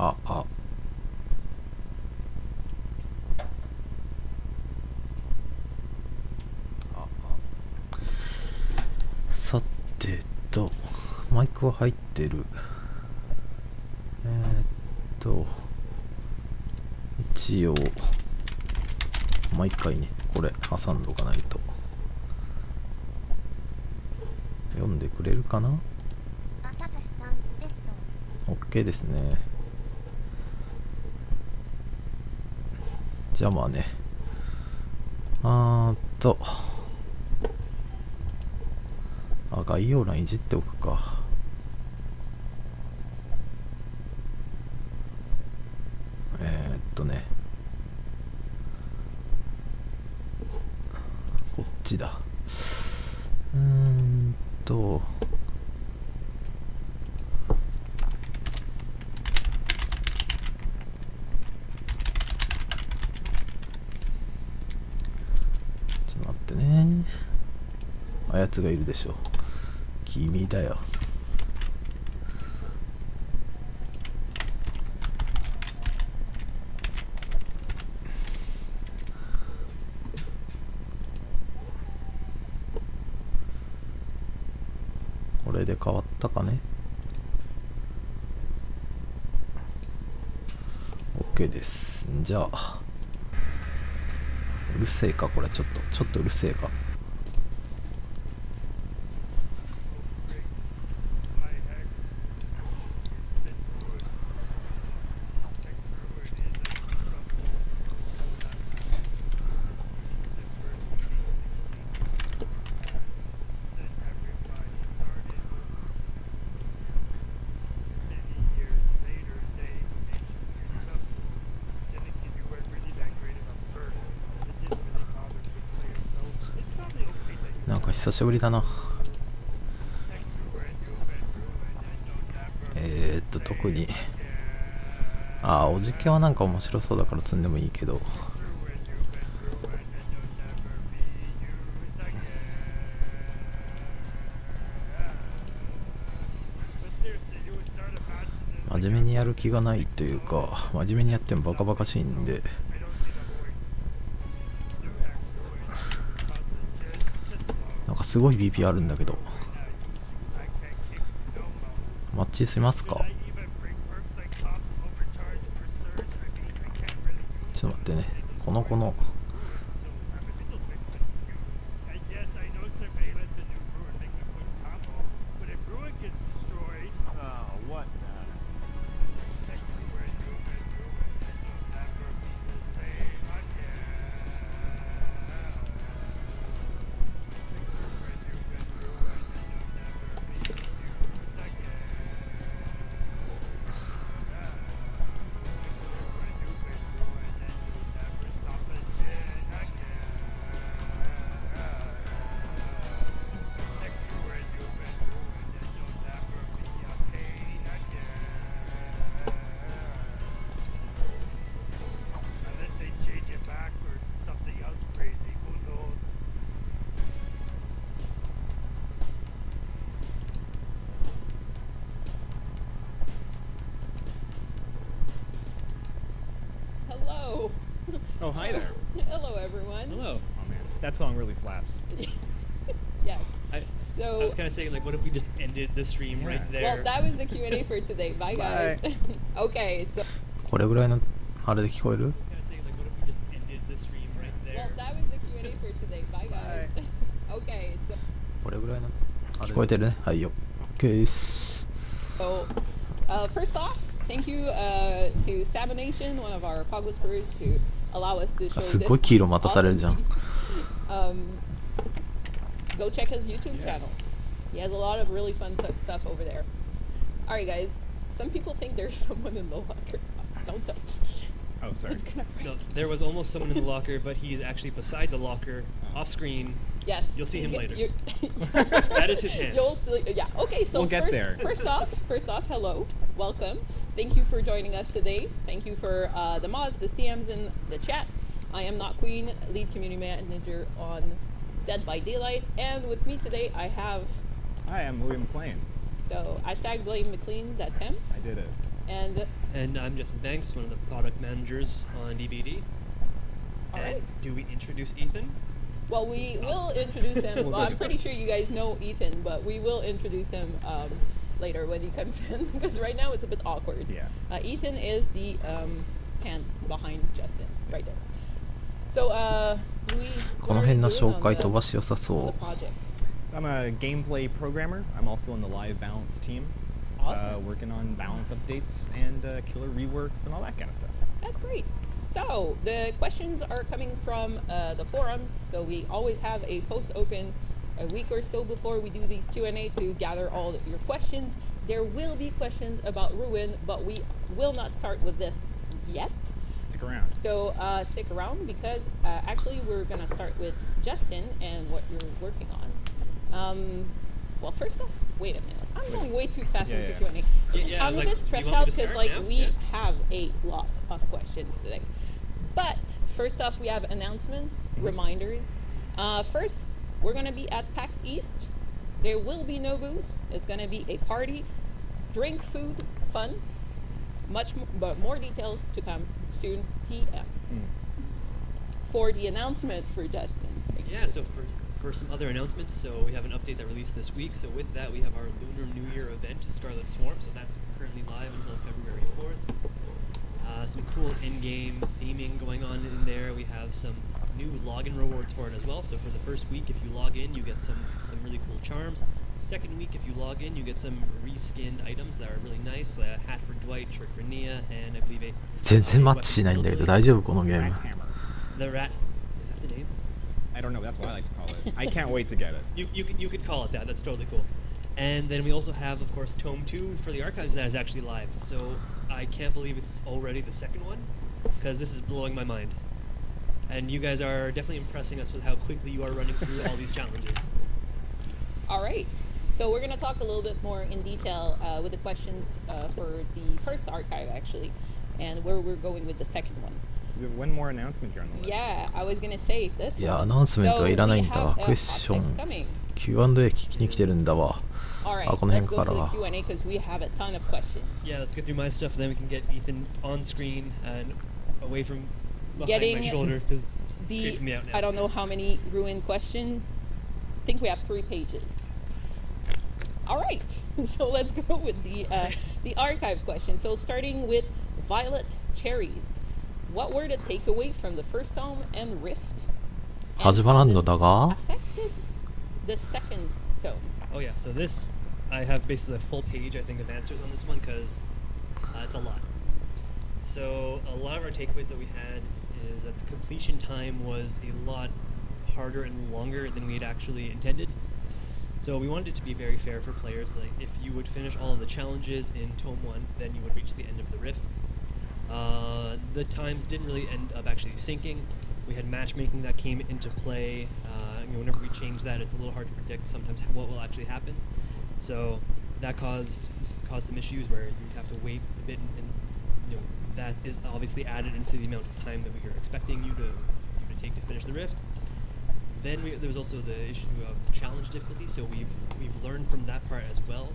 あさてとマイクは入ってる。一応毎回ねこれ挟んどかないと。読んでくれるかな。 OK ですね。じゃあまあね、概要欄いじっておくか。こっちだ。ちょっと待ってね。あやつがいるでしょ。君だよ。これで変わったかね。 OK です。じゃあうるせえか、これちょっとうるせえか。なんか久しぶりだな。特におじけはなんか面白そうだから積んでもいいけど、真面目にやる気がないというか、真面目にやってもバカバカしいんで、なんかすごい BP あるんだけど。マッチしますか。ちょっと待ってね、この子のOh, hi there. Hello, everyone. Hello. Oh man, that song really slaps. Yes. I So, was kind of saying, like, what if we just ended the stream right there? well, that was the Q&A for today. Bye, guys. Okay, so, これぐらいのあれで聞こえる？ I was kind of saying, like, what if we just ended the stream right well, there? that was the Q&A for today. Bye, guys. Okay, so, これぐらいの聞こえてるね。はいよ。OK です。first off, thank you to Sabination, one of our fog whisperers, to allow us to show す this ごい黄色待たされるじゃん。 Go check his YouTube channel. He has a lot of really fun stuff over there. All right, guys. Some people think there's someone in the locker. Don't touch it. Oh, sorry. It's gonna break. No, there was almost someone in the locker, but he's actually beside the locker, off screen. Yes. You'll see him later. you're- That is his hand. You'll see. Yeah. Okay. So We'll get there. First off, hello, welcome. Thank you for joining us today. Thank you for the mods, the CMs in the chat. I am Not Queen, lead community manager on Dead by Daylight, and with me today I have. Hi, I'm William McLean. So #blame McLean. That's him. I did it. And I'm Justin Banks, one of the product managers on DBD. All And right. do we introduce Ethan? Well, we will introduce him. Well, I'm pretty sure you guys know Ethan, but we will introduce him later when he comes in because right now it's a bit awkward. Yeah. Ethan is the hand behind Justin, right there. So, Louis, この辺の紹介飛ばし良さそう。 project. So I'm a gameplay programmer. I'm also in the live balance team. Awesome. Working on balance updates and killer reworks and all that kind of stuff. That's great. So the questions are coming from the forums. So we always have a post open a week or so before we do these Q&A to gather all of your questions. There will be questions about Ruin, but we will not start with this yet. Stick around. So stick around because actually we're going to start with Justin and what you're working on. Well, first off, wait a minute. I'm going way too fast into Q&A. Yeah, I'm a like, bit you stressed want me out to because start like now? we Yeah. have a lot of questions today. But first off, we have announcements, reminders. First, we're going to be at PAX East. There will be no booth. It's going to be a party, drink, food, fun. Much more, but more detail to come soon. TM. For the announcement for Justin. Yeah, so for some other announcements, so we have an update that released this week. So with that, we have our Lunar New Year event, Scarlet Swarm. So that's currently live until February 4th. Some cool in-game theming going on in there. We have some new login rewards for it as well. So for the first week, if you log in, you get some really cool charms. Second week, if you log in, you get some reskinned items that are really nice. A hat for Dwight, shirt for Nia, and I believe a 全然マッチしないんだけど大丈夫このゲーム。 Rat hammer. the rat. Is that the name? I don't know. That's what I like to call it. I can't wait to get it. You could call it that. That's totally cool. And then we also have, of course, Tome 2 for the archives that is actually live. So I can't believe it's already the second one, because this is blowing my mind. And you guys are definitely impressing us with how quickly you are running through all these challenges. All right. So we're going to talk a little bit more in detail with the questions for the first archive, actually, and where we're going with the second one. We have one more announcement here on the list. Yeah, I was going to say this いや、 one. アナウンスメントはいらないんだわ。 So we have, クエスチョ hot takes ン、 coming. Q&A 聞きに来てるんだわ。 All right, あ、この let's 辺 go か to ら the は。 Q&A because we have a ton of questions. Yeah, let's get through my stuff, then we can get Ethan on screen and away from behind Getting my shoulder, because it's The, creeping me out now. I don't know how many ruined question. I think we have 3 pages. All right, so let's go with the archive question. So starting with Violet Cherries. What were the takeaways from the first tome and Rift? And 始まらんの how だが this affected the second tome. Oh yeah, so this, I have basically a full page, I think, of answers on this one, because it's a lot. So a lot of our takeaways that we had is that the completion time was a lot harder and longer than we had actually intended. So we wanted it to be very fair for players. Like, if you would finish all of the challenges in Tome 1, then you would reach the end of the Rift. The times didn't really end up actually syncing. We had matchmaking that came into play. Whenever we change that, it's a little hard to predict sometimes what will actually happen. So that caused some issues where you have to wait a bit, and that is obviously added into the amount of time that we are expecting you to take to finish the Rift. Then there was also the issue of challenge difficulty. So we've learned from that part as well.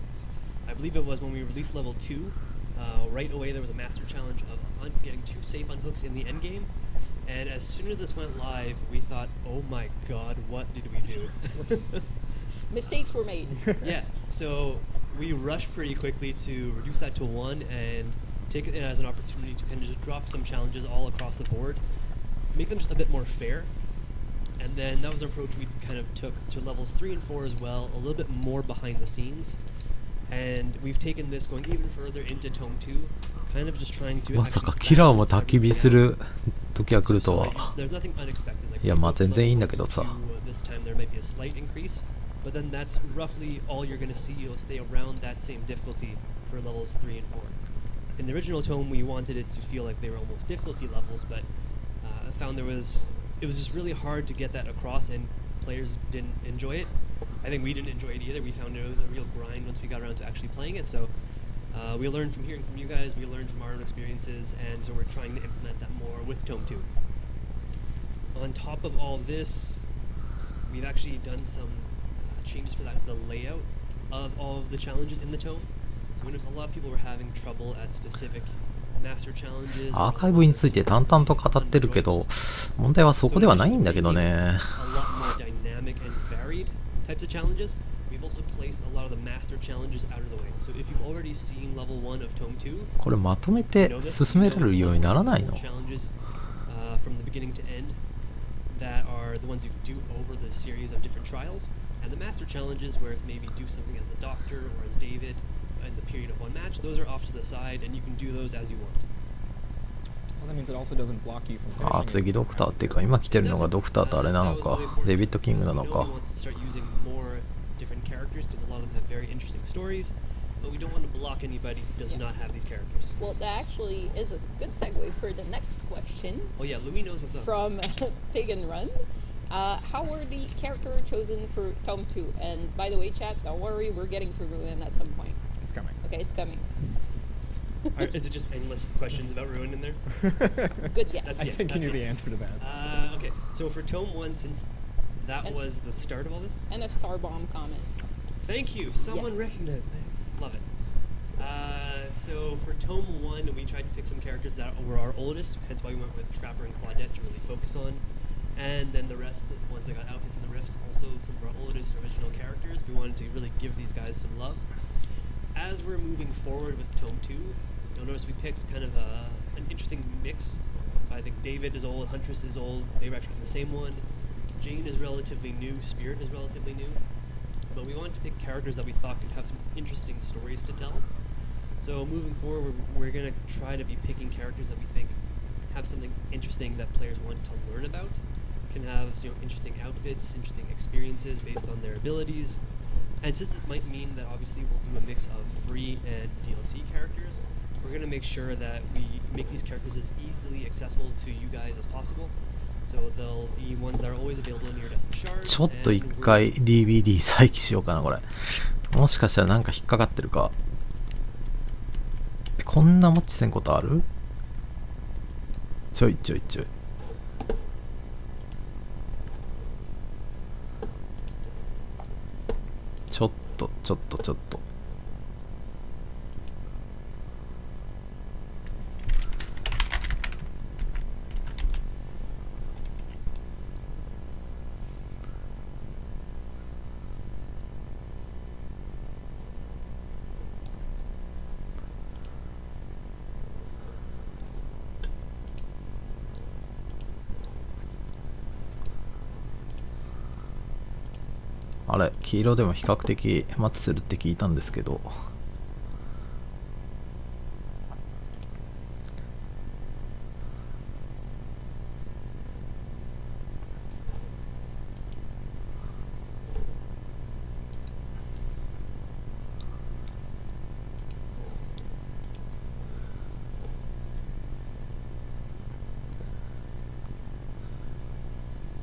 I believe it was when we released level 2. Right away there was a master challenge of getting 2 safe unhooks in the end game, and as soon as this went live, we thought, oh my god, what did we do? Mistakes were made. Yeah, so we rushed pretty quickly to reduce that to 1 and take it as an opportunity to kind of just drop some challenges all across the board, make them just a bit more fair. And then that was an approach we kind of took to levels 3 and 4 as well, a little bit more behind the scenes. And we've taken this going even further into Tome 2, kind of just trying to まさか actually キラーも balance 焚き火 everything す out. る時が来ると So は。 there's nothing unexpected. Like いや、まあ全然いいんだけどさ。 this time there might be a slight increase, but then that's roughly all you're going to see. You'll stay around that same difficulty for levels 3 and 4. In the original tome, we wanted it to feel like they were almost difficulty levels, but I found it was just really hard to get that across, and players didn't enjoy it. I think we didn't enjoy it either. We found it was a real grind once we got around to actually playing it. So we learned from hearing from you guys. We learned from our own experiences, and so we're trying to implement that more with Tome 2. On top of all this, we've actually done some changes for the layout of all of the challenges in the tome. So we noticed a lot of people were having trouble at specific master challenges. アーカイブについて淡々と語ってるけど、問題はそこではないんだけどね。A lot more dynamic and varied types of challenges. We've also placed a lot of the master challenges out of the way. So if you've already seen level 1 of Tome 2, これまとめて進められるようにならないの？ challenges from the beginning to end that are the ones you do over the series of different trials, and the master challenges where it's maybe do something as a doctor or as David in the period of one match. Those are off to the side, and you can do those as you want. Well, that means it also doesn't block you from ああ、 finishing 次 it. ドクターっていうか、今来てるのがドクターとあれなのか、デビッド・キングなの We か。 don't want to start using more different characters because a lot of them have very interesting stories, but we don't want to block anybody who does not have these characters. Well, that actually is a good segue for the next question Oh yeah, Louis knows what's up. from Pagan Run. How were the character chosen for Tome 2? And by the way, chat, don't worry, we're getting to Ruin at some point. It's coming. Okay, it's coming. Is it just endless questions about Ruin in there? Good guess. That's I yes, think you that's knew the yes. answer to that. Okay, so for Tome 1, since that And- was the start of all this, And a star bomb comment. thank you. Someone recognized. I love it. So for Tome 1, we tried to pick some characters that were our oldest, hence why we went with Trapper and Claudette to really focus on. And then the rest, the ones that got outfits in the Rift, also some of our oldest original characters. We wanted to really give these guys some love. As we're moving forward with Tome 2, you'll notice we picked kind of an interesting mix. I think David is old, Huntress is old, they were actually in the same one. Jane is relatively new, Spirit is relatively new. But we wanted to pick characters that we thought could have some interesting stories to tell. So moving forward, we're going to try to be picking characters that we think have something interesting that players want to learn about, can have interesting outfits, interesting experiences based on their abilities. And since this might mean that obviously we'll do a mix of free and DLC characters, we're going to make sure that we make these characters as easily accessible to you guys as possible. So they'll be ones that are always available in your desk shards. ちょっと一回 DBD 再起しようかな、これ。もしかしたらなんか引っかかってるか。こんなマッチせんことある？ちょいちょいちょい。ちょっと。あれ、黄色でも比較的マッチするって聞いたんですけど。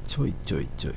ちょいちょいちょい。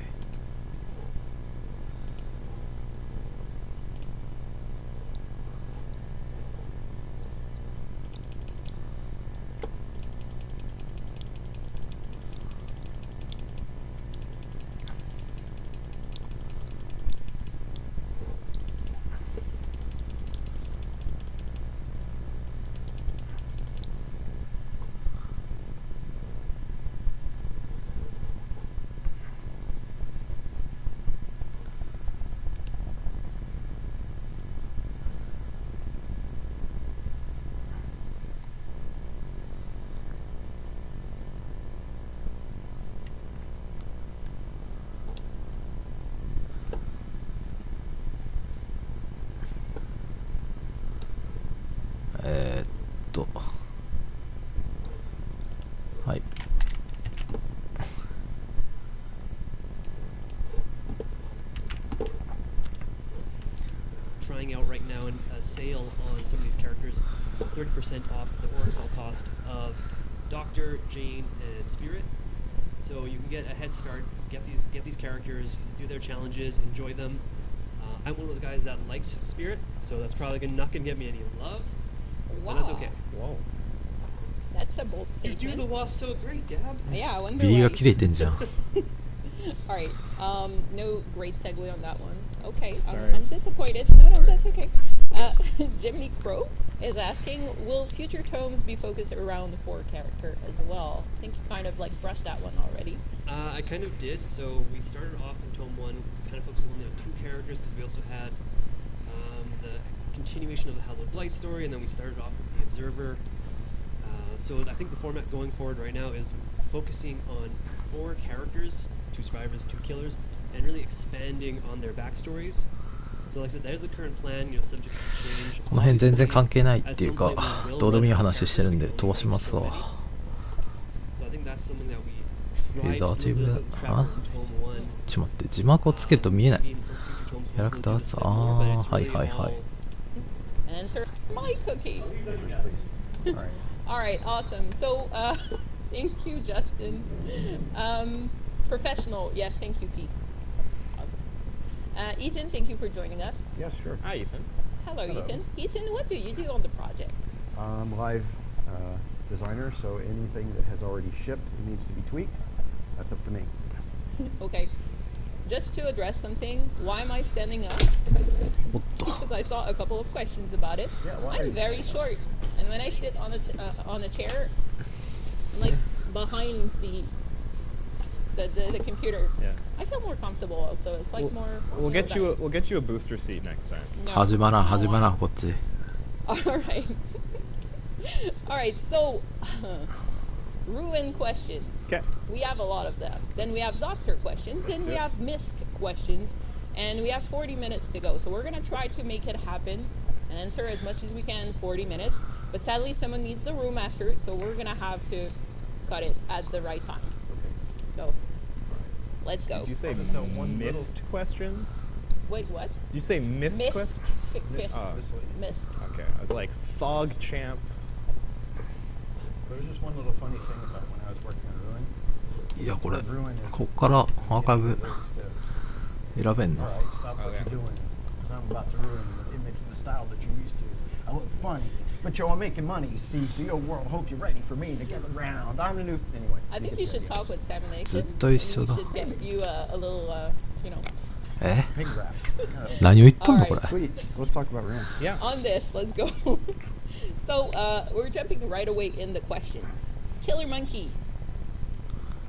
はい。Trying out right now a sale on some of these characters, 30% off the Orexal cost of Doctor, Jane, and Spirit. So you can get a head start, get these characters, do their challenges, enjoy them. I'm one of those guys that likes Spirit, so that's probably not gonna get me any love. Wow. But that's okay. Whoa. That's a bold You do statement. the wasp so great, Dab. Yeah, I wonder ビリが why. 切れてんじゃん。 All right. No great segue on that one. Okay. Sorry. I'm disappointed. No, Sorry. that's okay. Jimmy Crow is asking, will future tomes be focused around the 4 character as well? I think you kind of like brushed that one already. I kind of did. So we started off in Tome 1 kind of focusing on the 2 characters because we also had the continuation of the Hallowed Blight story, and then we started off with the Observer. So I think the format going forward right now is focusing on 4 characters, 2 survivors, 2 killers, and really expanding on their backstories. So like I said, that is the current plan, subject to change. この辺全然関係ないっていうかどうでもいい話してるんで飛ばしますわ。 So I think that's something that we フェーザー tried チ to ー do ム the あ travel in Tome 1. ちょっと待って字幕をつけると見えない。 Maybe in future tomes キャラクター we'll アーツ do this a bit more, but it's はい really はいはい。 all- Answer my cookies. Please. All right. All right, awesome. So, thank you, Justin. Professional, yes, thank you, Pete. Awesome. Ethan, thank you for joining us. Yes, sure. Hi, Ethan. Hello, Hello. Ethan. Ethan, what do you do on the project? Live designer, so anything that has already shipped and needs to be tweaked, that's up to me. Okay. Just to address something, why am I standing up? おっと Because I saw a couple of questions about it. Yeah, why are I'm you very short, and when I sit on a chair, I'm like behind the computer. Yeah. I feel more comfortable also. It's like more. We'll get you. relaxed. We'll get you a booster seat next time. No, 始まらん I don't 始まらん want こっち。 it. All right. All right. So, ruin questions. Okay. We have a lot of them. Then we have doctor questions. Then we do it. have misc questions. And we have 40 minutes to go. So we're going to try to make it happen and answer as much as we can in 40 minutes. But sadly, someone needs the room after. So we're going to have to cut it at the right time. So let's go. Did you say So one missed questions? Wait, what? Did you say missed Misc. questions? Misc. Okay, I was like fog champ. There's just one little funny thing about when I was working on Ruin. いやこれ Ruin is こっからアーカイブ ways to, 選べんの all right, stop what Okay. you're doing, because I'm about to ruin the image and the style that you're used to. I look funny, but yo, I'm making money, see, so your world, hope you're ready for me to get around. I'm the new, anyway. I think you should talk with Sam and Nathan. ずっと一緒だ。 We should get you a little,え Pig rap. 何を言っとんのこれ Sweet, so let's talk about Ruin. Yeah. on this. Let's go. So we're jumping right away in the questions. Killer Monkey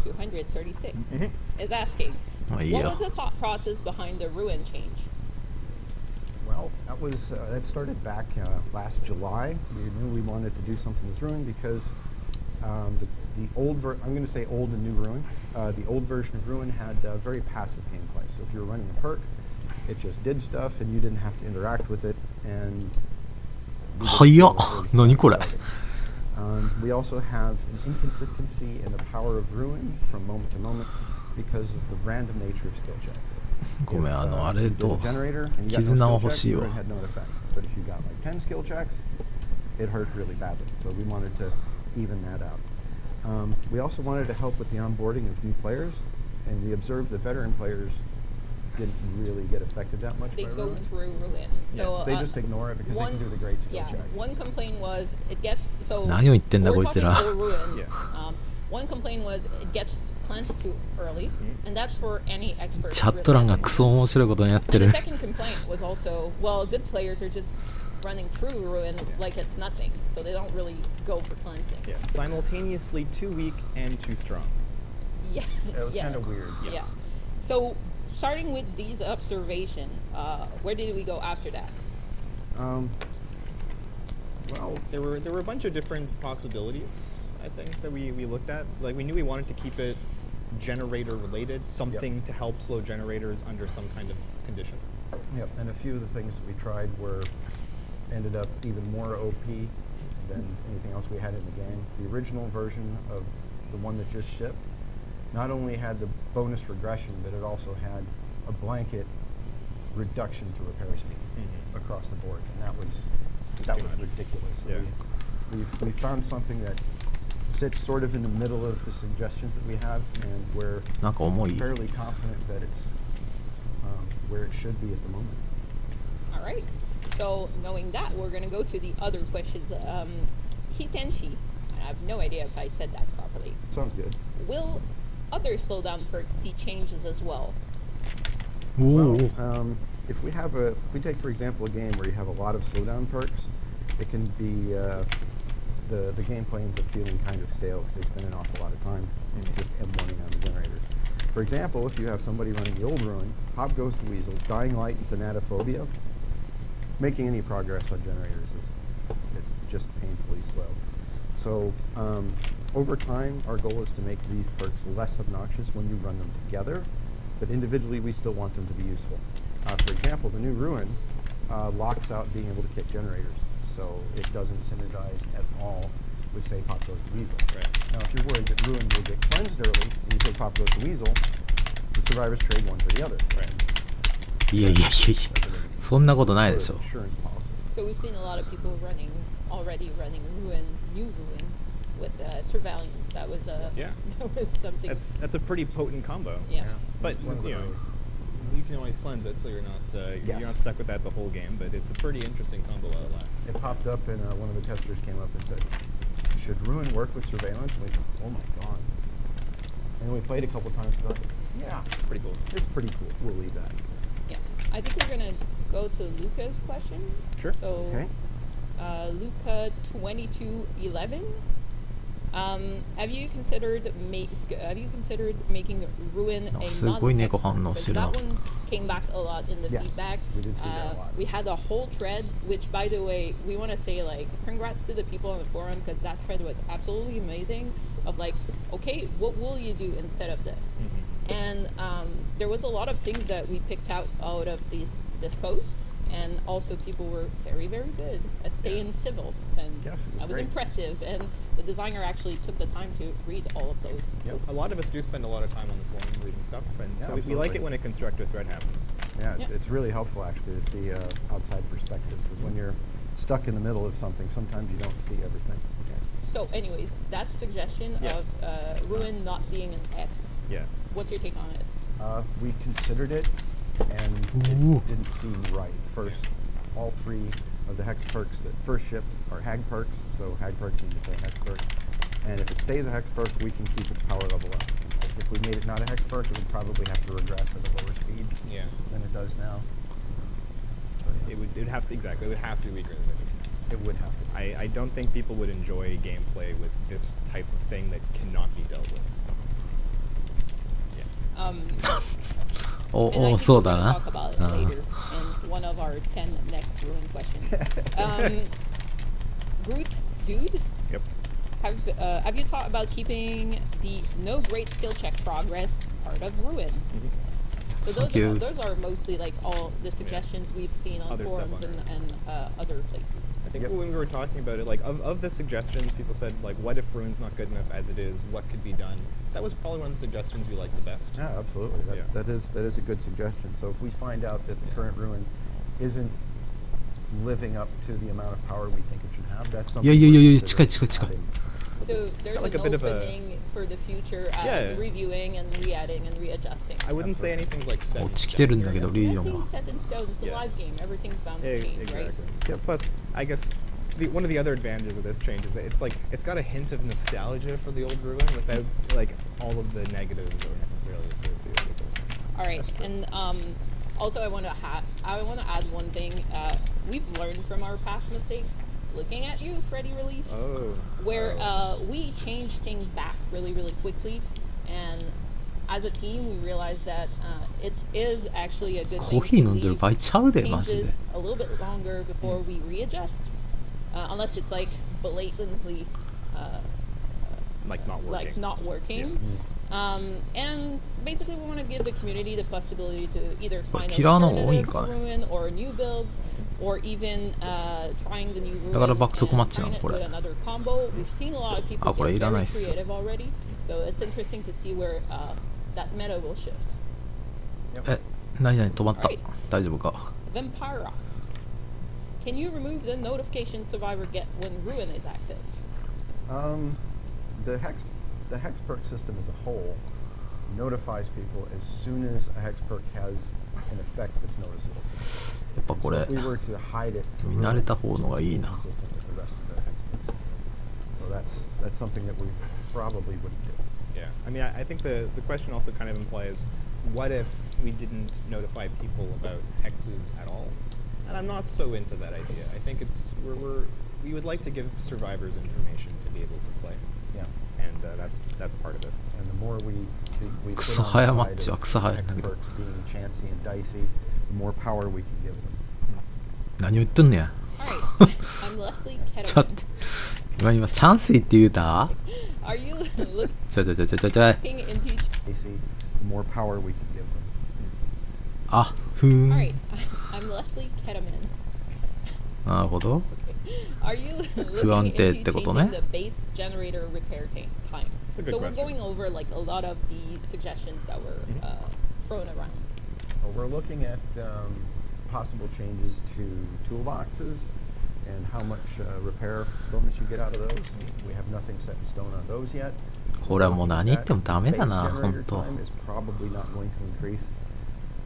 236 is asking, まあいい what や was the thought process behind the ruin change? Well, that started back last July. We knew we wanted to do something with Ruin because the old I'm going to say old and new Ruin. The old version of Ruin had very passive gameplay. So if you were running a perk, it just did stuff and you didn't have to interact with it. And we didn't 早っ feel it was 何これ exciting. We also have an inconsistency in the power of Ruin from moment to moment because of the random nature of skill checks. ごめん If, あれ you did と a generator and you got 絆は no 欲 skill しい checks, わ Ruin had no effect. But if you got like 10 skill checks, it hurt really badly. So we wanted to even that out. We also wanted to help with the onboarding of new players, and we observed that veteran players didn't really get affected that much They by go Ruin. through ruin. So They just ignore it because they can do the great skill yeah, checks. one complaint was it gets so 何を言ってんだ we're こいつ talking ら about ruin. Yeah. One complaint was it gets cleansed too early, and that's for any expert. チャット欄がクソ面白いことになって And る the second complaint was also, well, good players are just running through ruin like it's nothing, so they don't really go for cleansing. Yeah. Simultaneously too weak and too strong. Yeah, It was kind yes. of weird. Yeah. So, starting with these observation, where did we go after that? Well, There were a bunch of different possibilities, I think, that we looked at. Like we knew we wanted to keep it generator related, something to help slow generators under some kind of condition. yep. And a few of the things that we tried ended up even more OP than anything else we had in the game. The original version of the one that just shipped not only had the bonus regression, but it also had a blanket reduction to repair speed across the board, and that was ridiculous. So Yeah. we found something that sits sort of in the middle of the suggestions that we have, and we're なんか重い fairly confident that it's where it should be at the moment. All right. So, knowing that, we're going to go to the other questions. Hitenshi, I have no idea if I said that properly. Sounds good. Will other slowdown perks see changes as well? おお、 If we take for example a game where you have a lot of slowdown perks, it can be the gameplay ends up feeling kind of stale because they spend an awful lot of time just M1ing on the generators. For example, if you have somebody running the old ruin, Hop Goes the Weasel, Dying Light, and Thanatophobia, making any progress on generators it's just painfully slow. So over time, our goal is to make these perks less obnoxious when you run them together, but individually we still want them to be useful. For example, the new ruin locks out being able to kick generators, so it doesn't synergize at all with, say, Pop Goes the Weasel. Right. Now, if you're worried that ruin will get cleansed early and you take Pop Goes the Weasel, the survivors trade one for the other. Right. いやいやいやいや、そんなことないでしょ。 Insurance policy. So we've seen a lot of people already running new ruin with surveillance. That was Yeah. that was something. That's a pretty potent combo. Yeah. But One of the- you can always cleanse it, so you're Yes. not stuck with that the whole game. But it's a pretty interesting combo while it lasts. It popped up and one of the testers came up and said, should ruin work with surveillance? And we thought, oh my god. And we played a couple times and thought, yeah, It's pretty cool. it's pretty cool. We'll leave that. Yeah, I think we're gonna go to Luca's question. Sure. So, Okay. Luca 2211. Have you considered making Ruin a すごい猫 non-expert? 反応して Because るな。 that one came back a lot in the Yes, feedback. we did see that a lot. We had a whole thread, which, by the way, we want to say like congrats to the people on the forum because that thread was absolutely amazing. Of like, okay, what will you do instead of this? And there was a lot of things that we picked out of this post, and also people were very, very good at staying civil, and Yes, it was that was great. impressive. And the designer actually took the time to read all of those. Yep. A lot of us do spend a lot of time on the forum reading stuff, and Yeah, so we like absolutely. it when a constructive thread happens. Yeah, Yeah. it's really helpful actually to see outside perspectives because when you're stuck in the middle of something, sometimes you don't see everything. So, anyways, that suggestion Yeah. of Ruin not being an X. Yeah. What's your take on it? We considered it, and Ooh. it didn't seem right. First, all three of the hex perks that first shipped are hag perks, so hag perks need to say hex perk. And if it stays a hex perk, we can keep its power level up. If we made it not a hex perk, it would probably have to regress at a lower speed Yeah. than it does now. So, yeah, It would have to exactly. It would have to be greater than this. it would have to. I don't think people would enjoy gameplay with this type of thing that cannot be dealt with. Yeah. お And I お、 think そう we're だ going to な。 talk about it うん later in one of our 10 next Ruin questions. Groot, dude, Yep. have you thought about keeping the no great skill check progress part of Ruin? So Thank you. those are mostly like all the suggestions we've seen on Other stuff forums on it. and other places. I think Yep. when we were talking about it, like of the suggestions, people said like, what if Ruin's not good enough as it is? What could be done? That was probably one of the suggestions we liked the best. Yeah, absolutely. Yeah. That is a good suggestion. So if we find out that the current ruin isn't living up to the amount of power we think it should have, that's something. いやいやいやいや、 we're 近い considering 近い近い。 adding. So there's like an a bit of a- opening for the future at Yeah. reviewing and re-adding and readjusting. I wouldn't say anything's like set. 落 in ちきてるん stone だけど、 here. リージョン Nothing's は。 set in stone. It's a Yeah. live game. Everything's bound to change, Exactly. right? Yeah. Plus, I guess one of the other advantages of this change is that it's got a hint of nostalgia for the old Ruin without like all of the negatives that were necessarily associated with it. All right, and also I want to add one thing. We've learned from our past mistakes. Looking at you, Freddy release, Oh. where we changed things back really, really quickly, and as a team, we realized that it is actually a good コー thing ヒー to 飲んでる leave 場合ちゃうで、マジ changes で。 a little bit longer before we readjust, unless it's like blatantly Like not working. like not working. And basically, we want to give the community the possibility to either find キラーの方が多いん alternatives か to ね。 Ruin or new builds, or even trying the new Ruin だから爆速マッチなの、 and これ。 trying it with another combo. We've seen a lot of people あ、これ get いらな very いっす。 creative already, so it's interesting to see where that meta will shift. え、なになに止まった Alright. 大丈夫か Vampirox. Can you remove the notification survivor get when Ruin is active? The hex perk system as a whole notifies people as soon as a hex perk has an effect that's noticeable. やっぱこ So れ if we were to hide it, for 見慣れた Ruin, 方のがいいな consistent with the rest of the hex perk system. So that's something that we probably wouldn't do. Yeah. I mean, I think the question also kind of implies what if we didn't notify people about hexes at all? And I'm not so into that idea. I think it's we would like to give survivors information to be able to play, Yeah. and that's part of it. And the more we put クソ on 早 the マッ side チは of クソ早いんだけど experts being chancy and dicey, the more power we can give them. 何を言っとんねや Alright, I'm Leslie ちょっと Ketterman. 今チャンスイって言うた Are you ちょ looking into Dicey, the more power we can give them. あふーん Alright, I'm Leslie Ketterman. なるほど Are you 不安 looking 定 into ってこと changing ね the base generator repair time? That's a good So we're question. going over like a lot of the suggestions that were thrown around. Well, we're looking at possible changes to toolboxes and how much repair bonus you get out of those. We have nothing set in stone on those yet. これはもう何言ってもダメだな Base ほん generator と time is probably not going to increase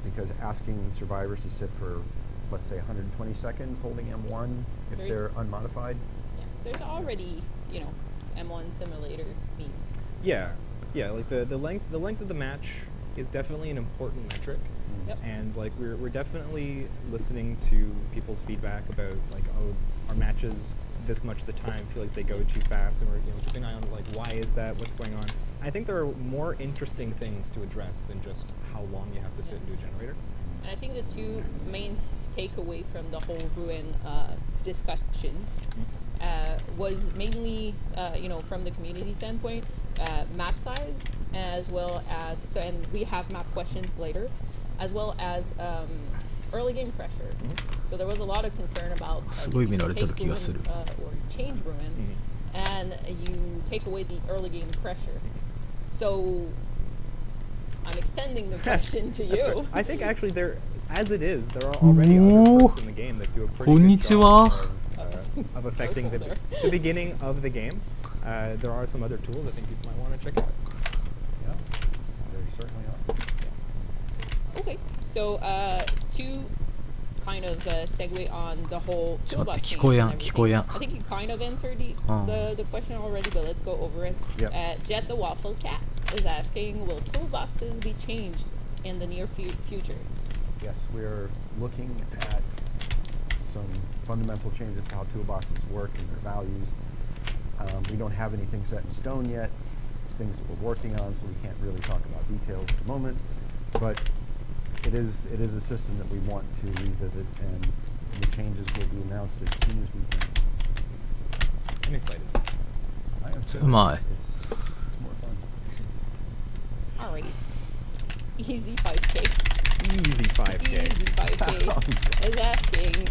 because asking survivors to sit for, let's say, 120 seconds holding M1 if There's- they're unmodified. Yeah, there's already, M1 simulator memes. Yeah, like the length of the match is definitely an important metric. Yep. And like we're definitely listening to people's feedback about like, oh, our matches this much of the time feel like they go too fast, and we're keeping an eye on like why is that, what's going on. I think there are more interesting things to address than just how long you have to sit and do a generator. And I think the two main takeaway from the whole Ruin discussions was mainly, from the community standpoint, map size, as well as, and we have map questions later, as well as early game pressure. So there was a lot of concern about すごい見られてる take 気がする Ruin, or change Ruin, and you take away the early game pressure. So I'm extending the question to That's you. right. I think actually as it is, there are already Ooh. other perks in the game that do a pretty good Konnichiwa. job of affecting the Careful there. beginning of the game. There are some other tools I think people might want to check out. Yeah, there certainly are. Okay, so to kind of segue on the whole ちょっと待 toolbox って聞 change こえやん and 聞こえやん everything. I think you kind of answered the question already, but let's go over it. Yep. Jet the Waffle Cat is asking, will toolboxes be changed in the near future? Yes, we're looking at some fundamental changes to how toolboxes work and their values. We don't have anything set in stone yet. It's things that we're working on, so we can't really talk about details at the moment. But it is a system that we want to revisit, and the changes will be announced as soon as we can. I'm excited. I am too. Am I? It's more fun. All right. Easy 5K. Easy 5K. Easy 5K is asking,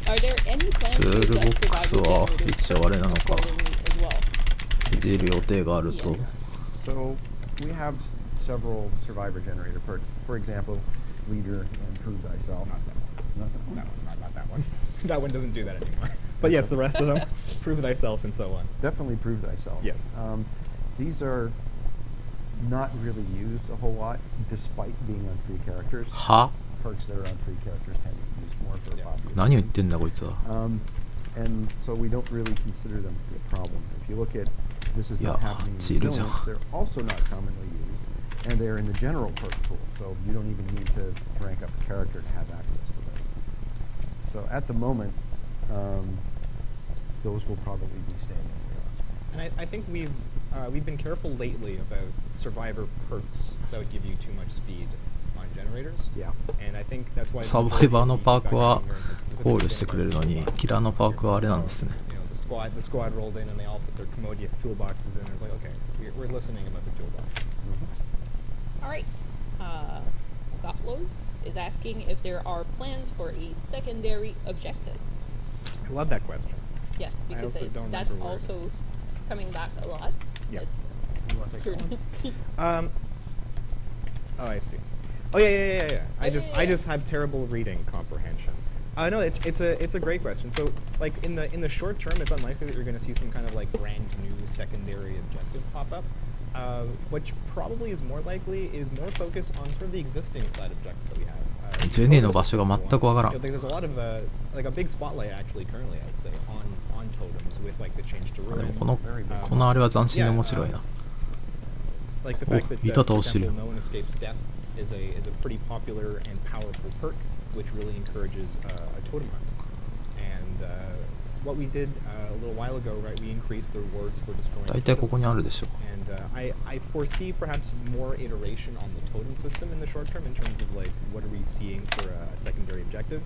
are there any plans to adjust Toolbox survival は generators 一応あれなのか accordingly as well? いじる予定があると Yes. So we have several survivor generator perks. For example, leader and prove thyself. Not that one. Not that one. That one doesn't do that anymore. But yes, the rest of them, prove thyself and so on. Definitely prove thyself. Yes. These are not really used a whole lot, despite being on free characters. は Perks that are on free characters tend to be used more for Yeah. obvious 何を言っ reasons. てんだこいつは And so we don't really consider them to be a problem. If you look at this is not Yeah, happening in cheated, resilience, yeah. they're also not commonly used, and they're in the general perk pool, so you don't even need to rank up a character to have access to those. So at the moment, those will probably be staying as they are. And I think we've been careful lately about survivor perks that would give you too much speed on generators. Yeah. And I think that's why サバイバーのパークは考慮してくれるのにキラーのパークはあれなんですね The squad rolled in and they all put their commodious toolboxes in. And it was like, okay, we're listening about the toolboxes. All right. Goplos is asking if there are plans for a secondary objective. I love that question. Yes, I because also don't that's remember where. also coming back a lot. Yep. It's You want to take that one? Oh, I see. Oh yeah. I Yeah. just have terrible reading comprehension. No, it's a great question. So like in the short term, it's unlikely that you're going to see some kind of like brand new secondary objective pop up. Which probably is more likely is more focused on sort of the existing side objectives that we have. ジェニーの場所が全くわからん There's a lot of like a big spotlight actually currently, I'd say, on totems with like the change to でも ruin. このあれは斬新で面白いな Like the fact that, Oh, for倒してる example, no one escapes death is a pretty popular and powerful perk, which really encourages a totem hunt. And what we did a little while ago, right, we increased the rewards for destroying 大体ここにあるでしょ and I foresee perhaps more iteration on the totem system in the short term in terms of like what are we seeing for a secondary objective.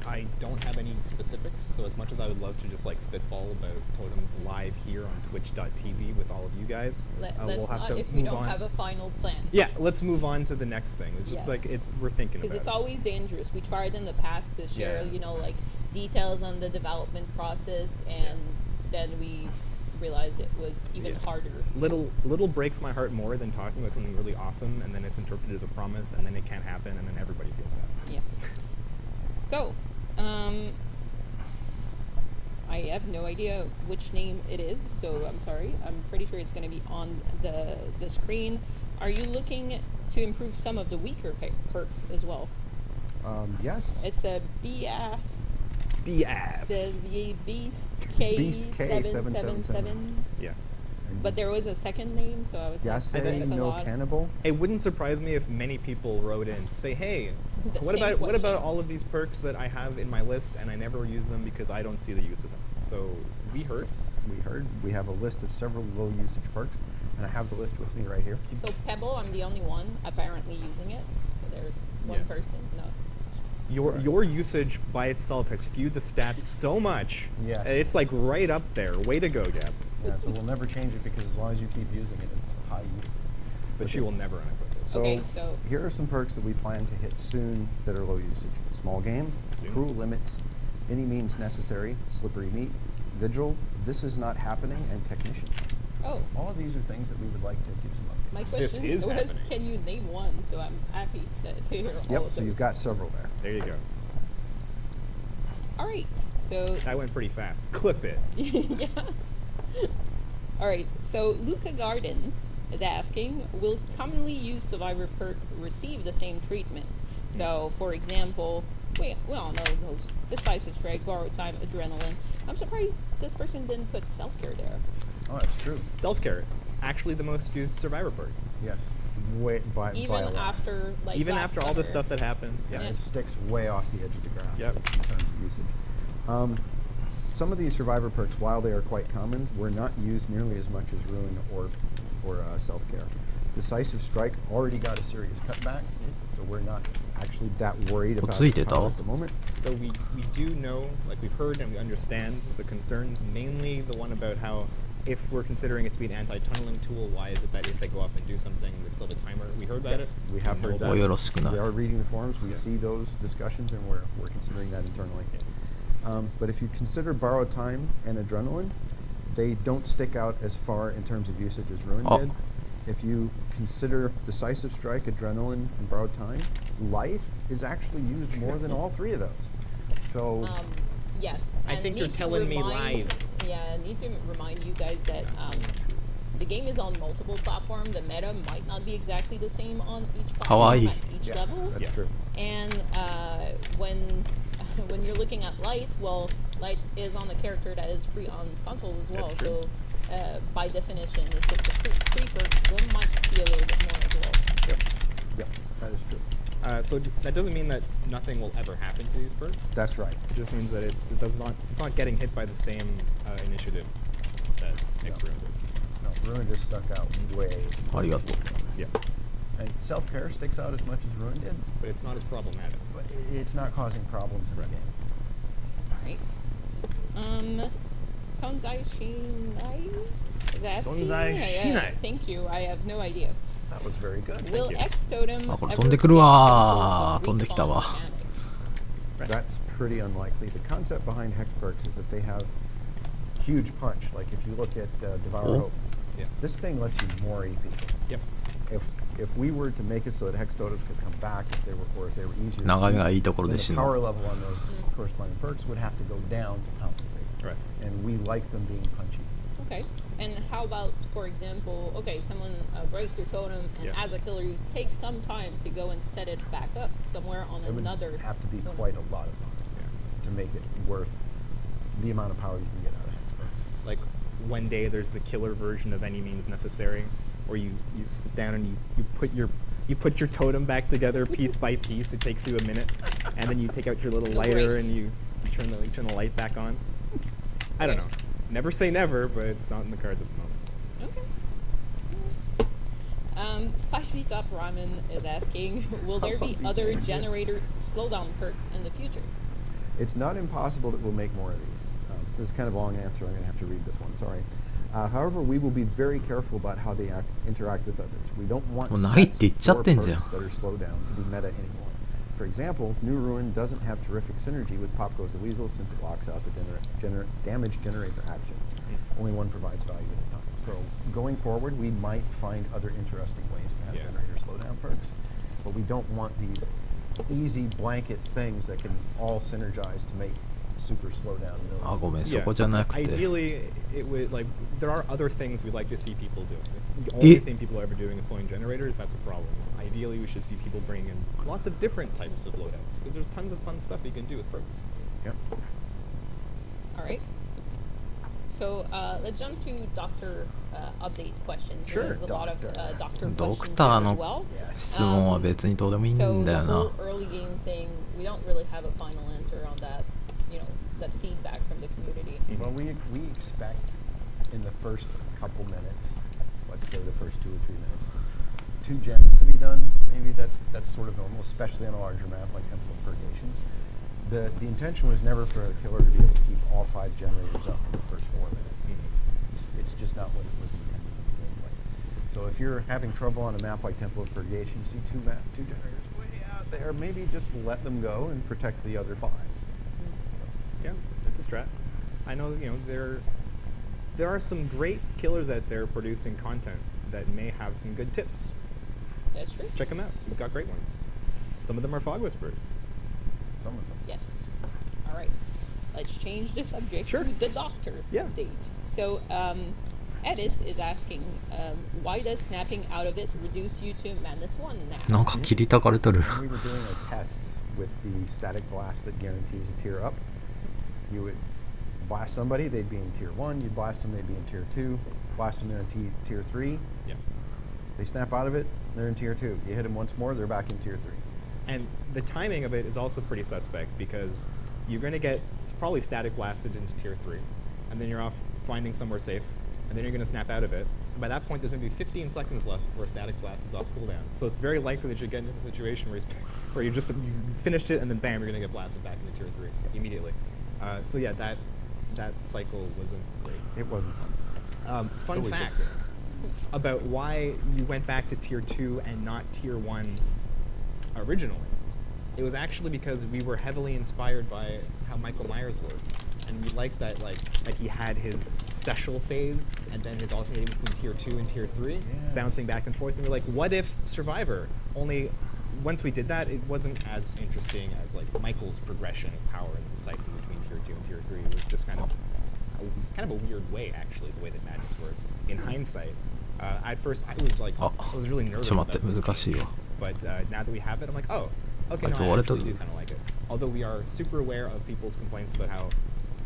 I don't have any specifics, so as much as I would love to just like spitball about totems live here on twitch.tv with all of you guys, Let's we'll have not to if move we don't on. have a final plan. Yeah, let's move on to the next thing. It's just Yeah. like we're thinking about Because it's it. always dangerous. We tried in the past to share, Yeah. like details on the development process, and then we realized it was even Yeah. harder. Little breaks my heart more than talking about something really awesome and then it's interpreted as a promise and then it can't happen and then everybody feels bad. Yeah. So, I have no idea which name it is, so I'm sorry. I'm pretty sure it's going to be on the screen. Are you looking to improve some of the weaker perks as well? Yes. It's a BS. BS. Beast Beast K777. Yeah. But there was a second name, so I was Yes, like, that's a no lot. cannibal. It wouldn't surprise me if many people wrote in to say, "Hey, The what same about question. all of these perks that I have in my list and I never use them because I don't see the use of them?" So we heard. We have a list of several low usage perks, and I have the list with me right here. So Pebble, I'm the only one apparently using it. So there's one Yeah. person. No. Your usage by itself has skewed the stats so much. Yes. It's like right up there. Way to go, Gab. Yeah, so we'll never change it because as long as you keep using it, it's high use. But she will never unequip it. So, Okay, so- here are some perks that we plan to hit soon that are low usage. Small game, Soon. cruel limits, any means necessary, slippery meat, vigil, this is not happening, and technician. Oh, All of these are things that we would like to give some updates. my This question is was, happening. can you name one? So I'm happy to hear all Yep, of so you've those. got several there. There you go. All right, so That went pretty fast. Clip it. yeah. All right, so Luca Garden is asking, will commonly used survivor perk receive the same treatment? So, for example, we all know those decisive strike, borrowed time, adrenaline. I'm surprised this person didn't put self-care there. Oh, that's true. Self-care. Actually the most used survivor perk. Yes. Way, by Even a lot. after, like, Even last after all the summer. stuff that happened. Yeah, Yeah. it sticks way off the edge of the ground Yep. in terms of usage. Some of these survivor perks, while they are quite common, were not used nearly as much as Ruin or Self-Care. Decisive Strike already got a serious cutback, so we're not actually that worried about What's its power at the moment. Though we do know, like we've heard and we understand the concerns, mainly the one about how if we're considering it to be an anti-tunneling tool, why is it that if they go up and do something, they still have a timer? We heard about Yes, it. we have heard that. よろしくな。 We are reading the forums. We Yeah. see those discussions, and we're considering that internally. But if you consider borrowed time and adrenaline, they don't stick out as far in terms of usage as Ruin Oh. did. If you consider decisive strike, adrenaline, and borrowed time, life is actually used more than all three of those. So Yes. I and think you're need to telling me remind- live. Yeah, I need to remind you guys that the game is on multiple platforms. The meta might not be exactly the same on each platform Kawaii. at each yeah, level. that's Yeah. true. And when you're looking at Light, well, Light is on a character that is free on console as well. That's true. So by definition, if it's a free perk, we might see a little bit more as well. Yep, that is true. So that doesn't mean that nothing will ever happen to these perks. That's right. It just means that it's not getting hit by the same initiative that X No. Ruin did. No, Ruin just stuck out way. ありがとう。 Yeah, And self-care sticks out as much as Ruin did, but it's not as problematic. but it's not causing problems in the game. Right. Sonzai Shinai? Is that Sonzai Shinai. Thank you. I have no idea. That was very good. Will you. X Totem あ、これ ever 飛んでくるわー。 get some sort of 飛んできたわ。 respawn mechanic? That's pretty unlikely. The concept behind hex perks is that they have huge punch. Like if you look at Devour Oh. Hope, Yeah. this thing lets you more EP. Yep. If we were to make it so that hex totems could come back, if they were easier, 眺めがいいところで then 死 the ぬ。 power level on those corresponding perks would have to go down to compensate. Right. And we like them being punchy. Okay. And how about, for example, okay, someone breaks your totem, and Yeah. as a killer, you take some time to go and set it back up somewhere on It would another. have to be totem. quite a lot of time to make it worth the amount of power you can get out of hex perks. Like one day there's the killer version of any means necessary, or you sit down and you put your totem back together piece by piece. It takes you a minute, and then you take out your little lighter and you turn the light back on. I don't know. Never say never, but it's not in the cards at the moment. Okay. Spicy Top Ramen is asking, will there be other generator slowdown perks in the future? It's not impossible that we'll make more of these. This is kind of a long answer. I'm going to have to read this one. Sorry. However, we will be very careful about how they interact with others. We don't want sets of 4 perks that are slow down to be meta anymore. For example, New Ruin doesn't have terrific synergy with Pop Goes the Weasel since it locks out the damage generator action. Only one provides value at a time. So going forward, we might find other interesting ways to have generator slowdown perks, but we don't want these easy blanket things that can all synergize to make super slowdown. あ、ごめん、そこじゃなくて。 Ideally, it would there are other things we'd like to see people do. The only thing people are ever doing is slowing generators. That's a problem. Ideally, we should see people bring in lots of different types of loadouts because there's tons of fun stuff you can do with perks. Yep. All right. So let's jump to doctor update questions. Sure. There's a lot of doctor ド questions ク here ター as の well. 質問は別にどうでもいい So んだ the よ whole な。 early game thing, we don't really have a final answer on that. That feedback from the community. Well, we expect in the first couple minutes, let's say the first 2 or 3 minutes, 2 gens to be done. Maybe that's sort of normal, especially on a larger map like Temple of Purgation. The intention was never for a killer to be able to keep all 5 generators up for the first 4 minutes. It's just not what it was intended to be gameplay. So if you're having trouble on a map like Temple of Purgation, you see 2 generators way out there, maybe just let them go and protect the other 5. Yeah, it's a strat. I know, there are some great killers out there producing content that may have some good tips. That's true. Check them out. We've got great ones. Some of them are Fog Whisperers. Some of them. Yes. All right. Let's change the subject Sure. to the doctor Yeah. update. So Edis is asking, why does snapping out of it reduce you to -1 now? なんか切りたかれとる。 When we were doing our tests with the static blast that guarantees a tier up, you would blast somebody, they'd be in tier 1, you'd blast them, they'd be in tier 2, blast them, they're in tier 3, Yeah. they snap out of it, they're in tier 2. You hit them once more, they're back in tier 3. And the timing of it is also pretty suspect because you're going to get probably static blasted into tier 3, and then you're off finding somewhere safe, and then you're going to snap out of it. And by that point, there's maybe 15 seconds left before static blast is off cooldown. So it's very likely that you get into a situation where you finished it, and then bam, you're going to get blasted back into tier 3 immediately. So yeah, that cycle wasn't great. It wasn't fun. Fun So we fact fixed about why you went back to tier 2 and not tier 1 originally. It was actually because we were heavily inspired by how Michael Myers worked. And we liked that he had his special phase and then his alternating between tier 2 and tier 3, bouncing back and forth. And we're like, what if Survivor? Only once we did that, it wasn't as interesting as Michael's progression of power in the cycle between tier 2 and tier 3. It was just kind of a weird way, actually, the way that magics work. In hindsight, at first I was really nervous about it. But now that we have it, I'm like, oh, okay, no, I actually do kind of like it. Although we are super aware of people's complaints about how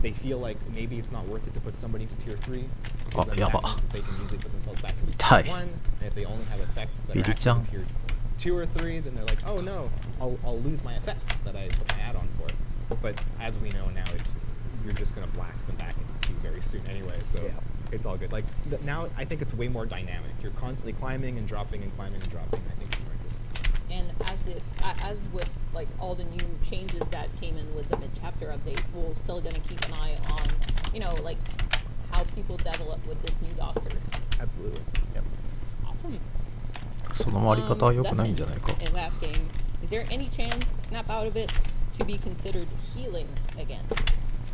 they feel like maybe it's not worth it to put somebody into tier 3 because then that means that they can usually put themselves back into tier 1, and if they only have effects that are actually in tier 2 or 3, then they're like, oh no, I'll lose my effect that I put my add-on for. But as we know now, you're just going to blast them back into 2 very soon anyway, so it's all good. Now I think it's way more dynamic. You're constantly climbing and dropping and climbing and dropping. I think it's more interesting. And as with all the new changes that came in with the mid-chapter update, we're still gonna keep an eye on, how people develop with this new doctor. Absolutely. Yep. Awesome. その回り方は良くないんじゃないか。 Dustin is asking, is there any chance snap out of it to be considered healing again?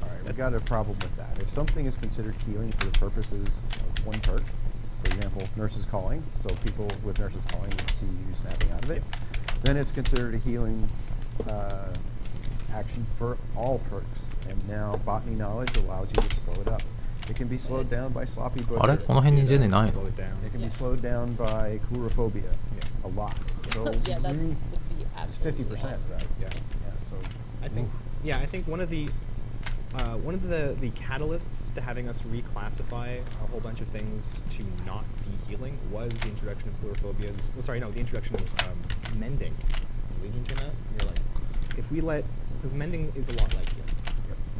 All right, we've got a problem with that. If something is considered healing for the purposes of one perk, for example, Nurse's Calling, so people with Nurse's Calling would see you snapping out of it, then it's considered a healing action for all perks. And now Botany Knowledge allows you to slow it up. It can be slowed down by Sloppy Butcher. あれこの辺にジェネない Slow の it down. It can be slowed down by Coulrophobia a lot. So Yeah, that would be it's 50%, absolutely right? Yeah. Yeah, so I think one of the one of the catalysts to having us reclassify a whole bunch of things to not be healing was the introduction of coulrophobias. Well, sorry, no, the introduction of mending. Legion came out, and you're like, if we let, because mending is a lot like healing.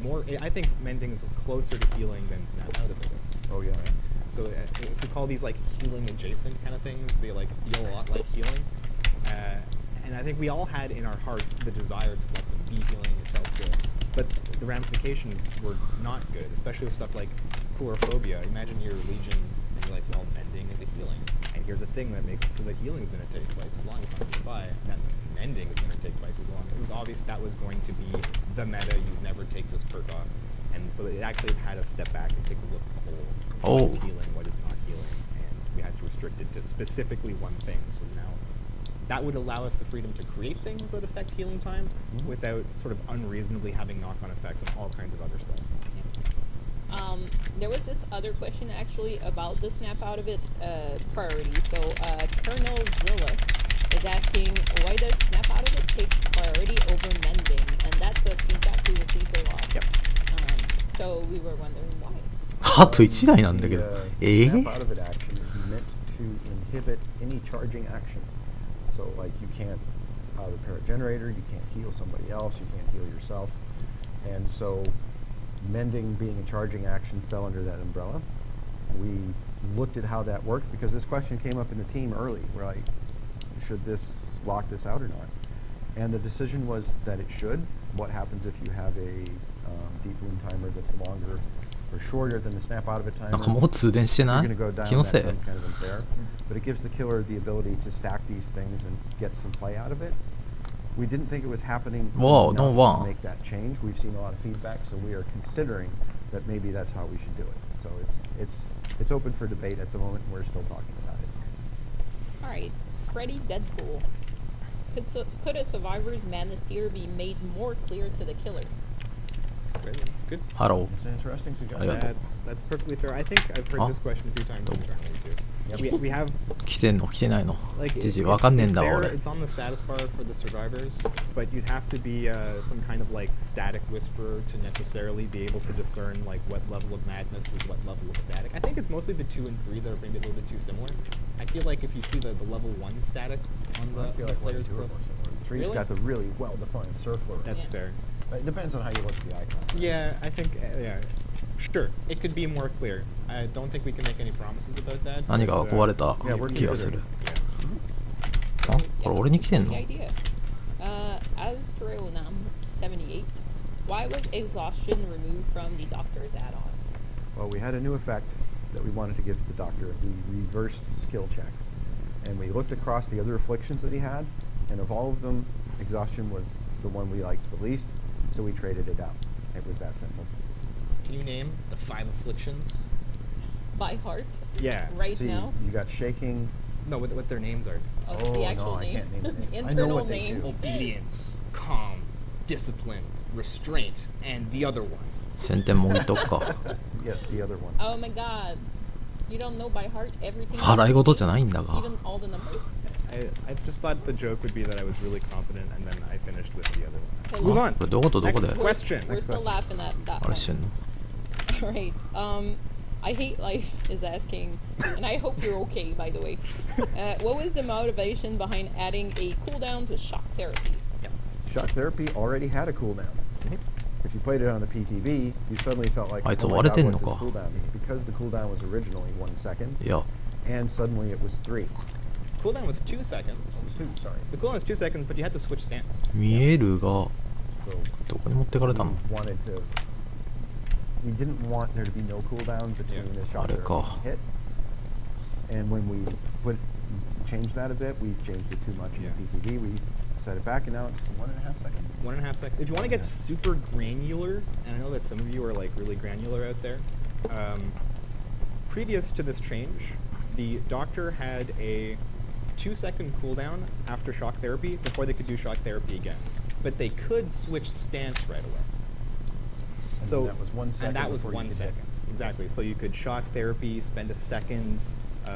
More, I think mending is closer to healing than snap out of it is. Oh yeah. Right? So if we call these like healing adjacent kind of things, they like feel a lot like healing. And I think we all had in our hearts the desire to let them be healing. It felt good. But the ramifications were not good, especially with stuff like coulrophobia. Imagine you're a Legion and you're like, well, mending is a healing. And here's a thing that makes it so that healing is going to take twice as long as not nearby. That mending is going to take twice as long. It was obvious that was going to be the meta. You'd never take this perk off. And so it actually had us step back and take a look at the whole. What is healing, what is not healing. And we had to restrict it to specifically one thing. So now that would allow us the freedom to create things that affect healing time without sort of unreasonably having knock-on effects on all kinds of other stuff. There was this other question actually about the snap out of it priority. So Colonel Zilla is asking, why does snap out of it take priority over mending? And that's a feedback we received a lot. Yep. So we were wondering why. あと1台なんだけど。 snap out of it action is meant to inhibit any charging action. So like you can't repair a generator, you can't heal somebody else, you can't heal yourself. And so mending being a charging action fell under that umbrella. We looked at how that worked because this question came up in the team early. We're like, should this lock this out or not? And the decision was that it should. What happens if you have a deep wound timer that's longer or shorter than the snap out of it timer? なんかもう通電してな You're い going to go down. 気の That せい sounds kind of unfair. But it gives the killer the ability to stack these things and get some play out of it. We didn't think it was happening Whoa, enough no, wow. to make that change. We've seen a lot of feedback, so we are considering that maybe that's how we should do it. So it's open for debate at the moment. We're still talking about it. All right, Freddy Deadpool. Could a survivor's madness tier be made more clear to the killer? That's good. ハロー It's an interesting suggestion. Yeah. That's perfectly fair. I think I've heard Huh? this question a few times internally too. We have 来てんの来てないの like じじわかんねえんだわ there, 俺 it's on the status bar for the survivors, but you'd have to be some kind of like static whisperer to necessarily be able to discern like what level of madness is what level of static. I think it's mostly the 2 and 3 that are maybe a little bit too similar. I feel like if you see the level 1 static on the, I feel the like one player's and two are profile. more similar. Three's Really? got the really well-defined circle. That's Yeah. fair. But it depends on how you look at the icon. Yeah, I think yeah. Sure, it could be more clear. I don't think we can make any promises about that. 何かが壊れた Yeah, we're 気がする Yeah. あこれ俺に来てんの Good idea. As Nam 78, why was exhaustion removed from the doctor's add-on? Well, we had a new effect that we wanted to give to the doctor, the reverse skill checks. And we looked across the other afflictions that he had, and of all of them, exhaustion was the one we liked the least, so we traded it out. It was that simple. Can you name the 5 afflictions? By heart, Yeah. right See, now. you got shaking. No, what their names are. Oh, the actual no, I name. can't name the names. I know Internal what they names. do. Obedience, calm, discipline, restraint, and the other one. 先天も置いとくか Yes, the other one. Oh my god. You don't know by heart everything? 笑い事じゃないんだが Even all the numbers? I just thought the joke would be that I was really confident, and then I finished with the other one. Okay, Move well, on. これどことどこで Next question. We're Next still question. laughing at that あれしてんの one. Alright. I Hate Life is asking, and I hope you're okay, by the way. What was the motivation behind adding a cooldown to shock therapy? Shock therapy already had a cooldown. If you played it on the PTB, you suddenly felt like, Ah, it's oh my 割れて god, んの what's this か cooldown? It's because the cooldown was originally 1 second, いや and suddenly it was 3. Cooldown was 2 seconds. It was 2, sorry. The cooldown was 2 seconds, but you had to switch stance. 見えるが So どこに持ってかれたの we didn't want there to be no cooldown between Yeah. the shock therapy Areko. hit. And when we changed that a bit, we changed it too much in Yeah. the PTB. We set it back, and now it's 1.5 seconds. 1.5 seconds. If you want to get super granular, and I know that some of you are like really granular out there, previous to this change, the doctor had a 2-second cooldown after shock therapy before they could do shock therapy again. But they could switch stance right away. And So that was 1 second. And that was before you 1 could second. hit. Exactly. So you could shock therapy, spend a second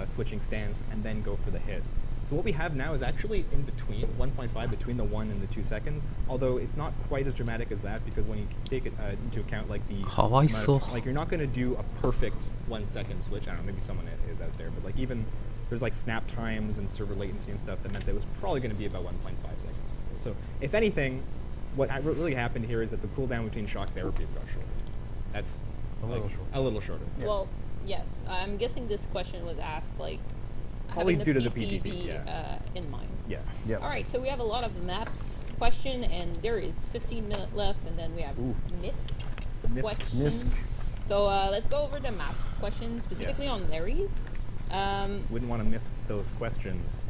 switching stance, and then go for the hit. So what we have now is actually in between 1.5 between the 1 and the 2 seconds. Although it's not quite as dramatic as that because when you take it into account like the かわいそう。 like you're not going to do a perfect 1 second switch. I don't know, maybe someone is out there, but like even there's like snap times and server latency and stuff that meant that it was probably going to be about 1.5 seconds. So if anything, what really happened here is that the cooldown between shock therapies got shorter. That's A little shorter. A little shorter. Yeah. Well, yes. I'm guessing this question was asked like Probably having due to the the PTB PTB, yeah. in mind. Yeah. Yep. All right, so we have a lot of maps question, and there is 15 minutes left, and then we have Ooh. MISC MISC. questions. MISC. So let's go over the map questions, specifically on Larry's. Wouldn't want to miss those questions.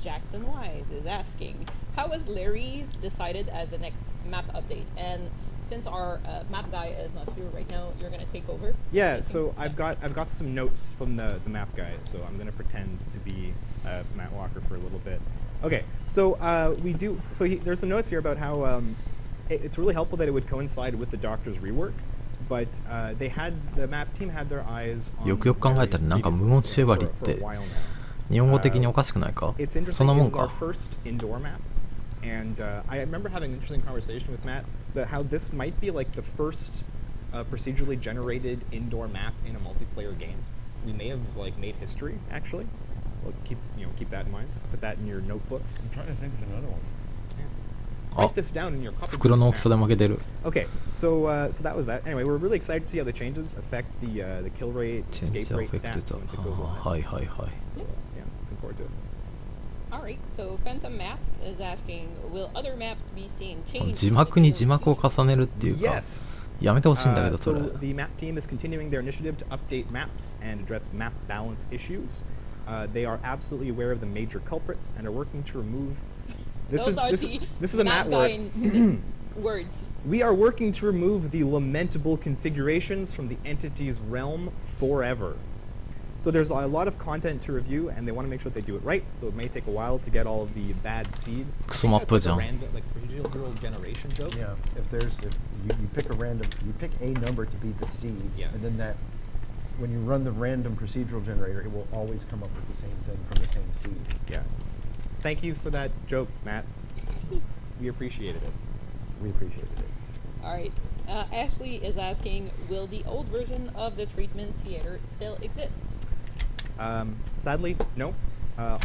Jackson Wise is asking, how was Larry's decided as the next map update? And since our map guy is not here right now, you're gonna take over. Yeah, Nathan? so I've got some notes from the map guy, so I'm gonna pretend to be Matt Walker for a little bit. Okay, so there's some notes here about how it's really helpful that it would coincide with the Doctor's rework, but the map team had their eyes on よくよく考えたらなんか無音縛りって for a while now. 日本語的におかしくないか It's そ interesting. んなも It ん was our か first indoor map, and I remember having an interesting conversation with Matt about how this might be like the first procedurally generated indoor map in a multiplayer game. We may have like made history actually. Well, keep that in mind. Put that in your notebooks. I'm trying to think of another one. Write this down in your copy. 袋の大きさで負けてる Okay, so that was that. Anyway, we're really excited to see how the changes affect the kill rate, チェン escape ジアフ rate ェクテ stats ィ once it goes ブ live. はいはいはい So yeah, looking forward to it. All right, so Phantom Mask is asking, will other maps be seeing change? 字幕に字幕を重ねるっていうか Yes. やめてほしいんだけど So それ the map team is continuing their initiative to update maps and address map balance issues. They are absolutely aware of the major culprits and are working to remove. This Those are is the this is a map Matt guy word. words. We are working to remove the lamentable configurations from the entity's realm forever. So there's a lot of content to review, and they want to make sure that they do it right. So it may take a while to get all of the bad seeds. クソマップじゃん Random, like procedural generation joke. Yeah. If you pick you pick a number to be the seed, Yeah. and then when you run the random procedural generator, it will always come up with the same thing from the same seed. Yeah. Thank you for that joke, Matt. We appreciated it. We appreciated it. All right, Ashley is asking, will the old version of the treatment theater still exist? Sadly, no.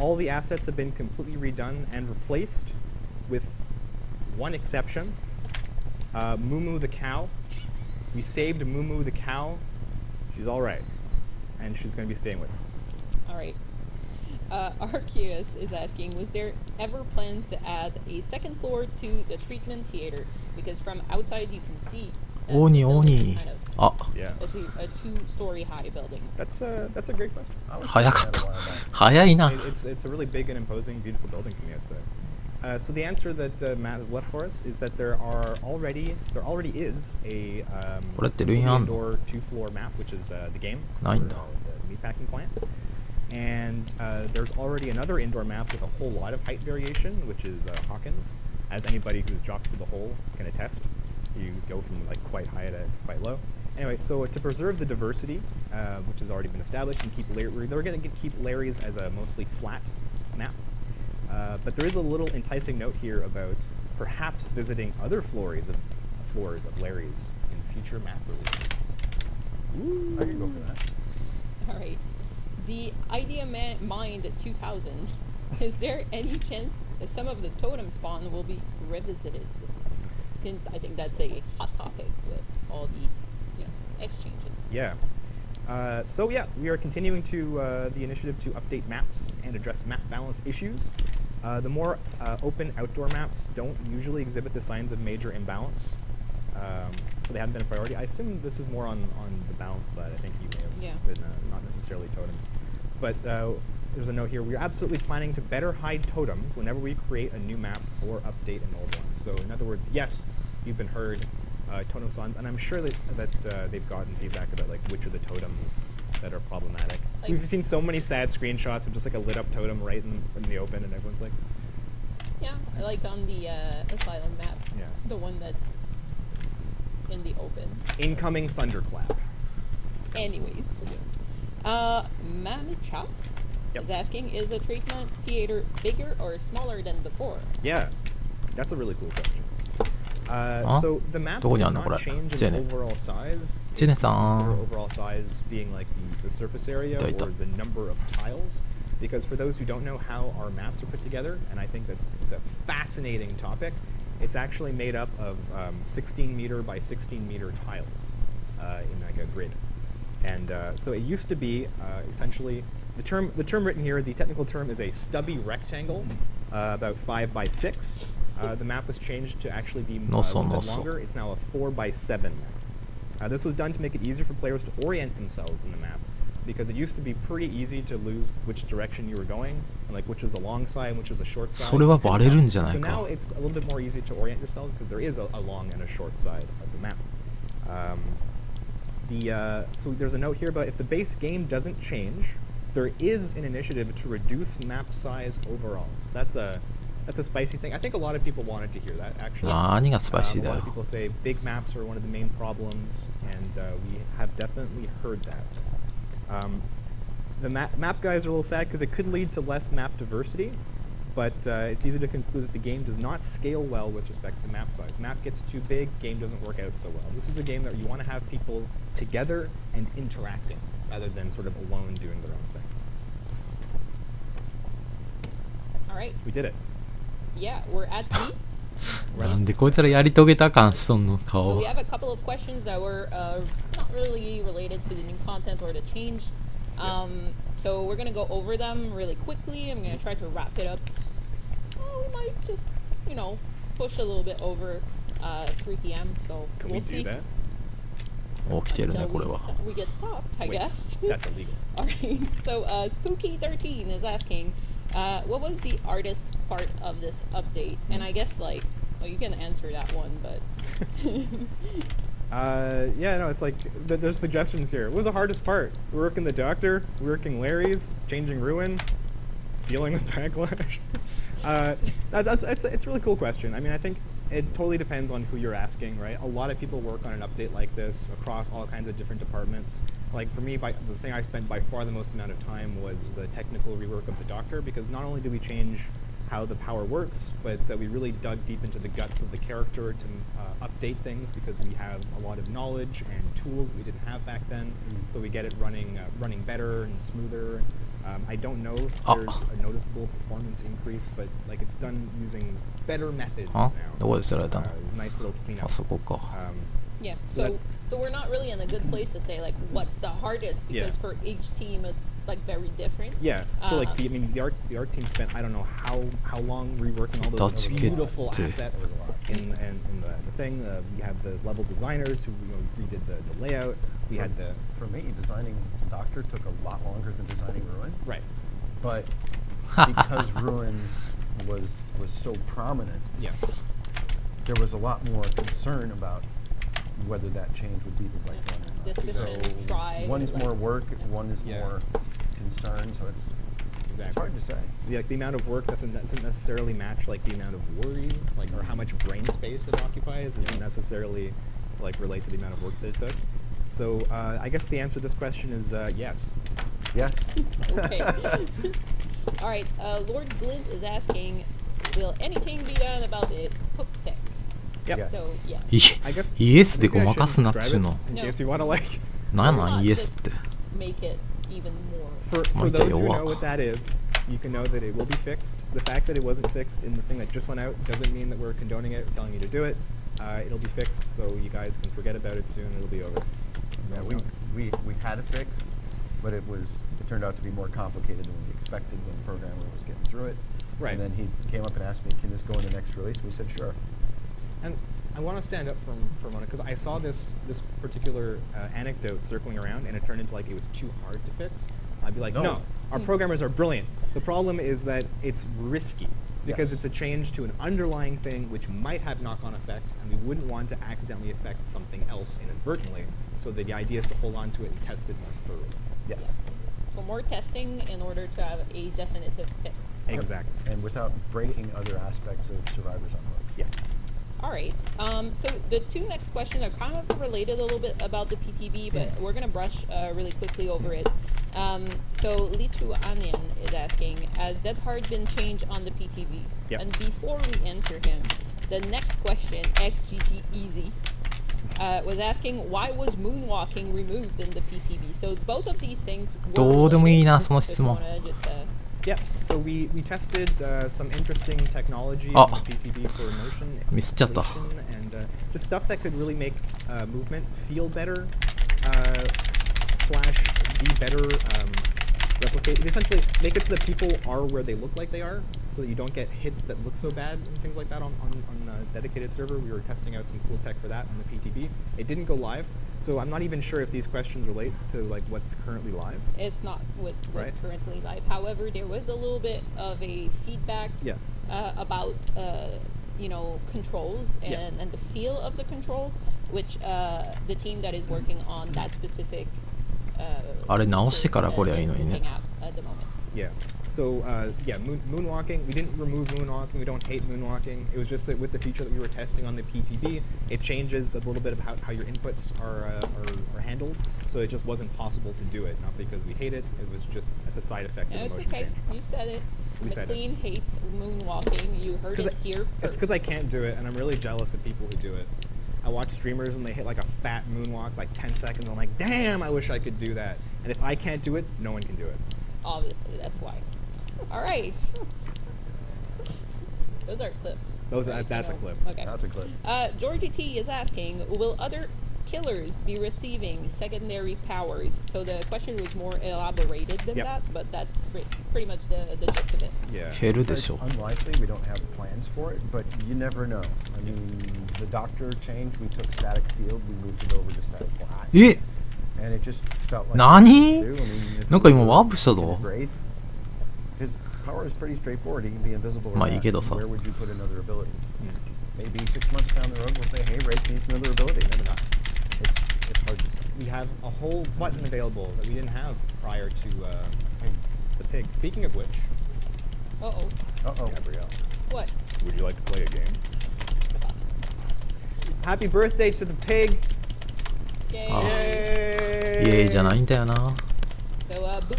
All the assets have been completely redone and replaced, with one exception. Moo the cow. We saved Moo the cow. She's all right, and she's going to be staying with us. All right. Arceus is asking, was there ever plans to add a second floor to the treatment theater? Because from outside you can see that the Oni building is Oni kind ofあ Yeah. a two-story high building. That's a great question. I was 早かっ thinking that た a while back. 早いな It's a really big and imposing, beautiful building for me, I'd say. So the answer that Matt has left for us is that there already is a これって類にあんの indoor 2-floor map, which is the game, ないんだ the meatpacking plant. And there's already another indoor map with a whole lot of height variation, which is Hawkins. As anybody who's dropped through the hole can attest, you go from like quite high to quite low. Anyway, so to preserve the diversity, which has already been established, and they're going to keep Larry's as a mostly flat map. But there is a little enticing note here about perhaps visiting other floors of Larry's in future map releases. Ooh. I could go for that. All right. The Idea Mind 2000. Is there any chance that some of the totem spawn will be revisited? I think that's a hot topic with all the exchanges. Yeah. So yeah, we are continuing to the initiative to update maps and address map balance issues. The more open outdoor maps don't usually exhibit the signs of major imbalance, so they haven't been a priority. I assume this is more on the balance side. I think you may have been not necessarily totems, but there's a note here. We're absolutely planning to better hide totems whenever we create a new map or update an old one. So in other words, yes, you've been heard. Totem spawns, and I'm sure that they've gotten feedback about like which are the totems that are problematic. Like, We've seen so many sad screenshots of just like a lit up totem right in the open, and everyone's like, yeah, like on the Asylum map. Yeah. The one that's in the open. incoming thunderclap. Anyways. Mamicha is asking, is the treatment theater bigger or smaller than before? Yeah, that's a really cool question. So the map どこにあ did んのこ not れ change ジェ in ネ overall size. ジェネさ Their ん overall size being like the surface area いたいた or the number of tiles. Because for those who don't know how our maps are put together, and I think it's a fascinating topic, it's actually made up of 16 meter by 16 meter tiles in like a grid. And so it used to be essentially the term written here. The technical term is a stubby rectangle, about 5 by 6. The map was changed to actually be a little bit longer. It's now a 4 by 7. This was done to make it easier for players to orient themselves in the map, because it used to be pretty easy to lose which direction you were going, and like which was a long side and which was a short side. それはバレるんじゃない So か now it's a little bit more easy to orient yourselves because there is a long and a short side of the map. So there's a note here about if the base game doesn't change, there is an initiative to reduce map size overall. So that's a spicy thing. I think a lot of people wanted to hear that, actually. 何がスパイシー A だ lot よ of people say big maps are one of the main problems, and we have definitely heard that. The map guys are a little sad because it could lead to less map diversity, but it's easy to conclude that the game does not scale well with respect to map size. Map gets too big, game doesn't work out so well. This is a game that you want to have people together and interacting, rather than sort of alone doing their own thing. All right. We did it. Yeah, we're at B. なんでこいつらやり遂げた感しとんの So 顔 we have a couple of questions that were not really related to the new content or the change. So we're going to go over them really quickly. I'm going to try to wrap it up. We might just, push a little bit over 3 p.m. So Can we'll we do see. that? 起きてるね Until これは we get stopped, I Wait, guess. That's illegal. All right. So Spooky13 is asking, what was the artist part of this update? And I guess you can answer that one, but It's like there's suggestions here. What was the hardest part? Working the doctor, working Larry's, changing Ruin, dealing with backlash. It's a really cool question. I mean, I think it totally depends on who you're asking, right? A lot of people work on an update like this across all kinds of different departments. Like for me, the thing I spent by far the most amount of time was the technical rework of the Doctor, because not only did we change how the power works, but we really dug deep into the guts of the character to update things, because we have a lot of knowledge and tools we didn't have back then. So we get it running better and smoother. I don't know if there's a noticeable performance increase, but it's done using better methods あ now. どこで捨てられたの It's a nice little あ cleanup. そこか yeah. So So we're not really in a good place to say what's the hardest, because Yeah. for each team it's very different. Yeah. So the art team spent I don't know how long reworking all those That's beautiful good. assets in the thing. We have the level designers who redid the layout. We had the For me, designing Doctor took a lot longer than designing Ruin. right. But because Ruin was so prominent, Yeah. there was a lot more concern about whether that change would be the right one or not. Discussion, So try, one's more work, one is Yeah. more concern, so it's hard to say. The amount of work doesn't necessarily match the amount of worry, or how much brain space it occupies doesn't necessarily relate to the amount of work that it took. So I guess the answer to this question is yes. Yes. Okay. All right. Lord Glint is asking, will anything be done about the hook tech? Yep. Yes. So yeah. い I guess イエスで maybe I ごまか shouldn't すなっ describe ちゅう it の in No. case you want to なんな Let's ん not イエスって just make it even more. For Might those be a who walk. know what that is, you can know that it will be fixed. The fact that it wasn't fixed in the thing that just went out doesn't mean that we're condoning it or telling you to do it. It'll be fixed, so you guys can forget about it soon. It'll be over. Yeah, we had a fix, but it turned out to be more complicated than we expected when the programmer was getting through it. Right. And then he came up and asked me, can this go in the next release? We said, sure. And I want to stand up for a moment because I saw this particular anecdote circling around, and it turned into it was too hard to fix. I'd be like, no, our programmers are brilliant. The problem is that it's risky because Yes. it's a change to an underlying thing which might have knock-on effects, and we wouldn't want to accidentally affect something else inadvertently. So the idea is to hold on to it and test it more thoroughly. Yes. So more testing in order to have a definitive fix. Exactly. And without breaking other aspects of Survivors on hooks. Yeah. All right. So the two next questions are kind of related a little bit about the PTB, but we're going to brush really quickly over it. So Lichu Anyan is asking, has Dead Hard been changed on the PTB? Yep. And before we answer him, the next question, XGG Easy, was asking, why was moonwalking removed in the PTB? So both of these things were どうでもいいな、 related. その質問。 Just wanna just, Yeah, so we tested some interesting technology in Oh. the PTB for motion ミスっちゃった。 simulation and the stuff that could really make movement feel better slash be better replicate, essentially make it so that people are where they look like they are, so that you don't get hits that look so bad and things like that on a dedicated server. We were testing out some cool tech for that on the PTB. It didn't go live, so I'm not even sure if these questions relate to like what's currently live. it's not what's Right. currently live. However, there was a little bit of a feedback Yeah. about controls and, Yeah. and the feel of the controls, which the team that is working on that specific あれ直してからこれはいいのにね。 is looking at the moment. Yeah. So yeah, moonwalking. We didn't remove moonwalking. We don't hate moonwalking. It was just that with the feature that we were testing on the PTB, it changes a little bit of how your inputs are handled. So it just wasn't possible to do it. Not because we hate it. It was just it's a side effect of No, the it's motion okay. change. You said it. We said it. McLean hates moonwalking. You heard it here first. It's because I can't do it, and I'm really jealous of people who do it. I watch streamers and they hit like a fat moonwalk, like 10 seconds. I'm like, damn, I wish I could do that. And if I can't do it, no one can do it. Obviously, that's why. All right. Those are clips. That's a clip. Okay. That's a clip. Georgie T is asking, will other killers be receiving secondary powers? So the question was more elaborated than Yep. that, but that's pretty much the gist of it. Yeah. 減るで It's しょ。 unlikely. We don't have plans for it, but you never know. I mean, the doctor changed. We took static field. We moved it over to static blast. え And it just felt like Nani? what to do. I mean, if なんか今 you ワープしたぞ。 Wraith, his power is pretty straightforward. He can be invisible or まあいい not. けどさ。 Where would you put another ability? Maybe 6 months down the road we'll say, hey, Wraith needs another ability. Maybe not. It's hard to say. We have a whole button available that we didn't have prior to the pig. Speaking of which, Uh-oh. Uh-oh. Gabrielle, What? would you like to play a game? Happy birthday to the pig! Yay. あ Yay! イエーイじゃないんだよな。 So, boop.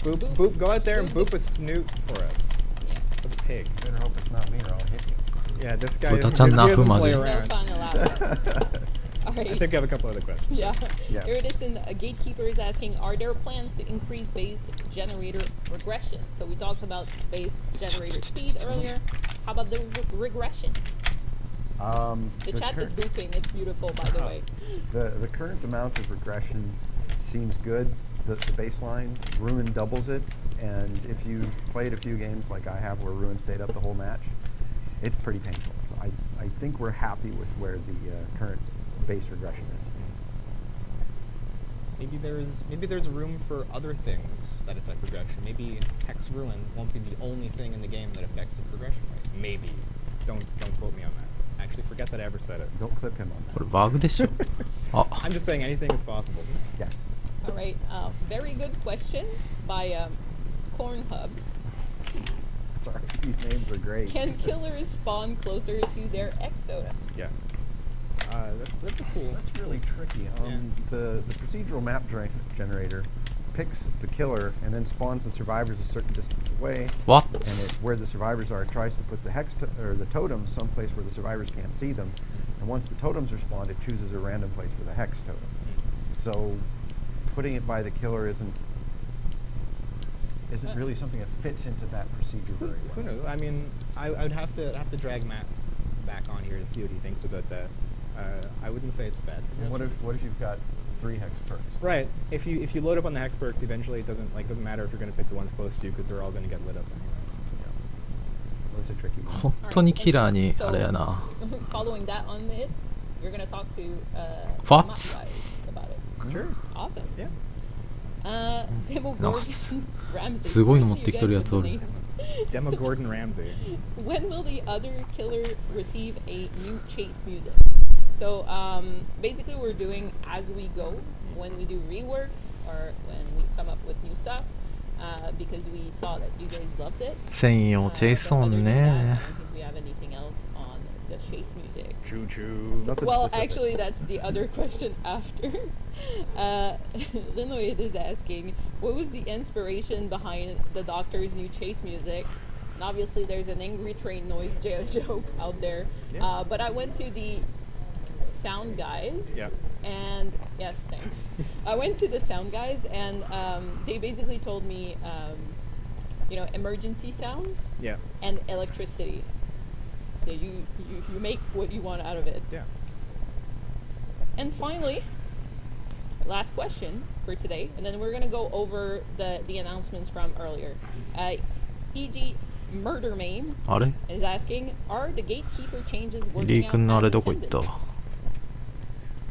Boop, boop, go out there and boop a snoot for us. Yeah. For the pig. Better hope it's not me or I'll hit you. Yeah, this guy Buta-chan he na doesn't play fumaji. No around. fun allowed. All I right. think I have a couple other questions. Yeah. Yeah. Here it is. In the gatekeeper is asking, are there plans to increase base generator regression? So we talked about base generator speed earlier. How about the regression? The chat is booping. It's beautiful, by the way. The current amount of regression seems good. The baseline, Ruin doubles it, and if you've played a few games like I have where Ruin stayed up the whole match, it's pretty painful. So I think we're happy with where the current base regression is. Maybe there's room for other things that affect progression. Maybe Hex Ruin won't be the only thing in the game that affects the progression rate. Maybe. Don't quote me on that. Actually, forget that I ever said it. Don't clip him on これ that. バグでしょ。あ、 I'm just saying anything is possible. Yes. All right. Very good question by Cornhub. Sorry, these names are great. Can killers spawn closer to their X totem? Yeah. That's a cool. That's really tricky. The procedural map generator picks the killer and then spawns the survivors a certain distance away. What? And where the survivors are, it tries to put the hex or the totems someplace where the survivors can't see them. And once the totems are spawned, it chooses a random place for the hex totem. So putting it by the killer isn't really something that fits into that procedure very well. Who knows? I mean, I would have to drag Matt back on here to see what he thinks about that. I wouldn't say it's a bad And suggestion. what if you've got 3 hex perks? Right. If you load up on the hex perks, eventually it doesn't matter if you're going to pick the ones close to you because they're all going to get lit up anyway. So. Well, it's a tricky one. 本当にキラーに So, あれやな。 following that on it, you're gonna talk to What? Matt guys about it. Sure. Awesome. Yeah. Demogorgon Ramsey. すごいの持っ Seriously, てきとる you や guys つお with る。 the names. Demogorgon Ramsey. When will the other killer receive a new chase music? So basically, we're doing as we go when we do reworks or when we come up with new stuff because we saw that you guys loved it. 専用チェイソ But other ン than that, I ね。 don't think we have anything else on the chase music? Choo choo. Nothing Well, specific. actually, that's the other question after. Linoid is asking, what was the inspiration behind the Doctor's new chase music? And obviously, there's an angry train noise joke out there. Yeah. But I went to the sound guys. Yeah. And yes, thanks. I went to the sound guys, and they basically told me, emergency sounds Yeah. and electricity. So you make what you want out of it. Yeah. And finally, last question for today, and then we're gonna go over the announcements from earlier. E.g. Murder Mame あれ is asking, are the gatekeeper changes リ working ー君のあ out れ as どこ行った intended?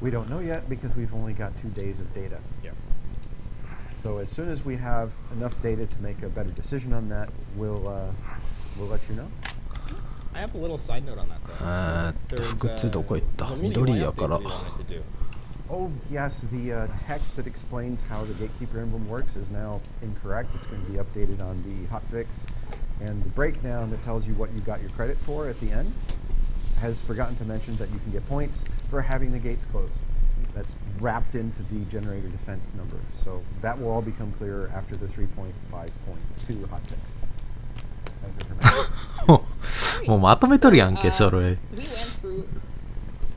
We don't know yet because we've only got 2 days of data. Yeah. So as soon as we have enough data to make a better decision on that, we'll let you know. I have a little side note on that though. グッズどこ行った there's a mini 緑 Y や update から that he wanted to do. Oh yes, the text that explains how the gatekeeper emblem works is now incorrect. It's going to be updated on the hotfix, and the breakdown that tells you what you got your credit for at the end has forgotten to mention that you can get points for having the gates closed. That's wrapped into the generator defense number. So that will all become clearer after the 3.5.2 hotfix. Thank you for mentioning. もうまとめとるやんけ So, 書類 we went through,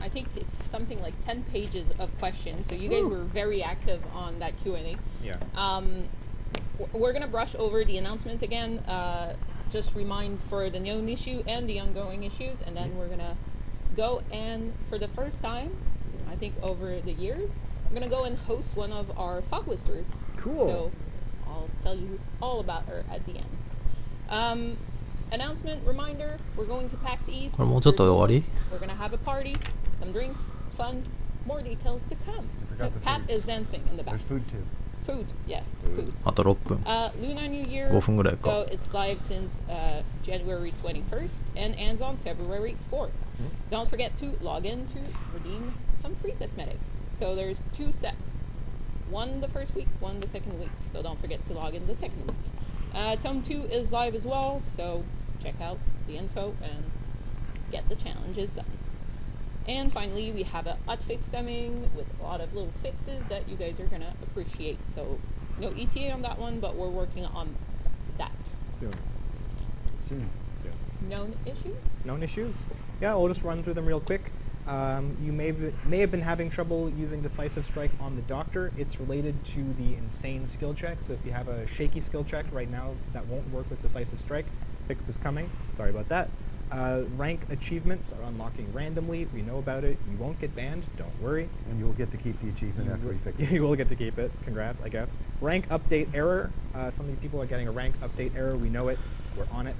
I think it's something like 10 pages of questions. So you guys were very active on that Q&A. Yeah. We're going to brush over the announcements again. Just remind for the known issue and the ongoing issues. And then we're going to go and, for the first time, I think over the years, I'm going to go and host one of our Fog Whispers. Cool. So I'll tell you all about her at the end. Announcement, reminder, we're going to PAX East. これもうちょっとで終わり We're going to have a party, some drinks, fun, more details to come. forgot the Pat food. is dancing in the back. There's food too. Food, yes, Food. food. あと6分 Lunar New Year. 5分ぐらいか So it's live since January 21st and ends on February 4th. Don't forget to log in to redeem some free cosmetics. So there's 2 sets. One the first week, one the second week. So don't forget to log in the second week. Tome 2 is live as well. So check out the info and get the challenges done. And finally, we have a hotfix coming with a lot of little fixes that you guys are going to appreciate. So no ETA on that one, but we're working on that. Soon. Soon. Soon. Known issues? Known issues? Yeah, we'll just run through them real quick. You may have been having trouble using Decisive Strike on the Doctor. It's related to the insane skill check. So if you have a shaky skill check right now, that won't work with Decisive Strike. Fix is coming. Sorry about that. Rank achievements are unlocking randomly. We know about it. You won't get banned. Don't worry. And you'll get to keep the achievement after we fix it. You will get to keep it. Congrats, I guess. Rank update error. Some of you people are getting a rank update error. We know it. We're on it.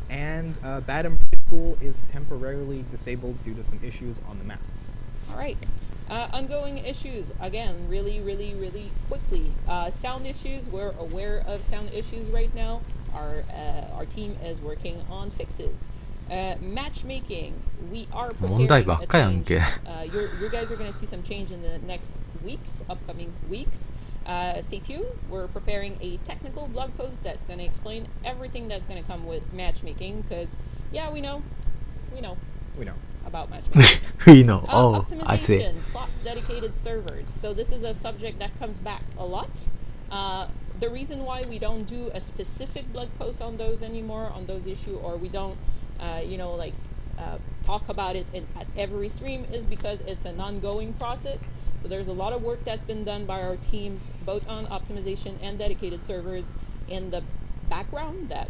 And Bad and Preschool is temporarily disabled due to some issues on the map. All right. Ongoing issues, again, really quickly. Sound issues, we're aware of sound issues right now. Our team is working on fixes. Matchmaking, we are 問題 preparing ばっかやん a け change. You guys are going to see some change in the next upcoming weeks. Stay tuned. We're preparing a technical blog post that's going to explain everything that's going to come with matchmaking. Because, yeah, we know We know. about matchmaking. We know oh I see Optimization plus dedicated servers. So this is a subject that comes back a lot. The reason why we don't do a specific blog post on those anymore, on those issues, or we don't, talk about it at every stream is because it's an ongoing process. So there's a lot of work that's been done by our teams, both on optimization and dedicated servers in the background that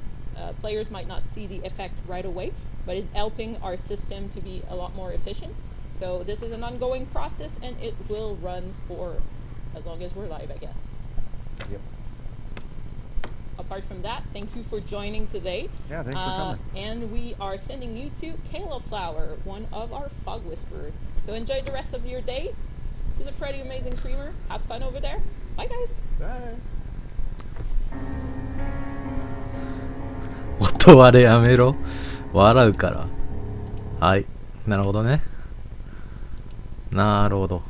players might not see the effect right away, but is helping our system to be a lot more efficient. So this is an ongoing process, and it will run for as long as we're live, I guess. Yep. Apart from that, thank you for joining today. Yeah, thanks for coming. And we are sending you to Kayla Flower, one of our Fog Whisperers. So enjoy the rest of your day. She's a pretty amazing streamer. Have fun over there. Bye, guys. Bye. 音割れやめろ笑うからはいなるほどねなるほど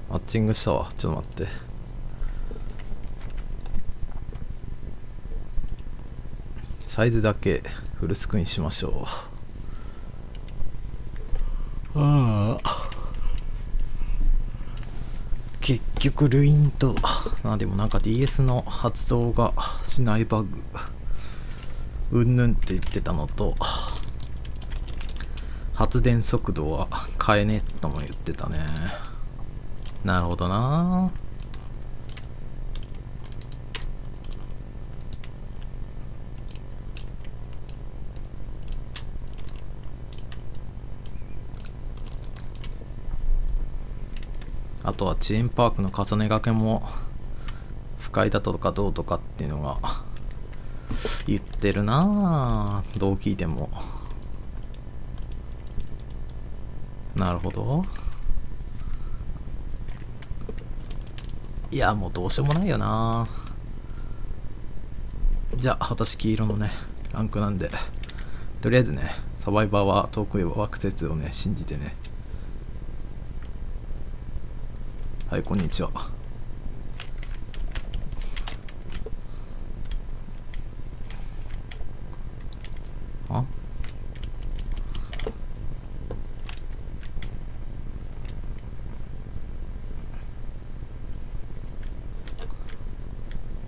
マッチングしたわちょっと待ってサイズだけフルスクリーンしましょう。結局ルインとでもなんか DS の発動がしないバグうんぬんって言ってたのと、発電速度は変えねえとも言ってたね。なるほどな。あとはチェーンパークの重ね掛けも不快だとかどうとかっていうのが言ってるなぁ、どう聞いても。なるほど。いやもうどうしようもないよな。じゃあ私黄色のねランクなんで、とりあえずねサバイバーは遠くへ惑説をね信じてね。はい、こんにちは。あ、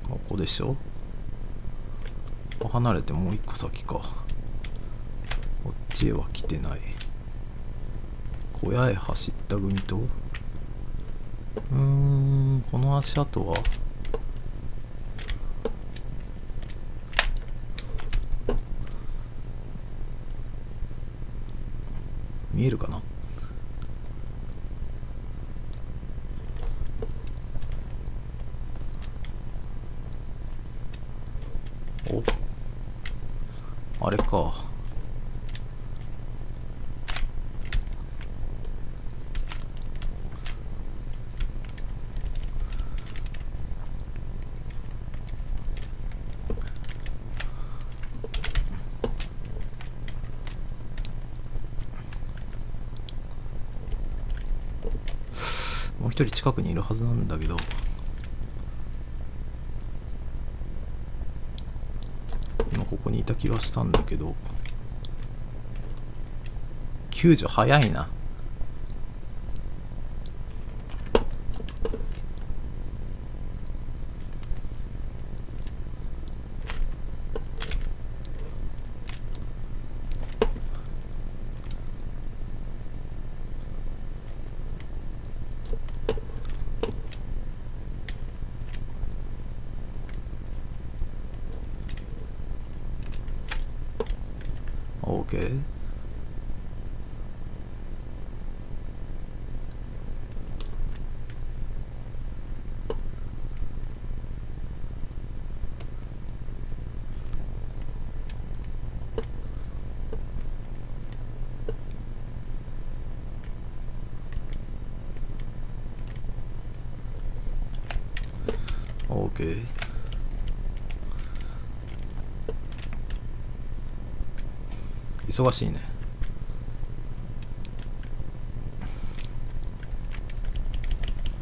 ここでしょ。離れてもう一個先か。こっちへは来てない。小屋へ走った組と、この足跡は見えるかな。お、あれか。もう一人近くにいるはずなんだけど、今ここにいた気がしたんだけど、救助早いな。OK。OK。忙しいね。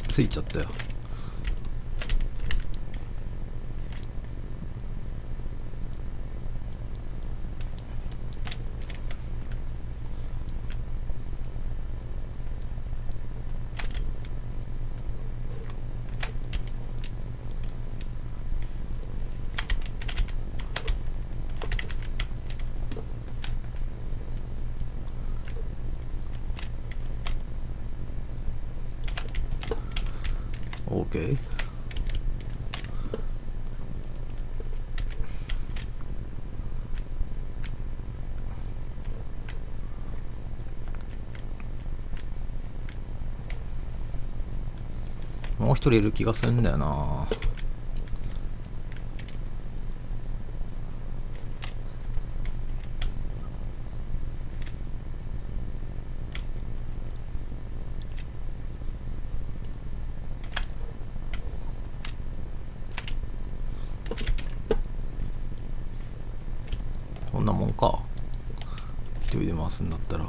ついちゃったよ。OK。もう一人いる気がするんだよな。こんなもんか。一人で回すんだったら。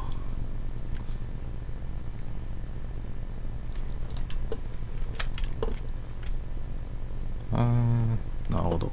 なるほど。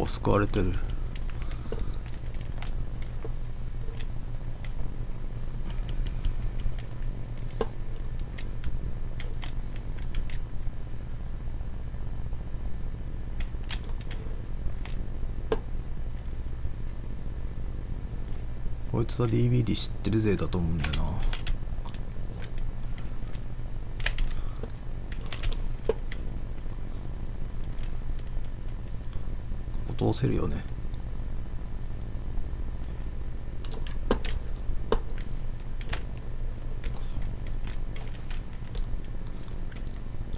救われてる。こいつは DBD 知ってるぜだと思うんだよな。ここ通せるよね。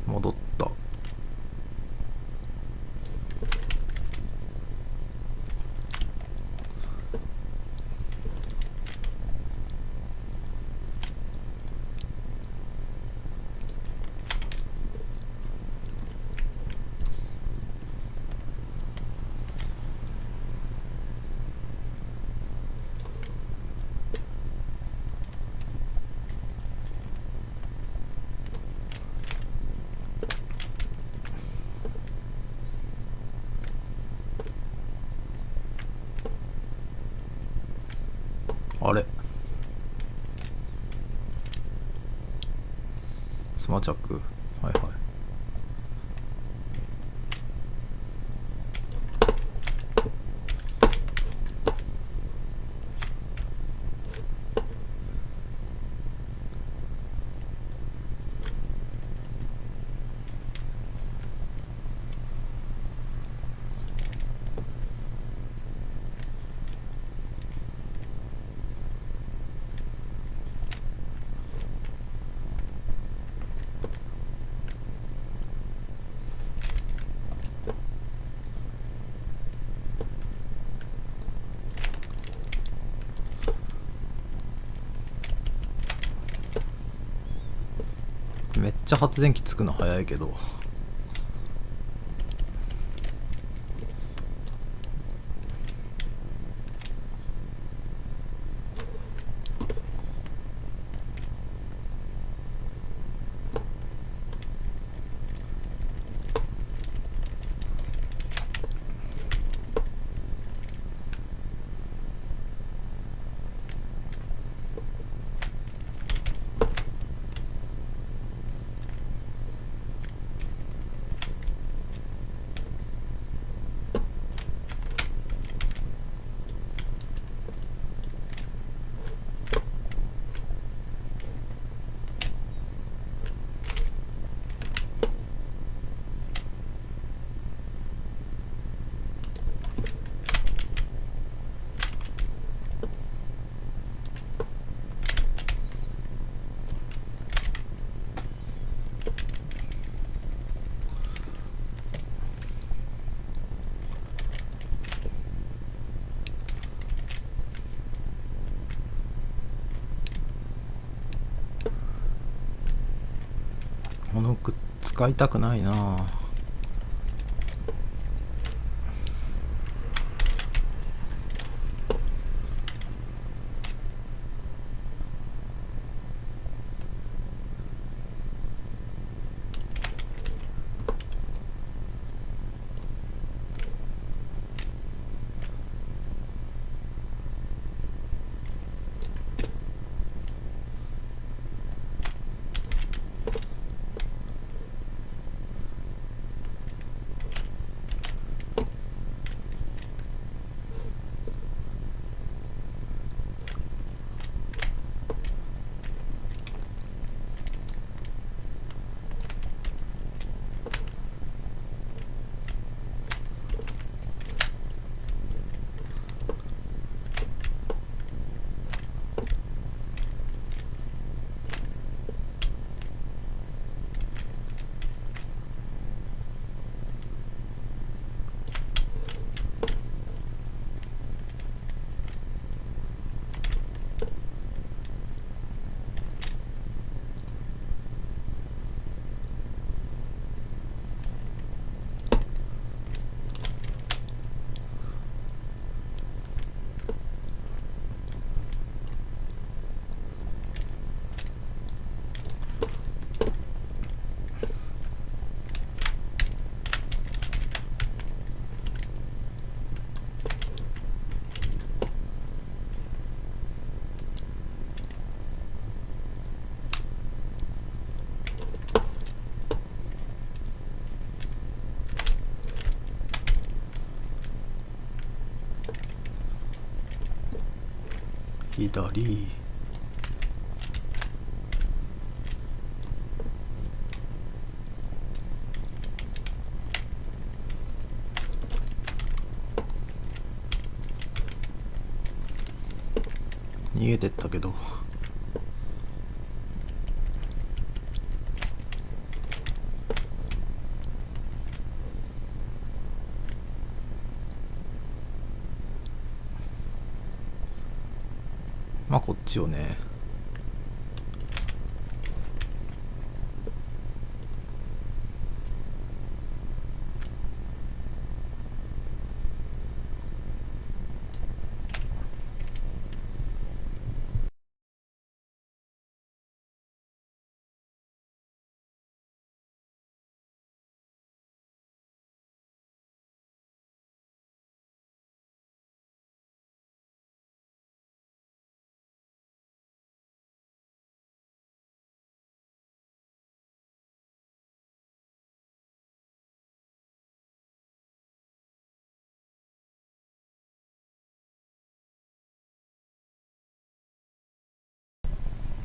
戻った。あれスマチャック、はいはい。めっちゃ発電機つくの早いけど、この服使いたくないな。左。逃げてったけど。まあこっちをね。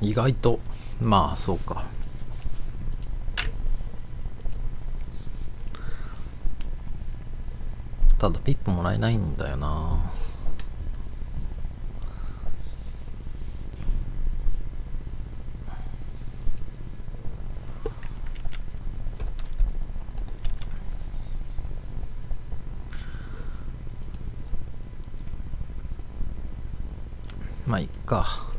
意外とまあそうか。ただピップもらえないんだよな。まあいっか。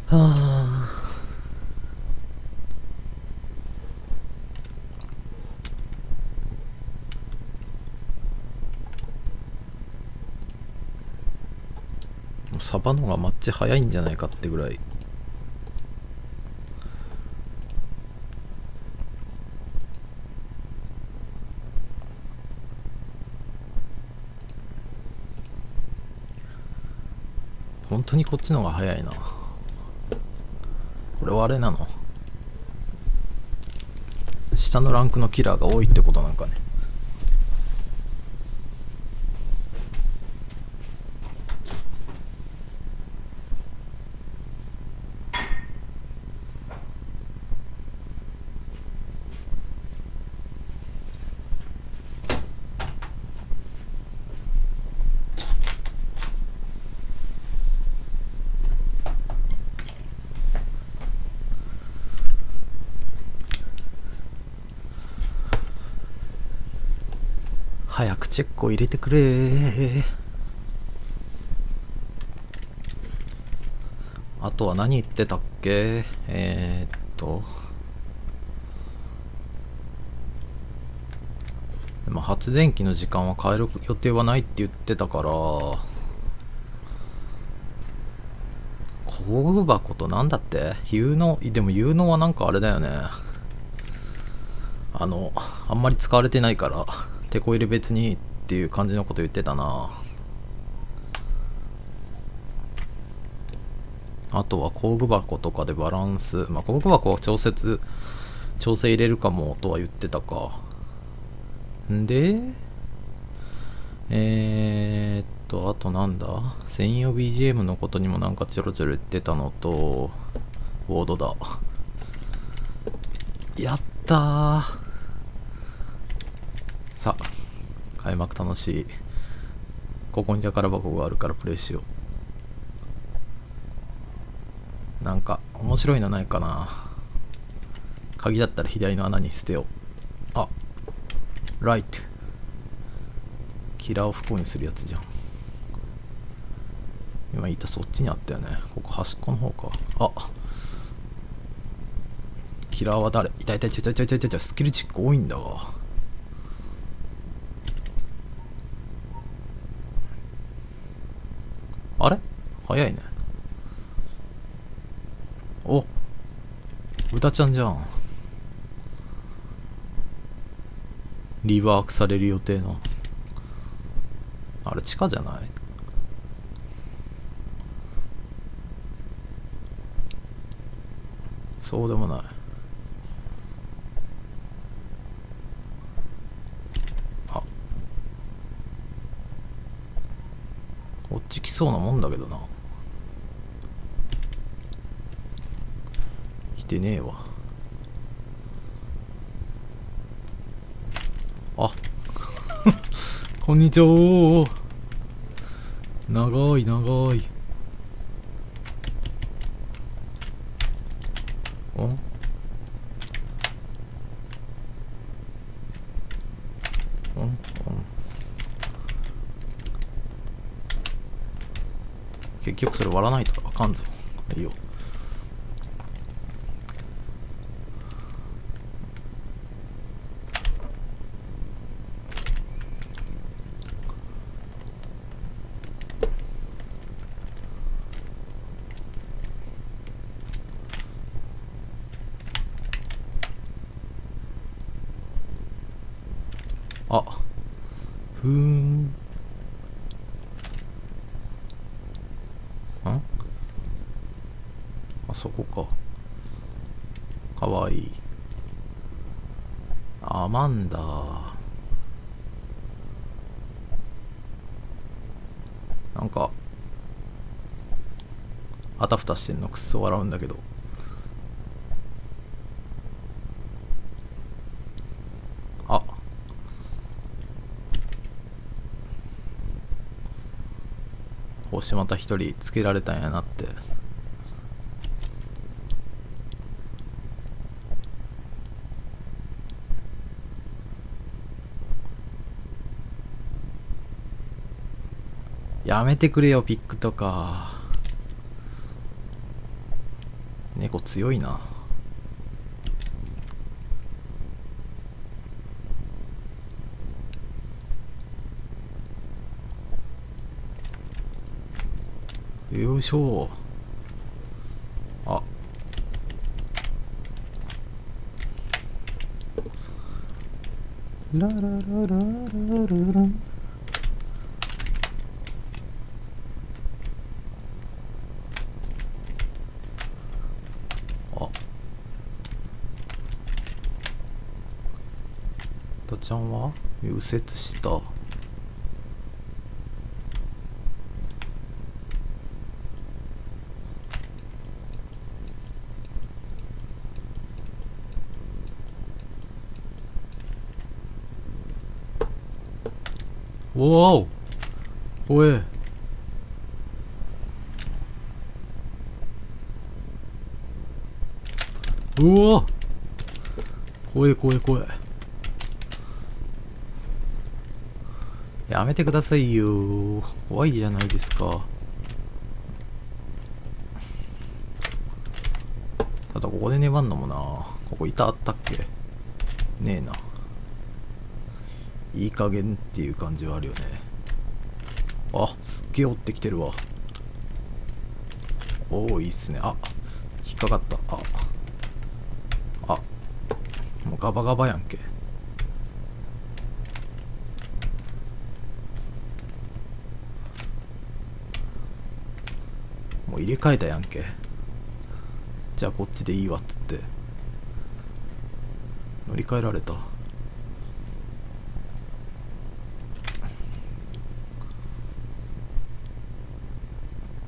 はあ。サバの方がマッチ早いんじゃないかってぐらい。本当にこっちの方が早いな。これはあれなの？下のランクのキラーが多いってことなんかね。早くチェックを入れてくれ。あとは何言ってたっけ。まあ発電機の時間は変える予定はないって言ってたから、工具箱となんだって有能。でも有能はなんかあれだよね、あんまり使われてないからテコ入れ別にっていう感じのこと言ってたな。あとは工具箱とかでバランス、まあ工具箱は調整入れるかもとは言ってたか。んであとなんだ、専用 BGM のことにもなんかちょろちょろ言ってたのと、ボードだ。やったー。さあ開幕楽しい。ここに宝箱があるからプレイしよう。なんか面白いのないかな。鍵だったら左の穴に捨てよう。あ、ライト。キラーを不幸にするやつじゃん。今言ったそっちにあったよね。ここ端っこの方か。あ、キラーは誰？いたいたいたいたいたいたいた。スキルチック多いんだわ。あれ早いね。お、歌ちゃんじゃん。リワークされる予定の。あれ地下じゃない？そうでもない。あ、こっち来そうなもんだけどな。来てねえわ。あこんにちは。長い長い。おん結局それ割らないとあかんぞ。いいよ。あ、ふーん。あそこか。かわいい。アマンダ。なんかあたふたしてんのくっそ笑うんだけど。あ、こうしてまた一人つけられたんやなって。やめてくれよピックとか。猫強いな。よいしょ。あ、ラララララララ。あ、たちゃんは右折した。おお、怖え。うわ、怖え怖え怖え。やめてくださいよ。怖いじゃないですか。ただここで粘んのもな。ここ板あったっけ？ねえな。いい加減っていう感じはあるよね。あ、すっげえ追ってきてるわ。おお、いいっすね。あ、引っかかった。あ、もうガバガバやんけ。もう入れ替えたやんけ。じゃあこっちでいいわっつって乗り換えられた。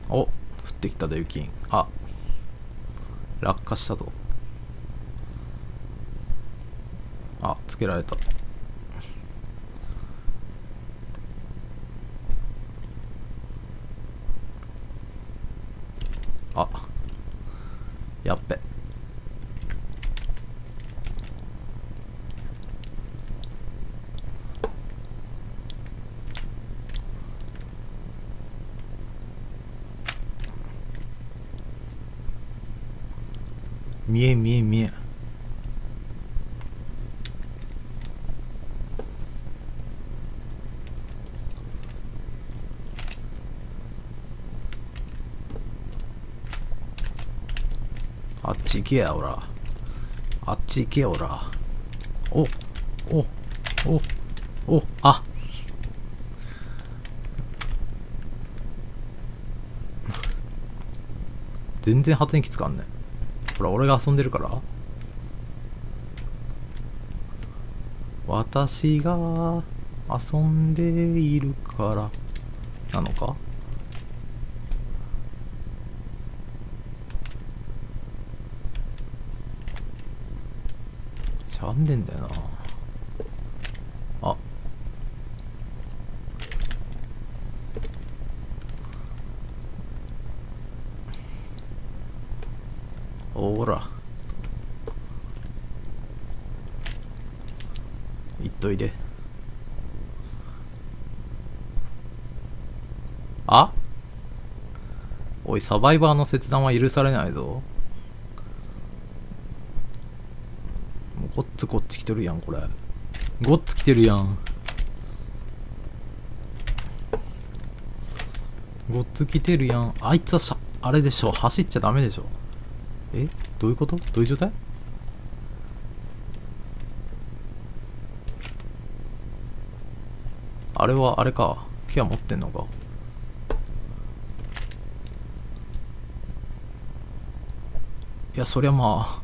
お、降ってきたで雪。あ、落下したぞ。あ、つけられた。あ、やっべ。見えん見えん見えん。あっち行けやおら。あっち行けやおら。おおおおあ全然発電機使わんね。ほら俺が遊んでるから。私が遊んでいるからなのか。しゃんでんだよな。あほら言っといで。あおい、サバイバーの切断は許されないぞ。もうこっち来とるやん。これごっつ来てるやん。ごっつ来てるやん。あいつはあれでしょ、走っちゃダメでしょ。え、どういうこと？どういう状態？あれはあれか、ケア持ってんのか。いや、そりゃまあ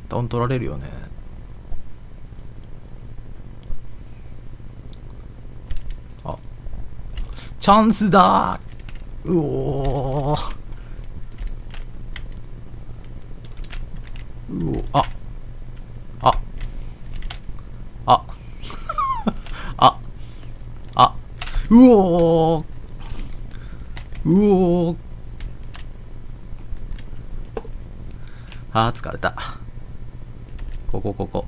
ダウン取られるよね。あ、チャンスだー。うおー、うお、ああああうおー、うおー、あー疲れた。ここ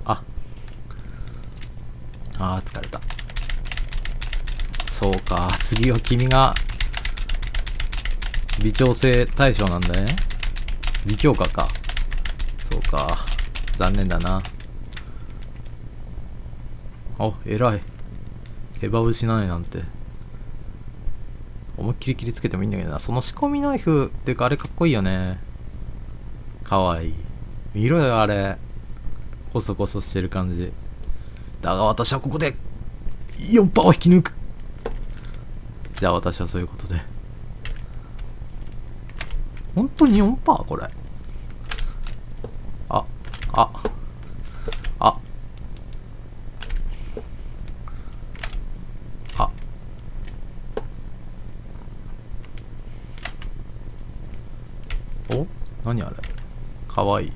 あ疲れた。そうか、次は君が微調整対象なんだね。微強化か。そうか、残念だな。お、偉い。ヘバ失いなんて思いっきり切りつけてもいいんだけどな。その仕込みナイフっていうか、あれかっこいいよね。かわいい。見ろよあれ、コソコソしてる感じ。だが私はここで4%を引き抜く。じゃあ私はそういうことで。本当に 4%？ これ。あお、何あれ、かわいい。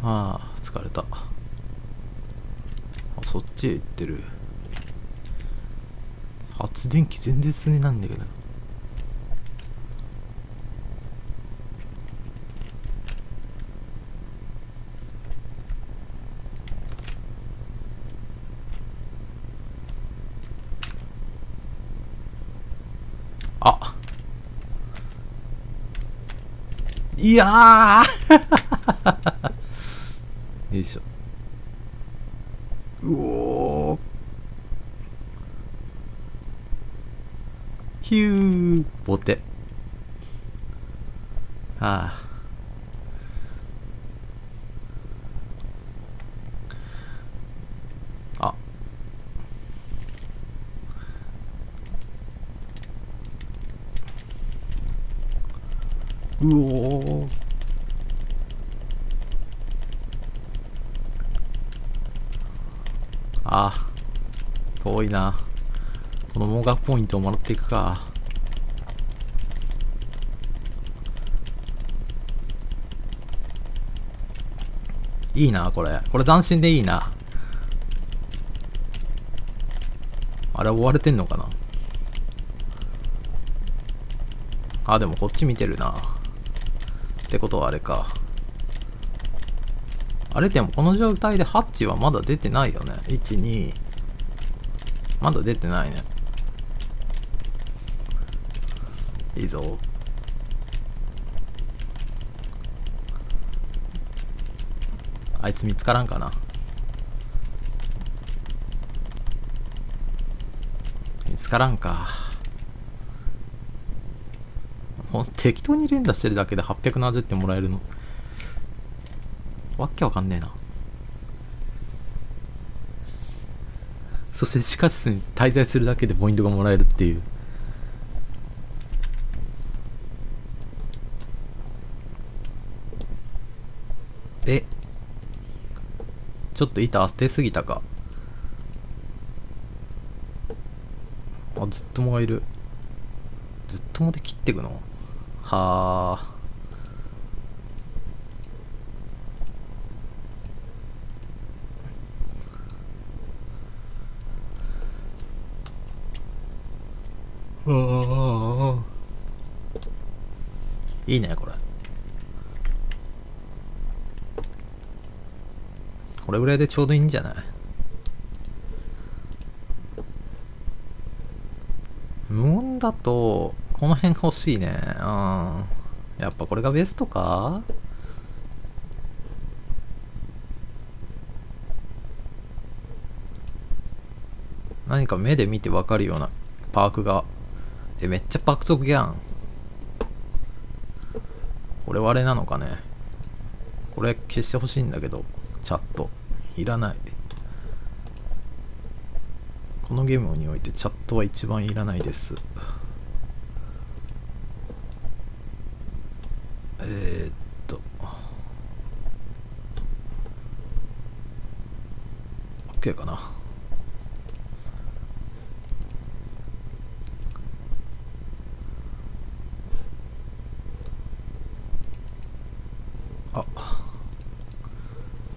ああ疲れた。そっちへ行ってる。発電機全然進めないんだけど。あ、いやーよいしょ。うおー、ヒュー、ボテ。ああ、うおー、あ、遠いな。この盲学ポイントをもらっていくか。いいな、これ斬新でいいな。あれ追われてんのかな。あ、でもこっち見てるな。ってことはあれか、あれでもこの状態でハッチはまだ出てないよね。12まだ出てないね。いいぞ。あいつ見つからんかな。見つからんか。ほん適当に連打してるだけで870点もらえるのわっけわかんねえな。そして地下室に滞在するだけでポイントがもらえるっていう。ちょっと板捨てすぎたか。あ、ずっともがいる。ずっともで切ってくのはあ。いいねこれ。これぐらいでちょうどいいんじゃない？無音だとこの辺欲しいね。やっぱこれがベストか。何か目で見て分かるようなパークが。めっちゃ爆速やん。これはあれなのかね。これ消してほしいんだけど、チャットいらない。このゲームにおいてチャットは一番いらないです。OK かな。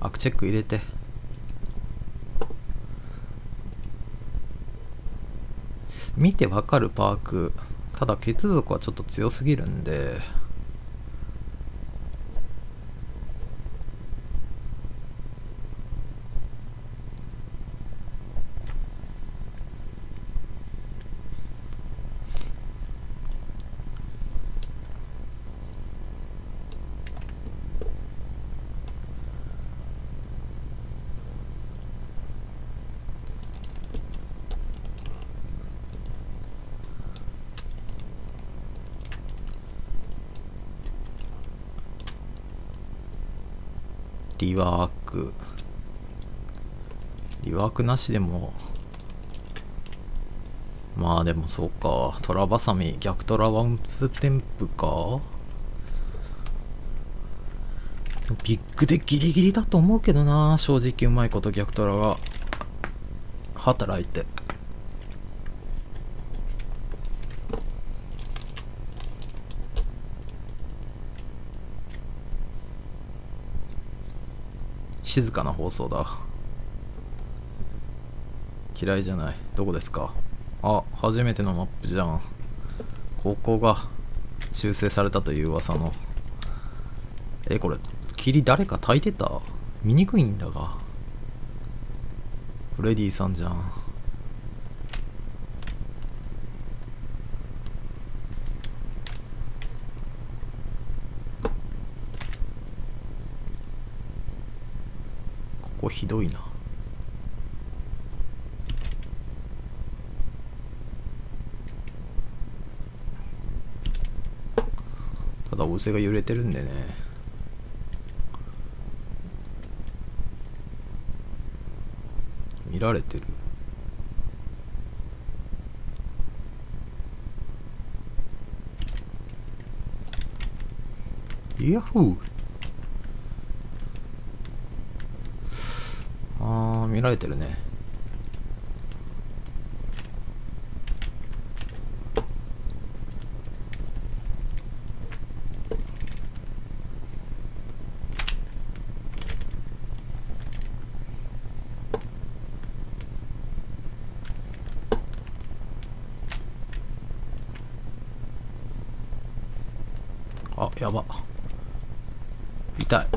アクチェック入れて。見てわかるパーク。ただ血族はちょっと強すぎるんで。リワークなしでも、まあでもそうか。トラバサミ逆トラワンプテンプか。ビッグでギリギリだと思うけどな。正直うまいこと逆トラが働いて。静かな放送だ。嫌いじゃない。どこですか？あ、初めてのマップじゃん。ここが修正されたという噂の。これ霧誰か焚いてた？見にくいんだが。フレディさんじゃん。ここひどいな。ただおせが揺れてるんでね。見られてる。ヤッホー。見られてるね。あ、やば。痛い。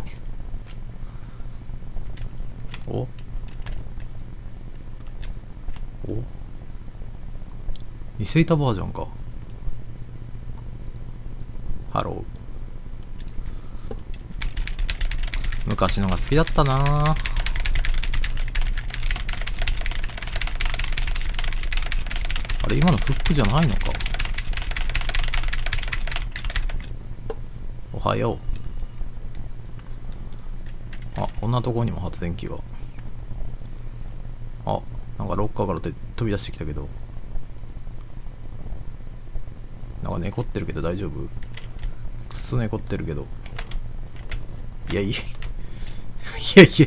見せたバージョンか。ハロー。昔のが好きだったな。あれ、今のフックじゃないのか。おはよう。あ、こんなとこにも発電機が。あ、なんかロッカーから飛び出してきたけど。なんか寝こってるけど大丈夫？くっそ寝こってるけど。いやいや。いやいや。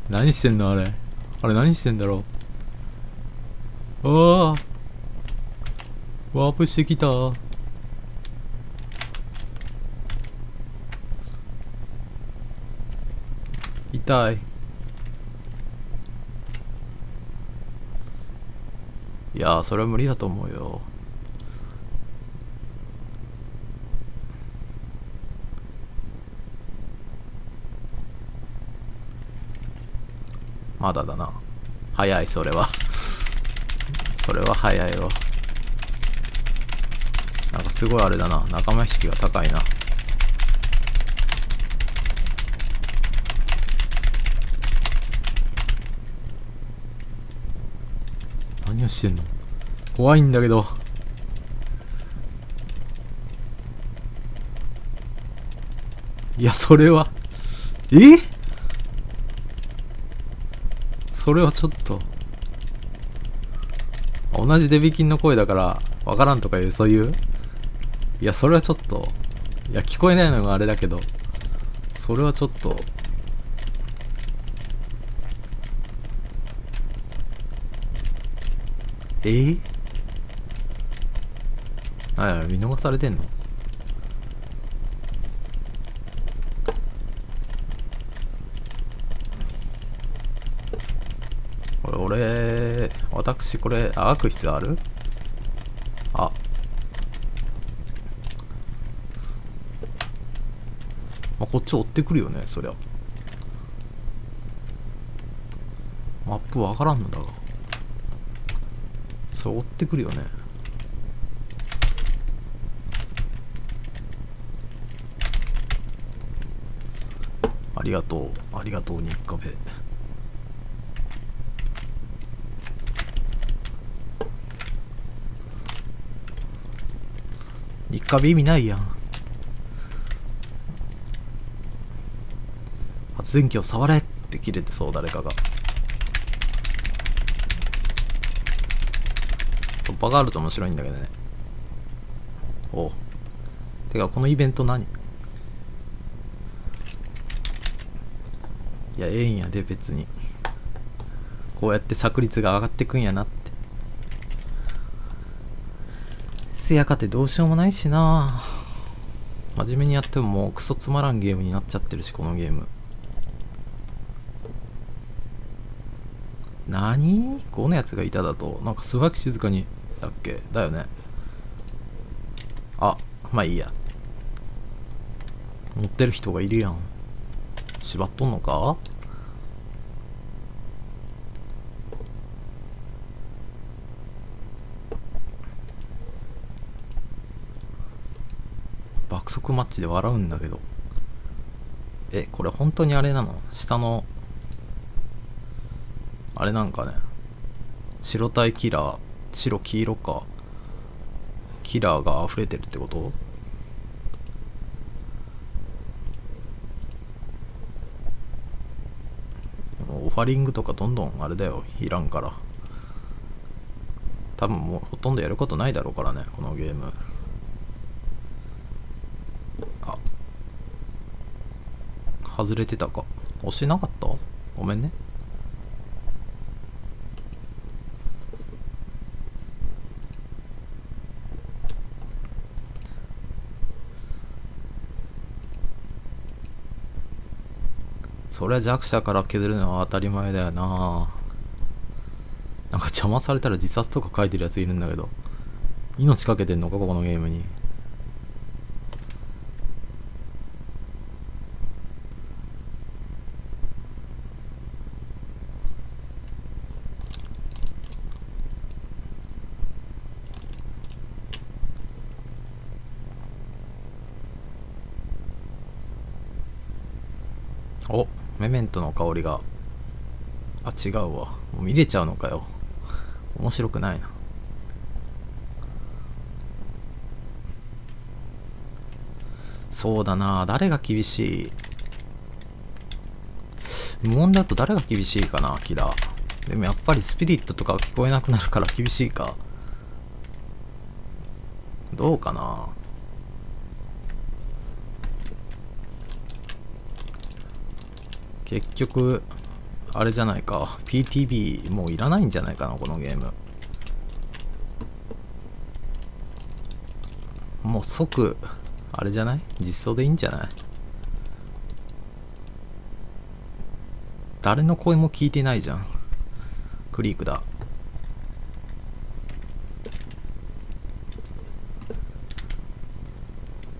何してんのあれ。あれ何してんだろう。ああ。ワープしてきた。痛い。いやー、それは無理だと思うよ。まだだな。早い、それは。それは早いわ。なんかすごいあれだな。仲間意識が高いな。何をしてんの？怖いんだけど。いや、それは。それはちょっと。同じデビキンの声だからわからんとかいう、そういう。いや、それはちょっと。いや、聞こえないのがあれだけど。それはちょっと。見逃されてんの？私これ開く必要ある？あ、まあ、こっち追ってくるよね、そりゃ。マップわからんのだが、そう追ってくるよね。ありがとう、ありがとう、日課部。日課部意味ないやん。発電機を触れって切れてそう、誰かが。突破があると面白いんだけどね。おう。てか、このイベント何？いや、ええんやで、別に。こうやって炸率が上がってくんやなって。せやかてどうしようもないしな。真面目にやってももうクソつまらんゲームになっちゃってるし、このゲーム。何？このやつがいただと、なんか素早く静かに、だっけ？だよね。あ、まあいいや。乗ってる人がいるやん。縛っとんのか？爆速マッチで笑うんだけど。これ本当にあれなの？下のあれなんかね、白体キラー、白黄色か、キラーが溢れてるってこと？オファリングとかどんどんあれだよ、いらんから。多分もうほとんどやることないだろうからね、このゲーム。あ、外れてたか。押してなかった？ごめんね。そりゃ弱者から削るのは当たり前だよな。なんか邪魔されたら自殺とか書いてるやついるんだけど、命かけてんのか、ここのゲームに。お、メメントの香りが。あ、違うわ。もう見れちゃうのかよ。面白くないな。そうだな、誰が厳しい？無音だと誰が厳しいかな、キラー。でもやっぱりスピリットとか聞こえなくなるから厳しいか。どうかな。結局あれじゃないか、 PTB もういらないんじゃないかな、このゲーム。もう即あれじゃない、実装でいいんじゃない。誰の声も聞いてないじゃん。クリークだ。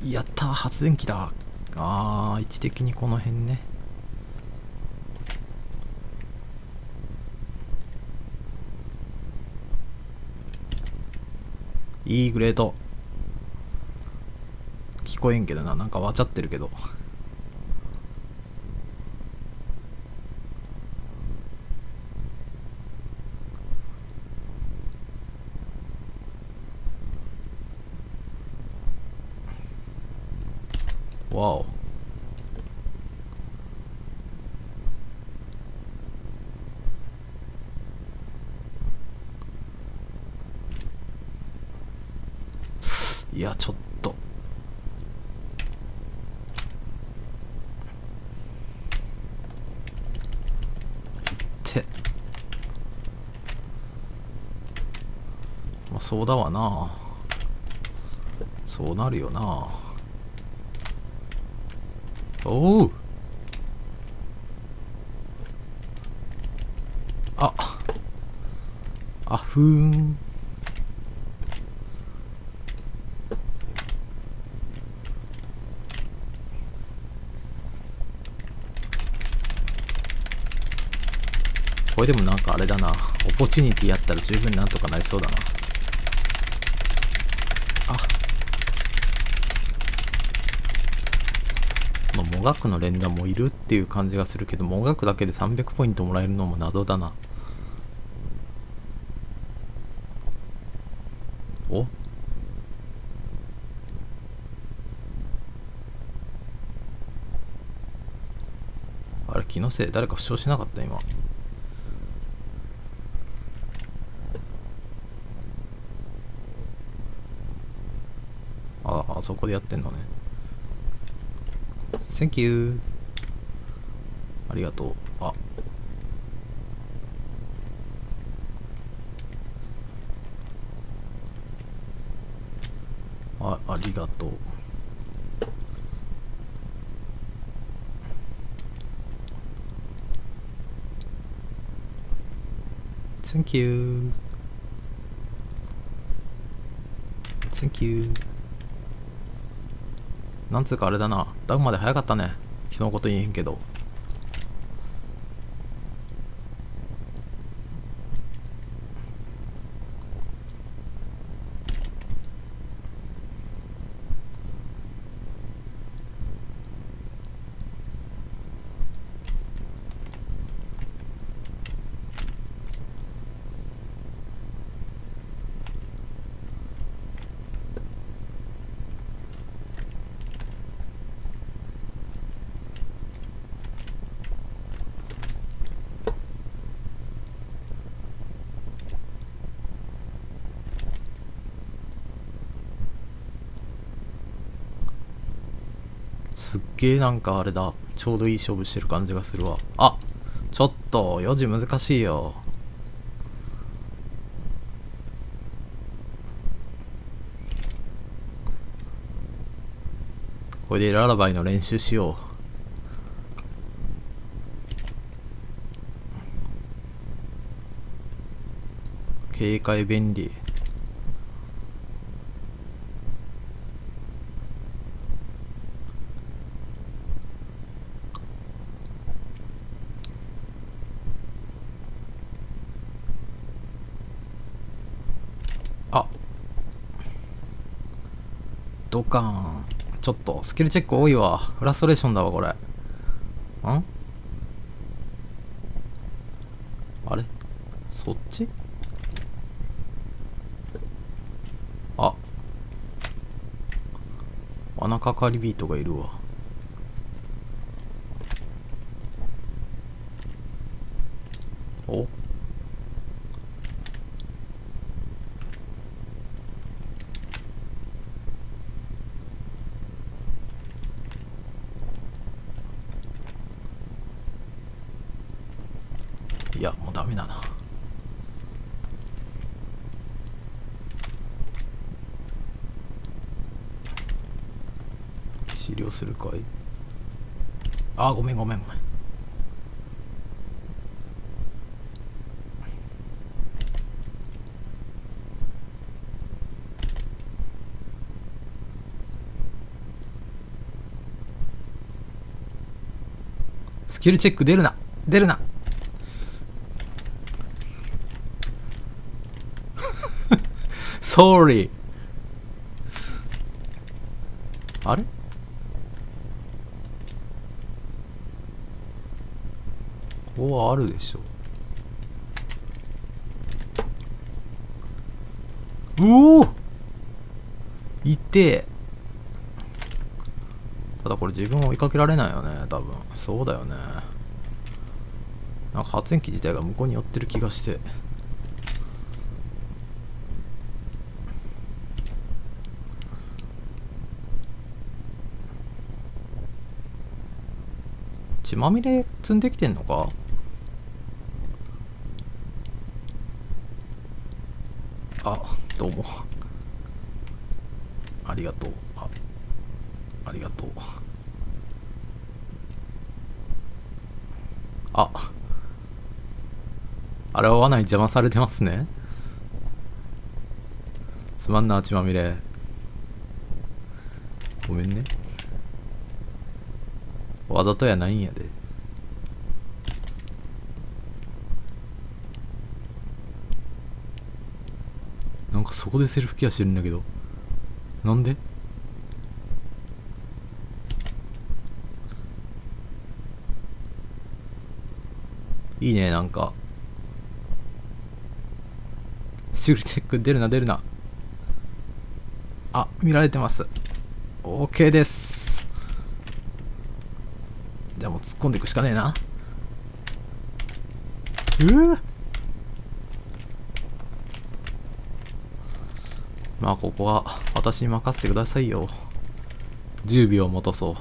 やったー、発電機だ。位置的にこの辺ね。いいグレート。聞こえんけどな、なんかわちゃってるけど。わお。いや、ちょっとってまあそうだわな、そうなるよな。おう、ふーん。これでもなんかあれだな、オポチュニティやったら十分なんとかなりそうだな。このもがくの連打もいるっていう感じがするけど、もがくだけで300ポイントもらえるのも謎だな。お、あれ気のせい、誰か負傷しなかった今。あそこでやってんのね。Thank you。 ありがとう。ありがとう。Thank you。 Thank you。 なんつうかあれだな、ダウンまで早かったね。人のこと言えへんけど。すっげえなんかあれだ、ちょうどいい勝負してる感じがするわ。ちょっと4時難しいよ。これでララバイの練習しよう。警戒便利。ドカーン。ちょっとスキルチェック多いわ。フラストレーションだわこれ。そっち？あ、穴かかりビートがいるわ。お、いやもうダメだな。資料するかい？あ、ごめんごめんごめん。スキルチェック出るな出るな。Sorry。あれ？ここはあるでしょ。うお、いてえ。ただこれ自分を追いかけられないよね、多分。そうだよね。なんか発電機自体が向こうに寄ってる気がして。血まみれ積んできてんのか？あ、どうも。ありがとう。ありがとう。あれは罠に邪魔されてますね。すまんな、血まみれ。ごめんね。わざとやないんやで。なんかそこでセルフケアしてるんだけど、なんで？いいね、なんかシグルチェック出るな出るな。あ、見られてます。 OK です。じゃあもう突っ込んでいくしかねえな。まあここは私に任せてくださいよ。10秒戻そう。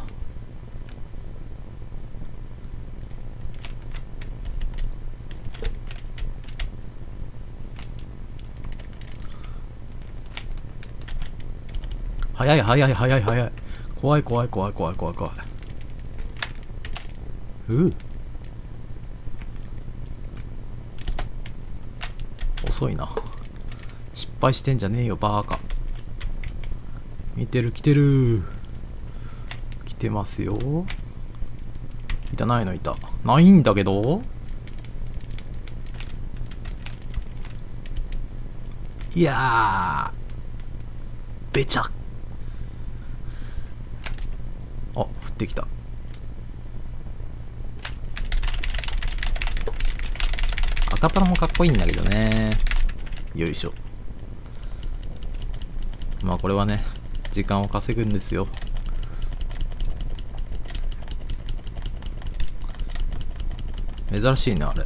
早い早い早い早い。怖い怖い怖い怖い怖い怖い。遅いな。失敗してんじゃねえよバーカ。見てる、来てる、来てますよ。いたないの？いたないんだけど。いやーべちゃ。あ、降ってきた。赤トラもかっこいいんだけどね。よいしょ。まあこれはね、時間を稼ぐんですよ。珍しいね、あれ。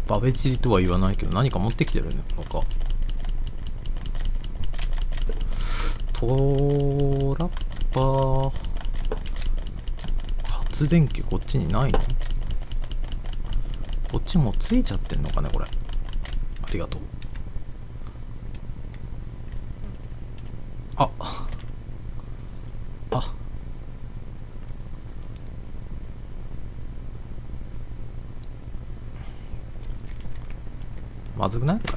バベチリとは言わないけど、何か持ってきてるのか。トラッパー。発電機こっちにないの？こっちもついちゃってんのかね、これ。ありがとう。あ、まずくない？これ。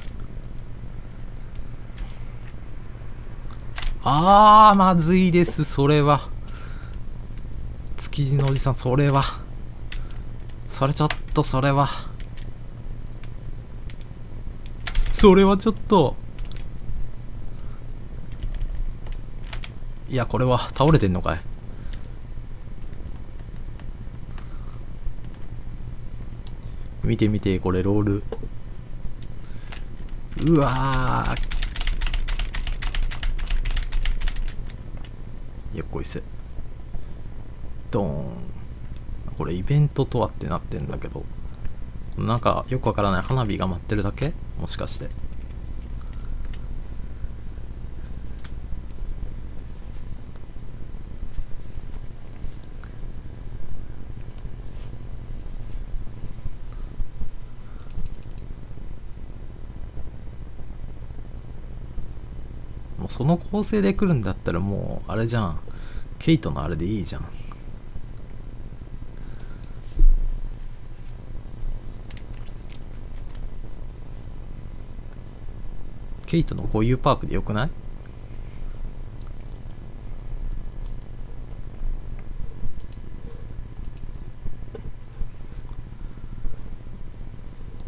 まずいです、それは。築地のおじさん、それは。それちょっと、それは。それはちょっと。いや、これは倒れてんのかい。見て見て、これロール。うわー。よっこいせ。ドーン。これイベントとはってなってんだけど、なんかよくわからない花火が舞ってるだけ？もしかして。もうその構成で来るんだったらもうあれじゃん。ケイトのあれでいいじゃん。ケイトの固有パークでよくない？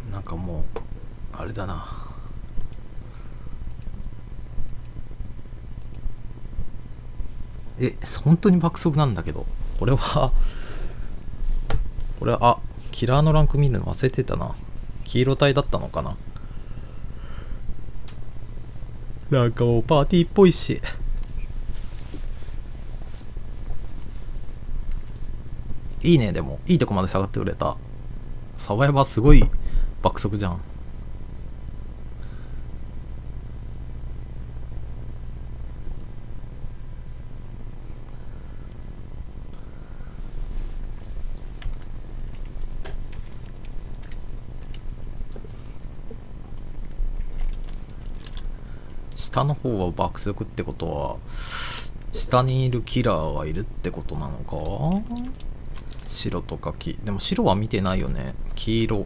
なんかもうあれだな。本当に爆速なんだけど、これはキラーのランク見るの忘れてたな。黄色帯だったのかな。なんかもうパーティーっぽいし。いいね。でもいいとこまで下がってくれた。サバヤバすごい爆速じゃん。下の方は爆速ってことは下にいるキラーがいるってことなのか。白とか黄、でも白は見てないよね。黄色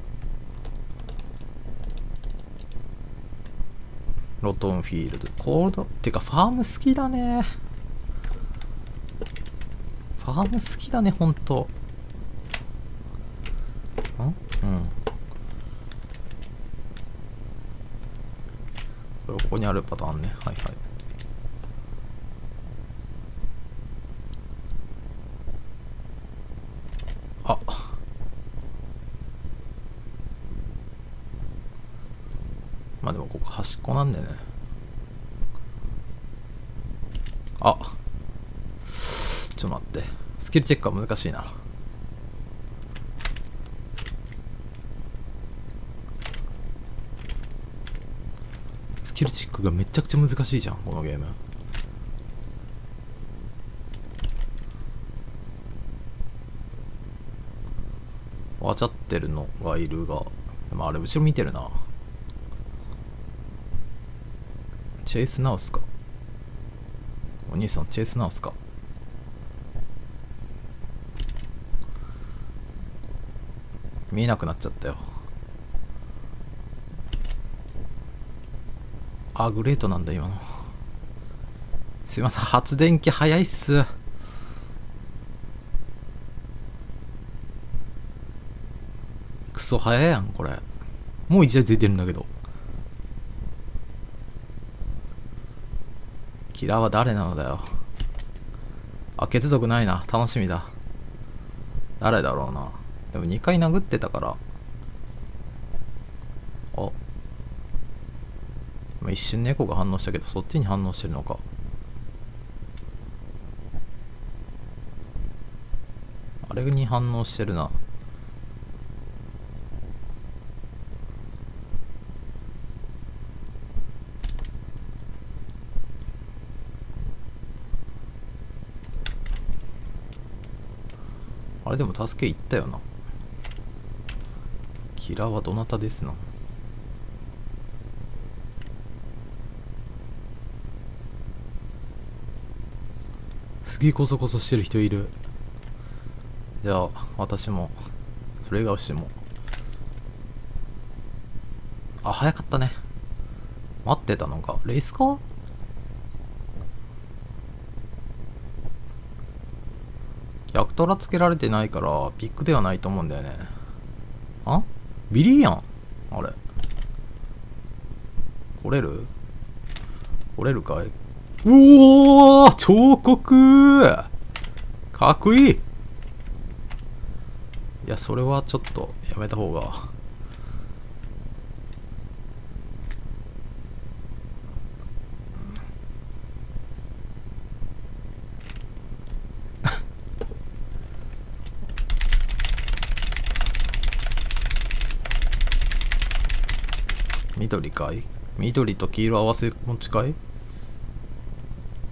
ロトンフィールドコードってかファーム好きだね。ファーム好きだねほんと。ここにあるパターンね。はいはい。あ、まあでもここ端っこなんでね。あ、ちょっと待って、スキルチェックは難しいな。スキルチェックがめちゃくちゃ難しいじゃんこのゲーム。わちゃってるのがいるが、でもあれ後ろ見てるな。チェイスナウスか。お兄さんチェイスナウスか。見えなくなっちゃったよ。あ、グレートなんだ今の。すいません、発電機早いっす。クソ早いやんこれ。もう1台ついてるんだけど。キラーは誰なのだよ。あ、血族ないな。楽しみだ。誰だろうな。でも2回殴ってたから。あ、一瞬猫が反応したけどそっちに反応してるのか。あれに反応してるな。あれでも助け行ったよな。キラーはどなたですの。すげえコソコソしてる人いる。じゃあ私もそれがしても。あ、早かったね。待ってたのか。レースか。逆トラつけられてないからピックではないと思うんだよね。あ、ビリーやん。あれ来れるかい。おー、彫刻かっこいい。いやそれはちょっとやめた方が緑かい？緑と黄色合わせ持ちかい？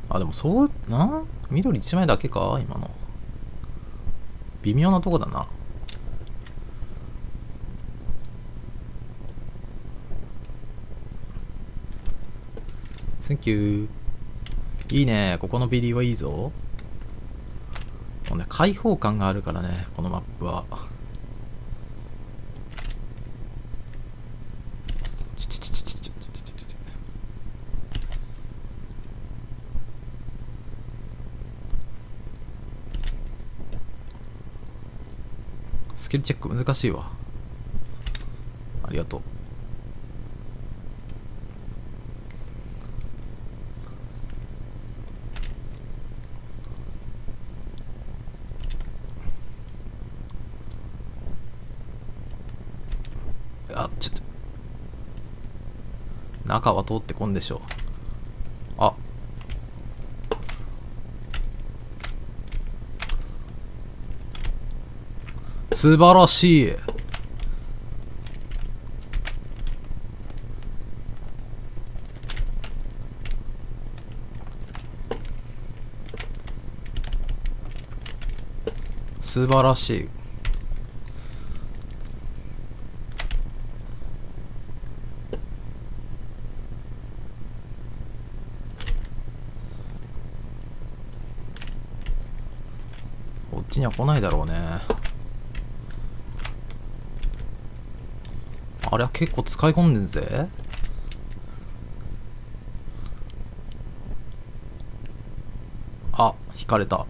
あ、でもそうな、緑1枚だけか今の。微妙なとこだな。センキュー。いいね、ここのビリーはいいぞ。もうね、開放感があるからね、このマップは。スキルチェック難しいわ。ありがとう。あ、ちょっと中は通ってこんでしょ。あ、素晴らしい。素晴らしい。こっちには来ないだろうね。あれは結構使い込んでんぜ。あ、引かれた。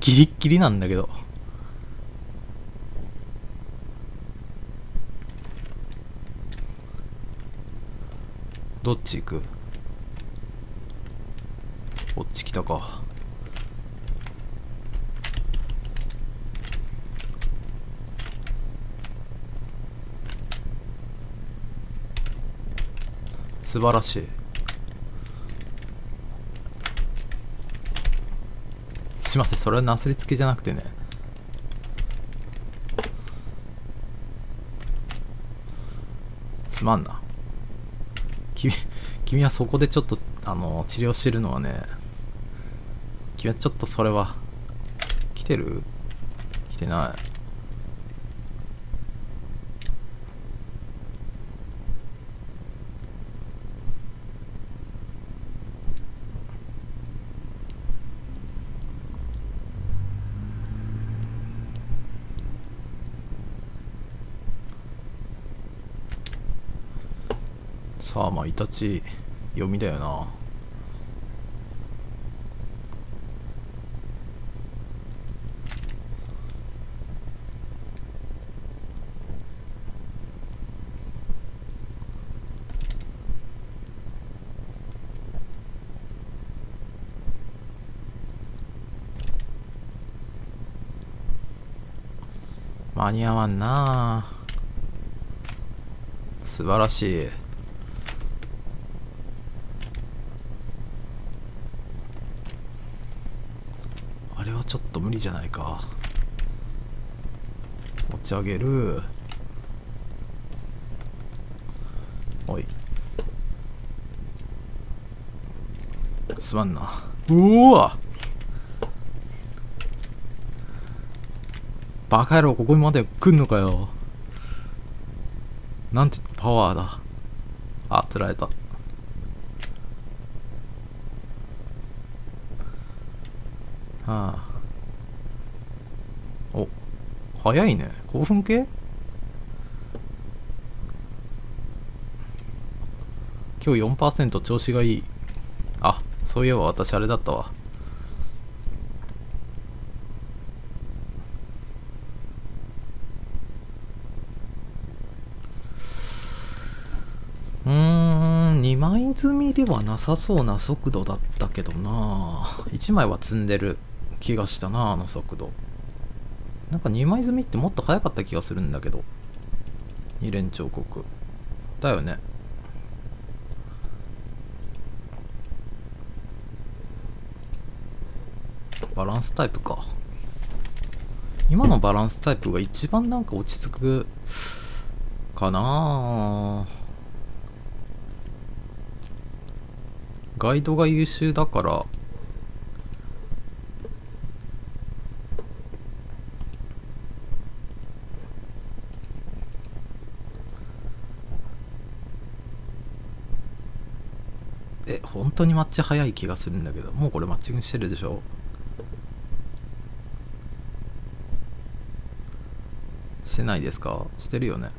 ギリッギリなんだけど。どっち行く？こっち来たか。素晴らしい。すいません、それはなすりつけじゃなくてね。すまんな。君はそこでちょっと治療してるのはね、君はちょっとそれは来てる？来てない。さあ、まあイタチ読みだよな。間に合わんな。素晴らしい。あれはちょっと無理じゃないか。持ち上げる。おい、すまんな。うわ、バカ野郎、ここまで来んのかよ。なんてパワーだ。あ、釣られた。はあ、お、早いね。興奮系？今日 4% 調子がいい。あ、そういえば私あれだったわ。2枚積みではなさそうな速度だったけどな。1枚は積んでる気がしたな、あの速度。なんか2枚積みってもっと速かった気がするんだけど。2連彫刻だよね。バランスタイプか。今のバランスタイプが一番なんか落ち着くかな。ガイドが優秀だから本当にマッチ早い気がするんだけど、もうこれマッチングしてるでしょ。してないですか？してるよね。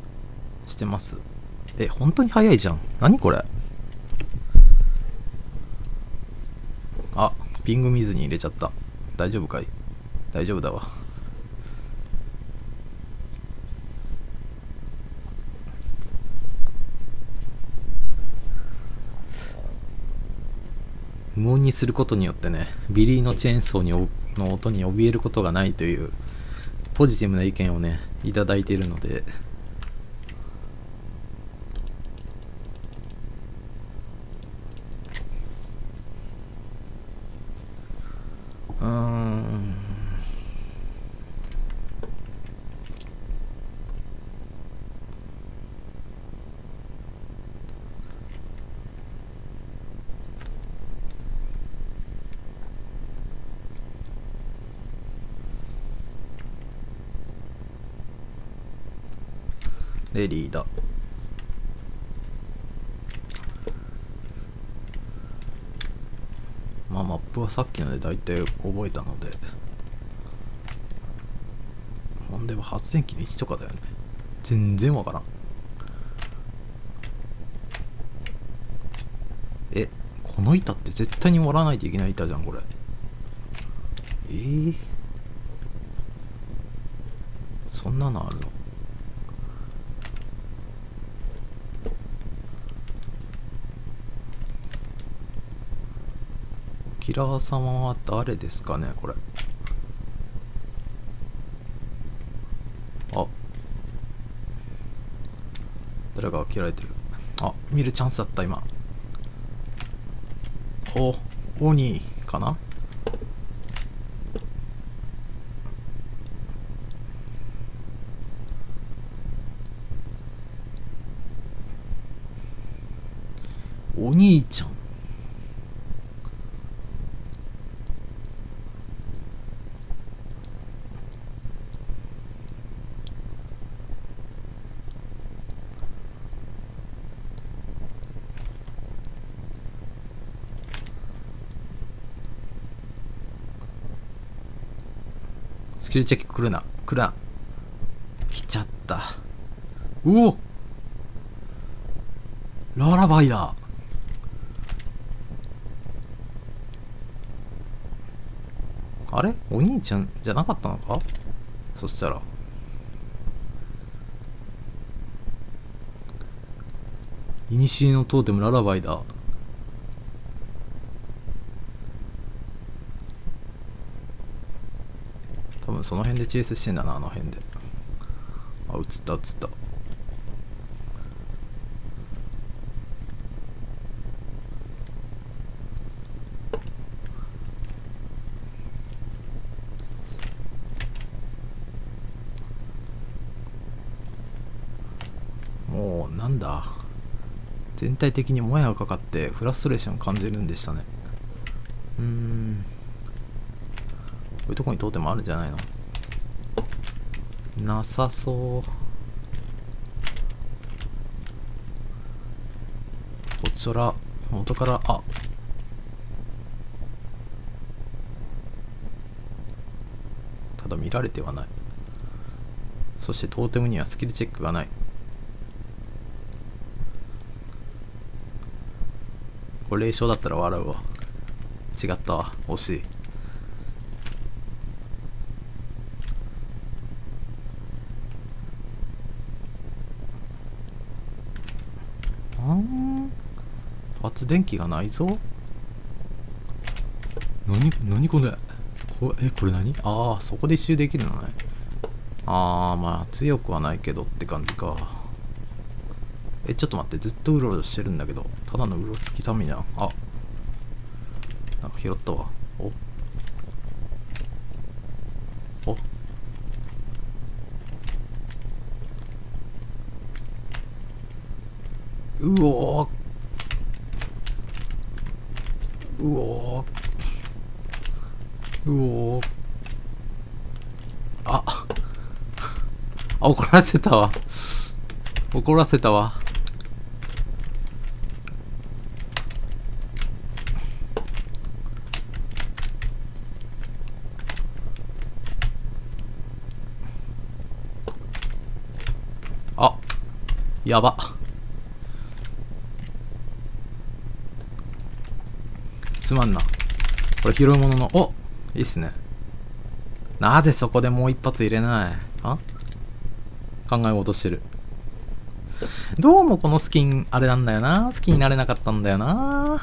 してます。本当に早いじゃん。何これ。あ、ピング見ずに入れちゃった。大丈夫かい？大丈夫だわ。無音にすることによってね、ビリーのチェーンソーの音に怯えることがないというポジティブな意見をね、いただいているので、レディーだ。まあマップはさっきので大体覚えたので、問題は発電機の位置とかだよね。全然わからん。この板って絶対に割らないといけない板じゃんこれ。そんなのあるの？キラー様は誰ですかねこれ。あ、誰が切られてる。あ、見るチャンスだった今。鬼かな。お兄ちゃん。スキルチェック来るな。来ちゃった。うお、ララバイだ。あれ、お兄ちゃんじゃなかったのか。そしたらいにしえのトーテムララバイだ。多分その辺でチェイスしてんだな。あの辺で。あ、映った。もうなんだ、全体的にもやがかかってフラストレーション感じるんでしたね。こういうとこにトーテムあるんじゃないの？なさそう。こちら元から、あ、ただ見られてはない。そしてトーテムにはスキルチェックがない。これ霊障だったら笑うわ。違ったわ、惜しい。発電機がないぞ。何これ。これ何？ああ、そこで一周できるのね。ああ、まあ強くはないけどって感じか。ちょっと待って、ずっとうろうろしてるんだけど、ただのうろつきためじゃん。あ、なんか拾ったわ。うおーうおーうおーあ怒らせたわ怒らせたわ。あ、やば。すまんな。これ拾い物の、お、いいっすね。なぜそこでもう一発入れない？あ？考え事してる。どうもこのスキン、あれなんだよな。好きになれなかったんだよな。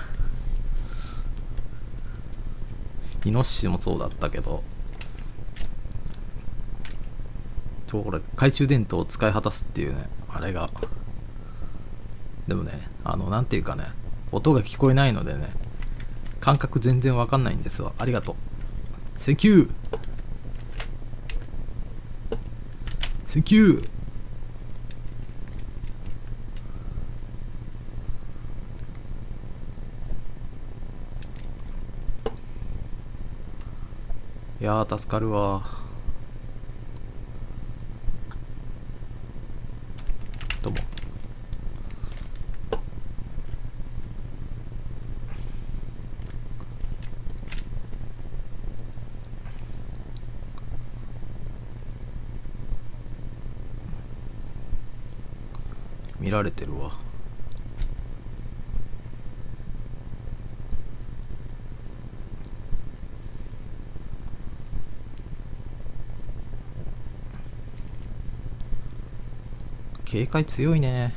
イノシシもそうだったけど。これ、懐中電灯を使い果たすっていうね、あれが。でもね、なんていうかね、音が聞こえないのでね、感覚全然わかんないんですわ。ありがとう。センキューセンキュー。いやー、助かるわ。どうも。見られてるわ。警戒強いね。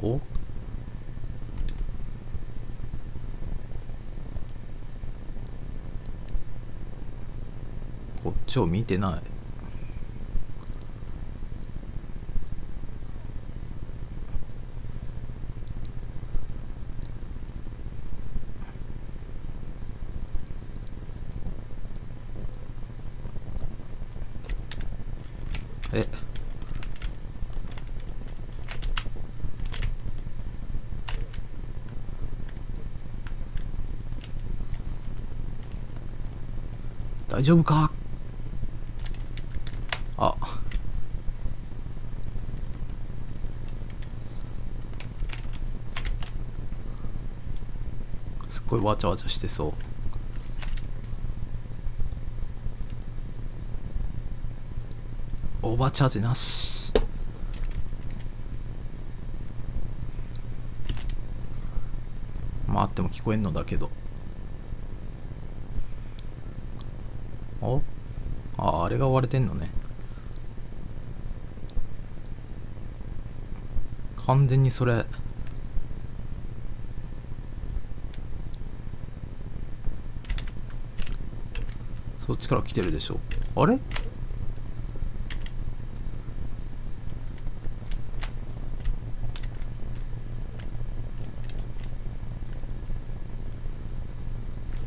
お？こっちを見てない。え、大丈夫か？あ、すっごいわちゃわちゃしてそう。オーバーチャージなし。まああっても聞こえんのだけど。お？あれが割れてんのね。完全にそれそっちから来てるでしょ。あれ？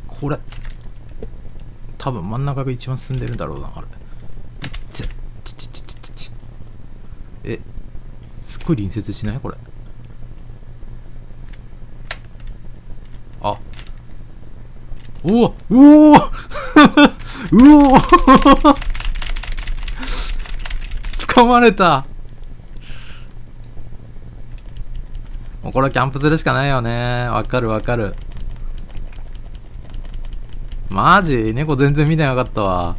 これ多分真ん中が一番進んでるだろうな。あれえ、すっごい隣接しないこれ。あ、おおうおうお掴まれた。もうこれはキャンプするしかないよね。わかるわかる。マジ猫全然見てなかったわ。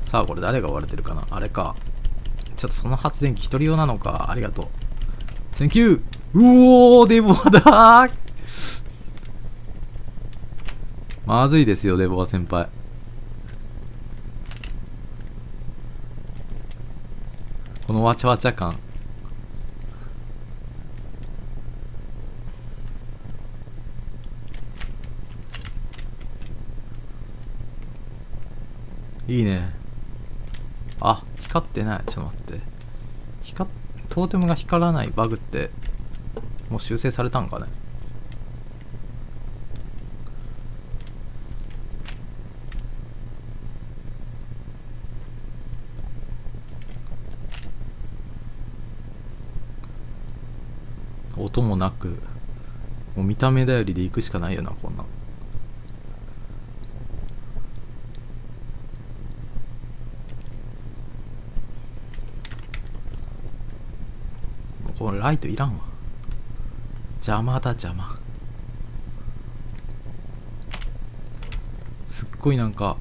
さあこれ誰が割れてるかな。あれか。ちょっとその発電機一人用なのか。ありがとう。センキュー。うおーデボアだー。まずいですよデボア先輩。このわちゃわちゃ感。いいね。あ、光ってない。ちょっと待って。トーテムが光らないバグってもう修正されたんかね。音もなくもう見た目頼りで行くしかないよな、こんなん。このライトいらんわ、邪魔だ邪魔。すっごいなんか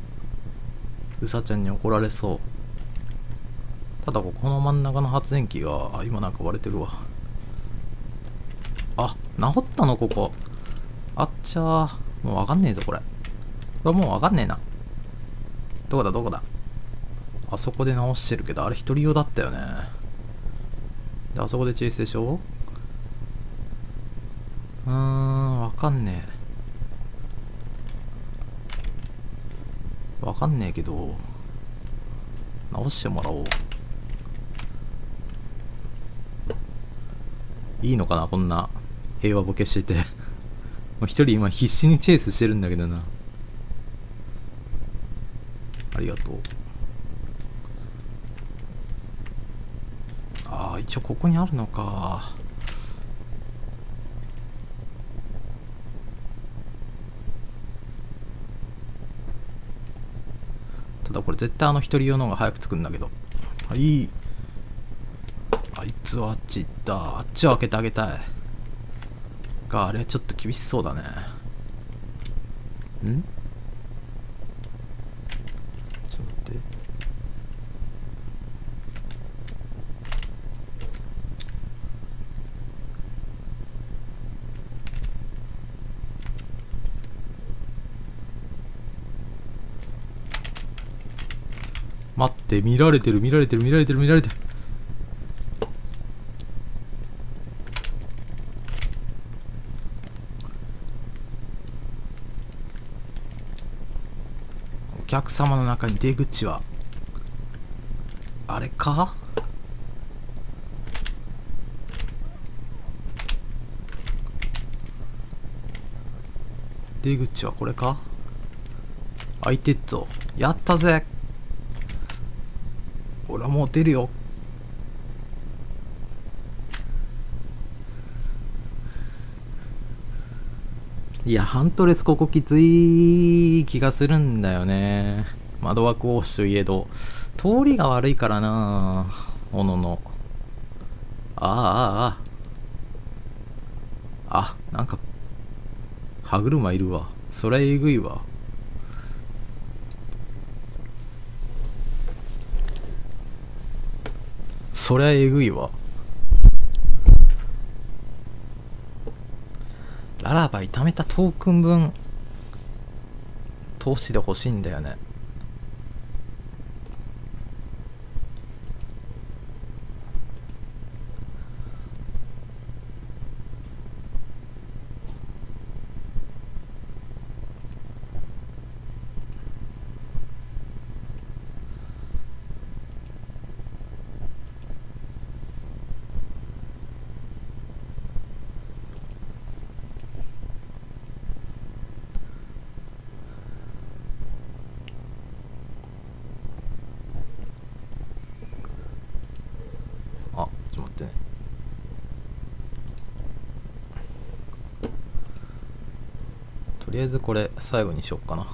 うさちゃんに怒られそう。ただここの真ん中の発電機が今なんか割れてるわ。あ、治ったのここ。あっちゃー、もうわかんねえぞこれ。これもうわかんねえな。どこだどこだ。あそこで直してるけど、あれ一人用だったよね。で、あそこでチェイスでしょ。わかんねえ。わかんねえけど、直してもらおう。いいのかな、こんな平和ボケしてて。もう一人今必死にチェイスしてるんだけどな。ありがとう。ああ、一応ここにあるのか。ただこれ絶対一人用の方が早くつくんだけど。はい。あいつはあっち行った。あっちを開けてあげたい。が、あれちょっと厳しそうだね。ん？ちょっと待って。待って、見られてる。お客様の中に出口はあれか。出口はこれか。開いてっぞ。やったぜ。俺はもう出るよ。いや、ハントレスここきつい気がするんだよね。窓枠多しといえど通りが悪いからな。おのの。なんか歯車いるわ。そりゃえぐいわ。そりゃえぐいわ。ララバイ貯めたトークン分投資で欲しいんだよね。あ、ちょっと待ってね。とりあえずこれ最後にしよっかな。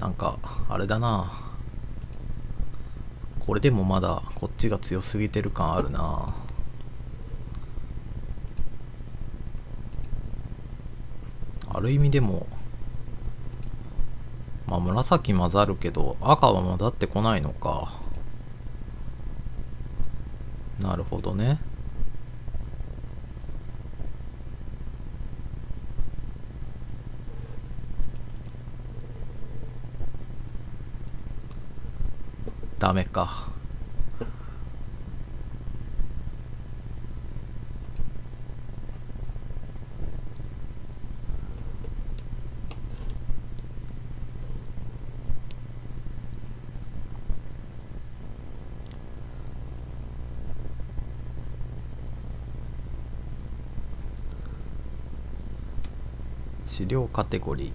なんかあれだな。これでもまだこっちが強すぎてる感あるな。ある意味でもまあ紫混ざるけど赤は混ざってこないのか。なるほどね。ダメか。資料カテゴリ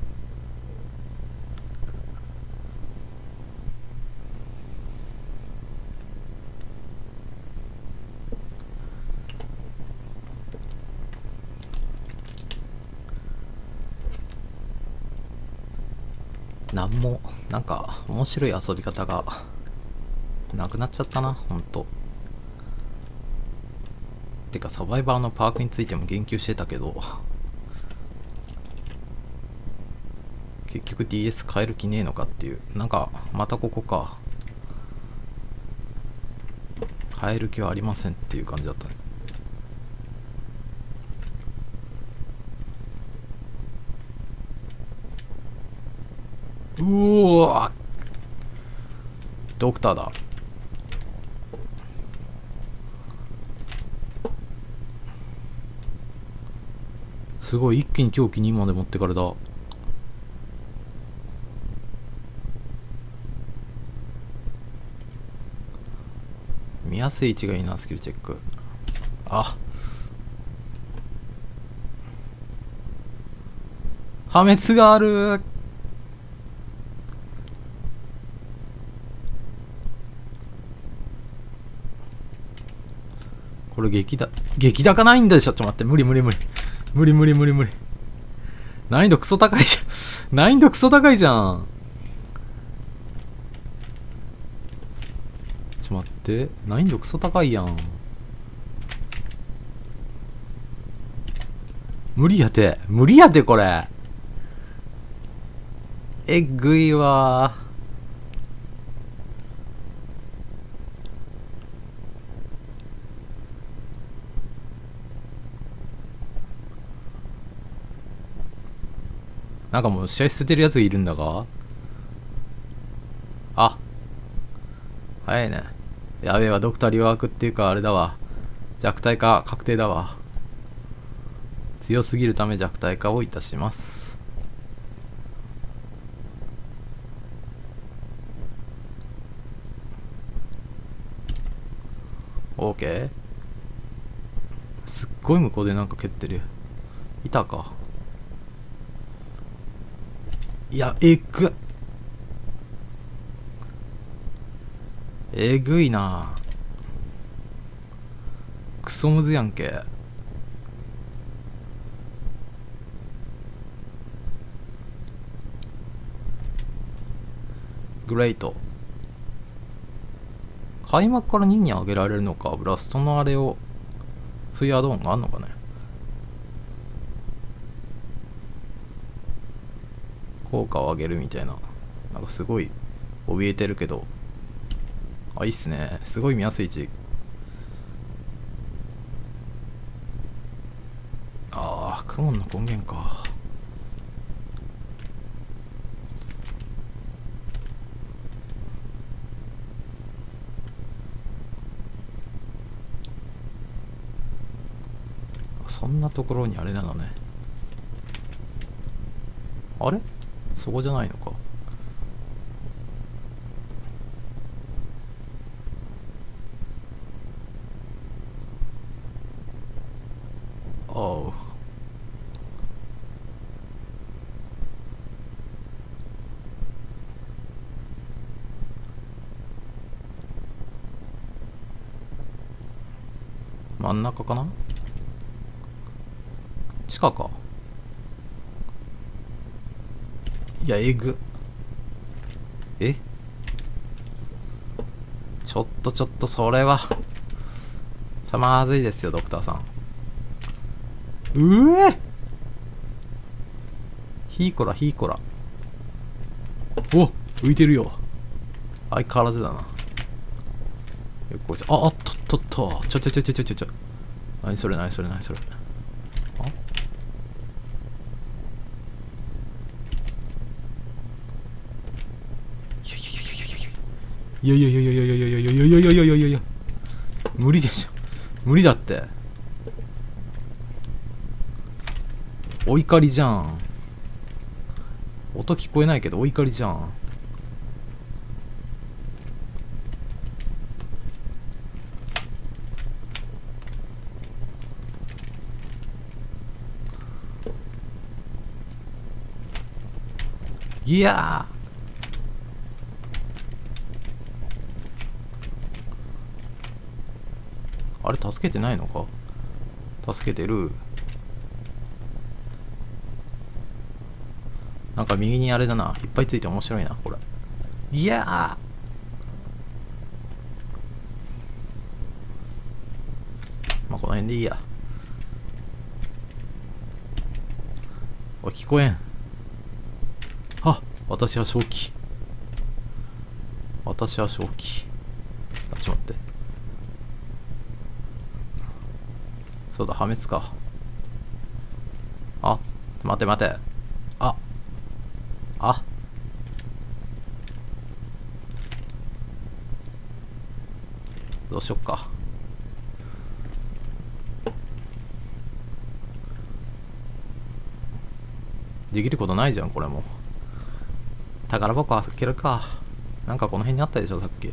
ー。なんもなんか面白い遊び方がなくなっちゃったな、ほんと。てかサバイバーのパークについても言及してたけど結局 DS 変える気ねえのかっていう。なんかまたここか、変える気はありませんっていう感じだったね。うおー、ドクターだ。すごい、一気に狂気2まで持ってかれた。見やすい位置がいいな、スキルチェック。あ、破滅がある。これ激高ないんでしょ。ちょっと待って、無理。難易度クソ高いじゃん。難易度クソ高いじゃん。ちょっと待って、難易度クソ高いやん。無理やてこれ。えぐいわー。なんかもう試合捨ててるやつがいるんだが。あ、早いね。やべえわ、ドクターリワークっていうかあれだわ、弱体化確定だわ。強すぎるため弱体化をいたします。OK。 すっごい向こうでなんか蹴ってる。いたか。いや、えぐいな。クソむずやんけ。グレイト。開幕から2に上げられるのか。ブラストのあれを、そういうアドオンがあんのかね。効果を上げるみたいな。なんかすごい怯えてるけど、あ、いいっすね。すごい見やすい位置。ああ、クモンの根源か。そんなところにあれなのね。あれ、そこじゃないのか。おう。真ん中かな。地下か。いや、えぐ。え、ちょっとそれはまずいですよ、ドクターさん。ヒーコラ。お、浮いてるよ。相変わらずだな。よっこいしょ。ちょ。何それ。あ、いや、無理でしょ。無理だって。お怒りじゃん。音聞こえないけどお怒りじゃん。いやー、あれ助けてないのか。助けてる。なんか右にあれだな、いっぱいついて面白いなこれ。いやー、まあこの辺でいいや。おい聞こえん。あ、私は正気。私は正気。あ、ちょっと待って。そうだ、破滅か。あ、待て待て。あ、どうしよっか。できることないじゃんこれも。宝箱開けるか。なんかこの辺にあったでしょさっき。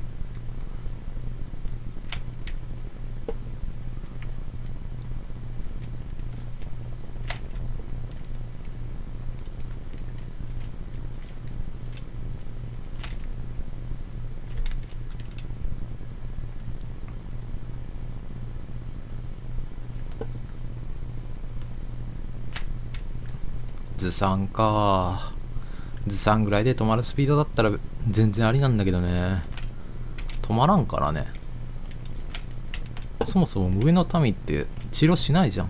ずさんか。ずさんぐらいで止まるスピードだったら全然ありなんだけどね。止まらんからね。そもそも上の民って治療しないじゃん。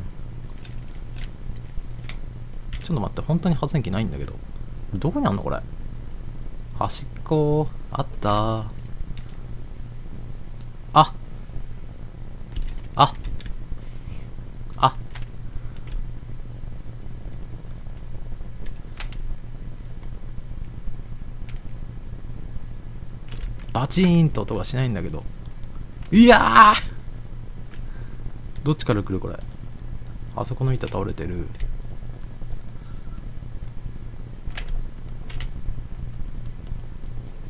ちょっと待って、本当に発電機ないんだけど。どこにあんのこれ。端っこあった。あバチーンと音がしないんだけど。いやー、どっちから来るこれ。あそこの板倒れてる。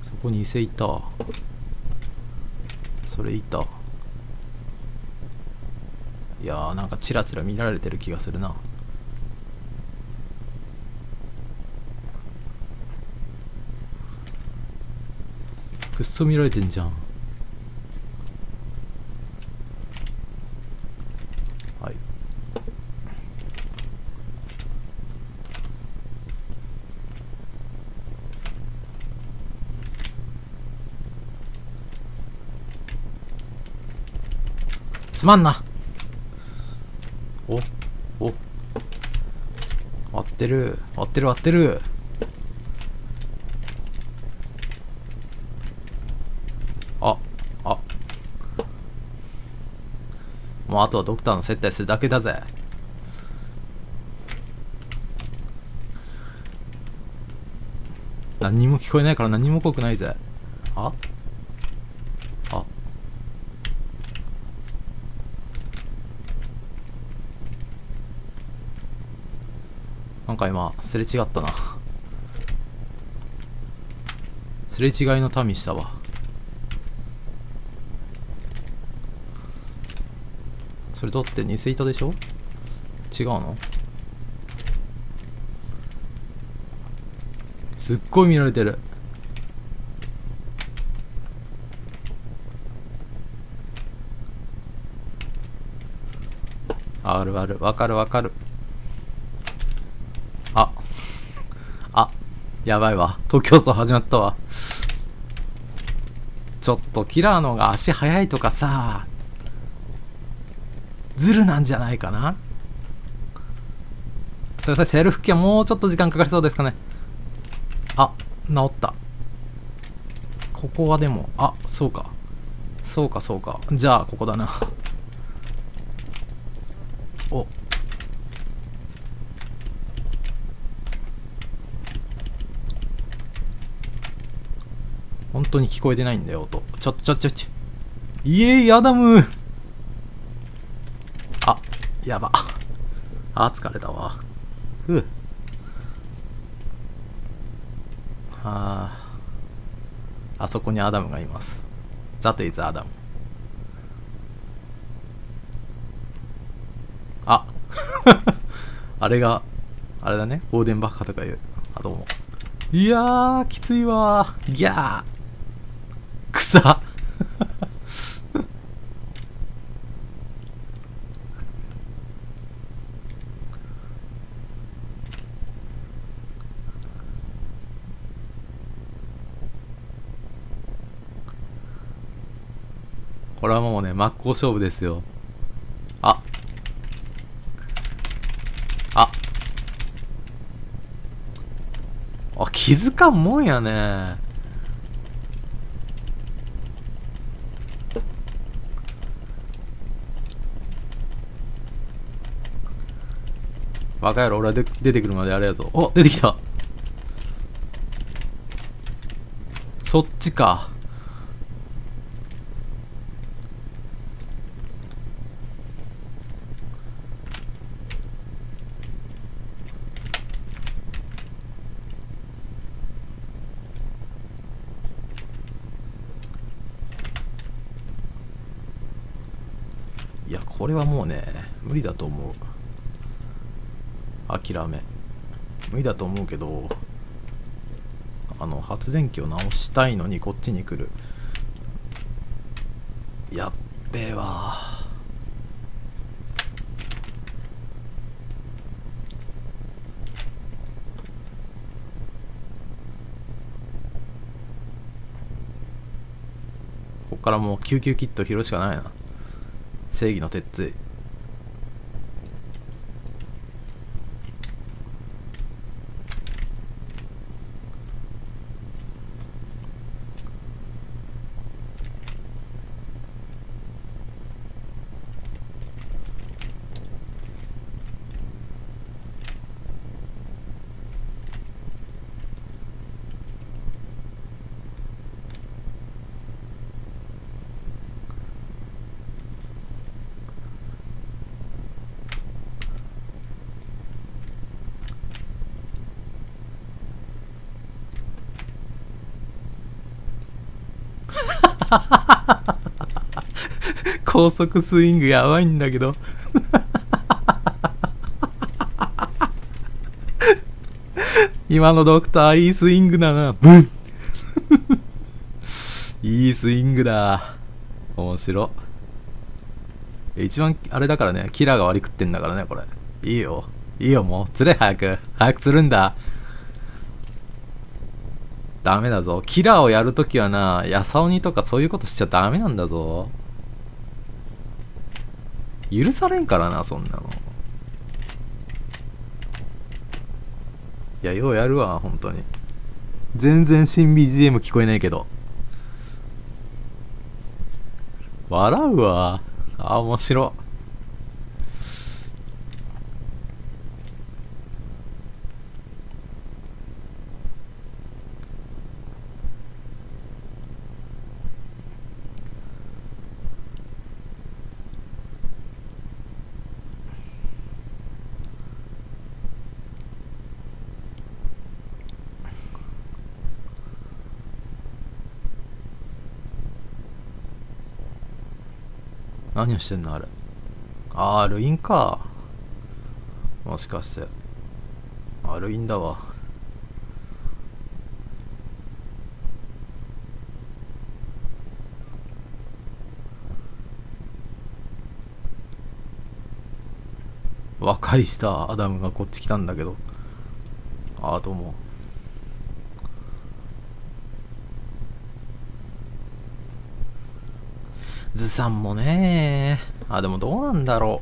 そこに伊勢いた。それいた。いやー、なんかチラチラ見られてる気がするな。くっそ見られてんじゃん。はい。すまんな。割ってる割ってる割ってる。もうあとはドクターの接待するだけだぜ。何にも聞こえないから何にも怖くないぜ。なんか今すれ違ったな。すれ違いの民したわ。それ取って偽糸でしょ。違うの。すっごい見られてる。あるある、わかるわかる。やばいわ、東京走始まったわ。ちょっとキラーのが足速いとかさ、ズルなんじゃないかな。すいません、セルフケアもうちょっと時間かかりそうですかね。治った。ここはでも、そうかそうか。じゃあここだな。本当に聞こえてないんだよ音。ちょイエーイアダム。やば。疲れたわ。あそこにアダムがいます。That is アダム。あれがあれだね、オーデンバッハとかいう。どうもいやーきついわー。ギャー草これはもうね真っ向勝負ですよ。あ気づかんもんやね。バカ野郎、俺は出てくるまであれやぞ。お、出てきた。そっちか。いや、これはもうね、無理だと思う。諦め。無理だと思うけど、発電機を直したいのにこっちに来る。やっべえわ。こっからもう救急キット拾うしかないな。正義の鉄槌。高速スイングやばいんだけど今のドクターいいスイングだな。ブンいいスイングだ。面白。一番あれだからね、キラーが割り食ってんだからね、これ。いいよいいよ、もう釣れ。早く釣るんだ。ダメだぞ。キラーをやるときはな、ヤサオニとかそういうことしちゃダメなんだぞ。許されんからな、そんなの。いや、ようやるわ、本当に。全然新 BGM 聞こえないけど。笑うわ。面白。何をしてんのあれ。ルインか。もしかして。ルインだわ。和解したアダムがこっち来たんだけど。どうも。ズさんもね。でもどうなんだろ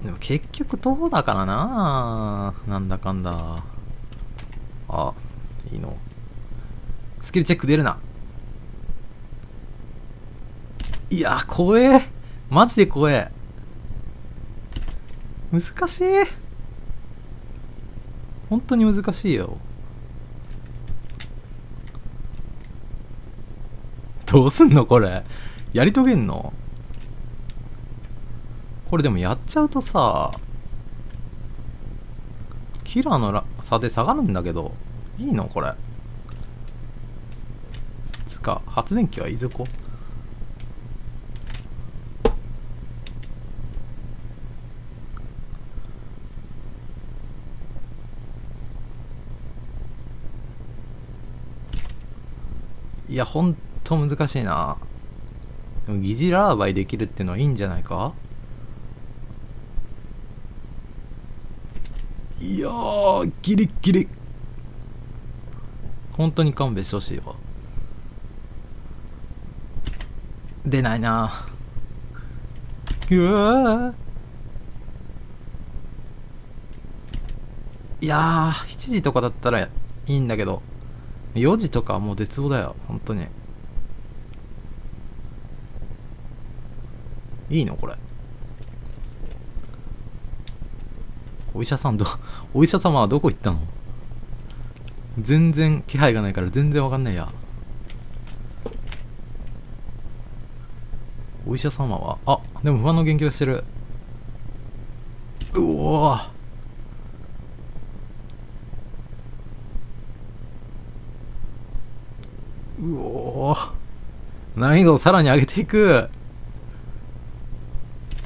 う。でも結局どうだからな。なんだかんだ。いいの。スキルチェック出るな。いや、怖え。マジで怖え。難しい。本当に難しいよ。どうすんのこれ。やり遂げんのこれ。でもやっちゃうとさ、キラーの差で下がるんだけど、いいのこれ。つか、発電機はいずこ。やほんと難しいな。でも疑似ラーバイできるってのはいいんじゃないか。いやーギリッギリ。本当に勘弁してほしいわ。出ないな。うわー、いやー7時とかだったらいいんだけど4時とかはもう絶望だよ本当に。いいのこれ。お医者さんお医者様はどこ行ったの。全然気配がないから全然わかんないや。お医者様はでも不安の言及してる。うおー、うおー、難易度をさらに上げていく。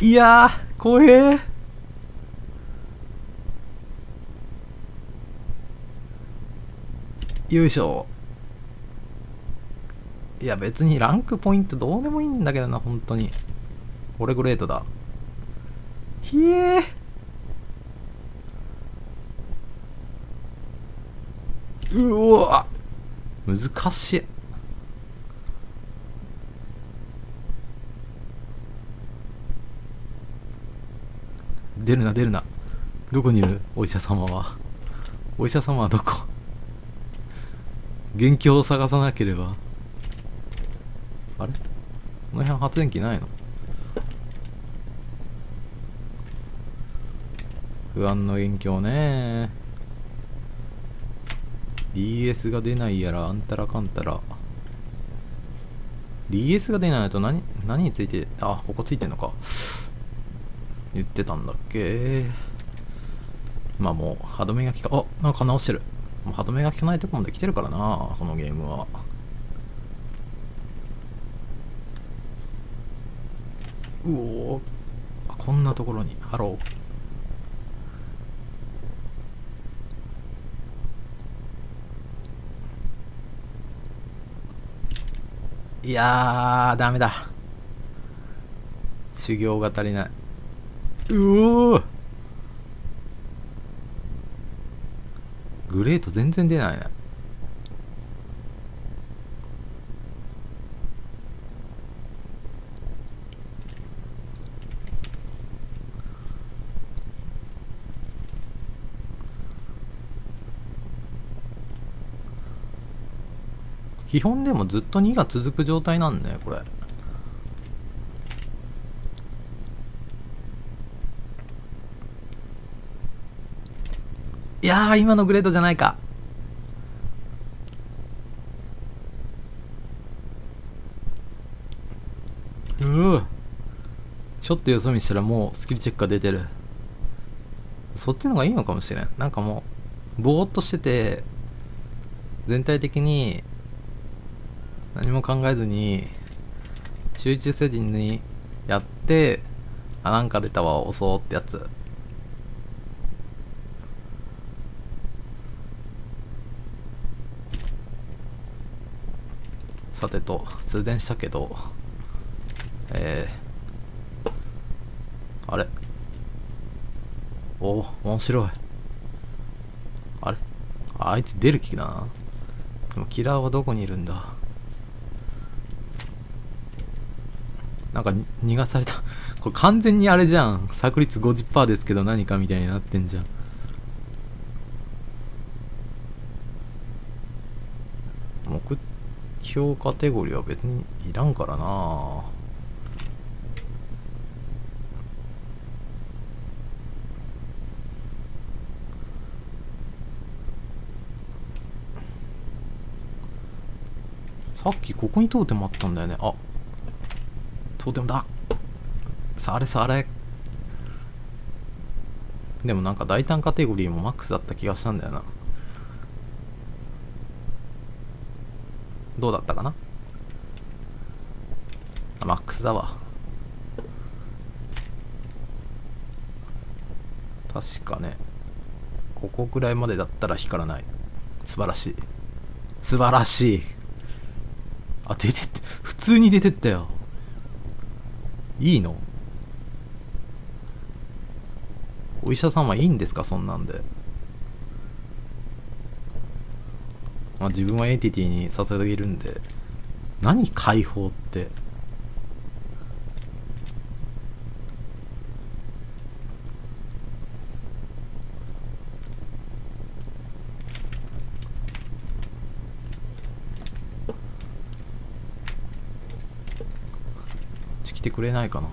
いやー怖え。よいしょ。いや別にランクポイントどうでもいいんだけどな本当に。これグレートだ。ひえー、うわ難しい。出るな出るな。どこにいるお医者様は。お医者様はどこ。元凶を探さなければ。あれこの辺発電機ないの。不安の元凶ね。 DS が出ないやらあんたらかんたら。 DS が出ないと何について、ここついてんのか言ってたんだっけ。まあもう歯止めがなんか直してる。もう歯止めが効かないとこまで来てるからなこのゲームは。うおー、こんなところにハロー。いやーダメだ、修行が足りない。うおー、グレート全然出ないね。基本でもずっと2が続く状態なんだよこれ。いやー今のグレードじゃないか。ちょっとよそ見したらもうスキルチェックが出てる。そっちの方がいいのかもしれん。なんかもうぼーっとしてて全体的に何も考えずに集中せずにやってなんか出たわ押そうってやつ。さてと通電したけどあれ面白い。あいつ出る気だな。でもキラーはどこにいるんだ。なんか逃がされたこれ完全にあれじゃん。炸率 50% ですけど何かみたいになってんじゃん。目標カテゴリーは別にいらんからな。さっきここにトーテムあったんだよね。トーテムだ。され。でもなんか大胆カテゴリーもマックスだった気がしたんだよな。どうだったかな。マックスだわ。確かねここぐらいまでだったら光らない。素晴らしい。あ、出てって、普通に出てったよ。いいの？お医者様いいんですか、そんなんで。まあ自分はエンティティに捧げるんで。何解放って。来てくれないかな。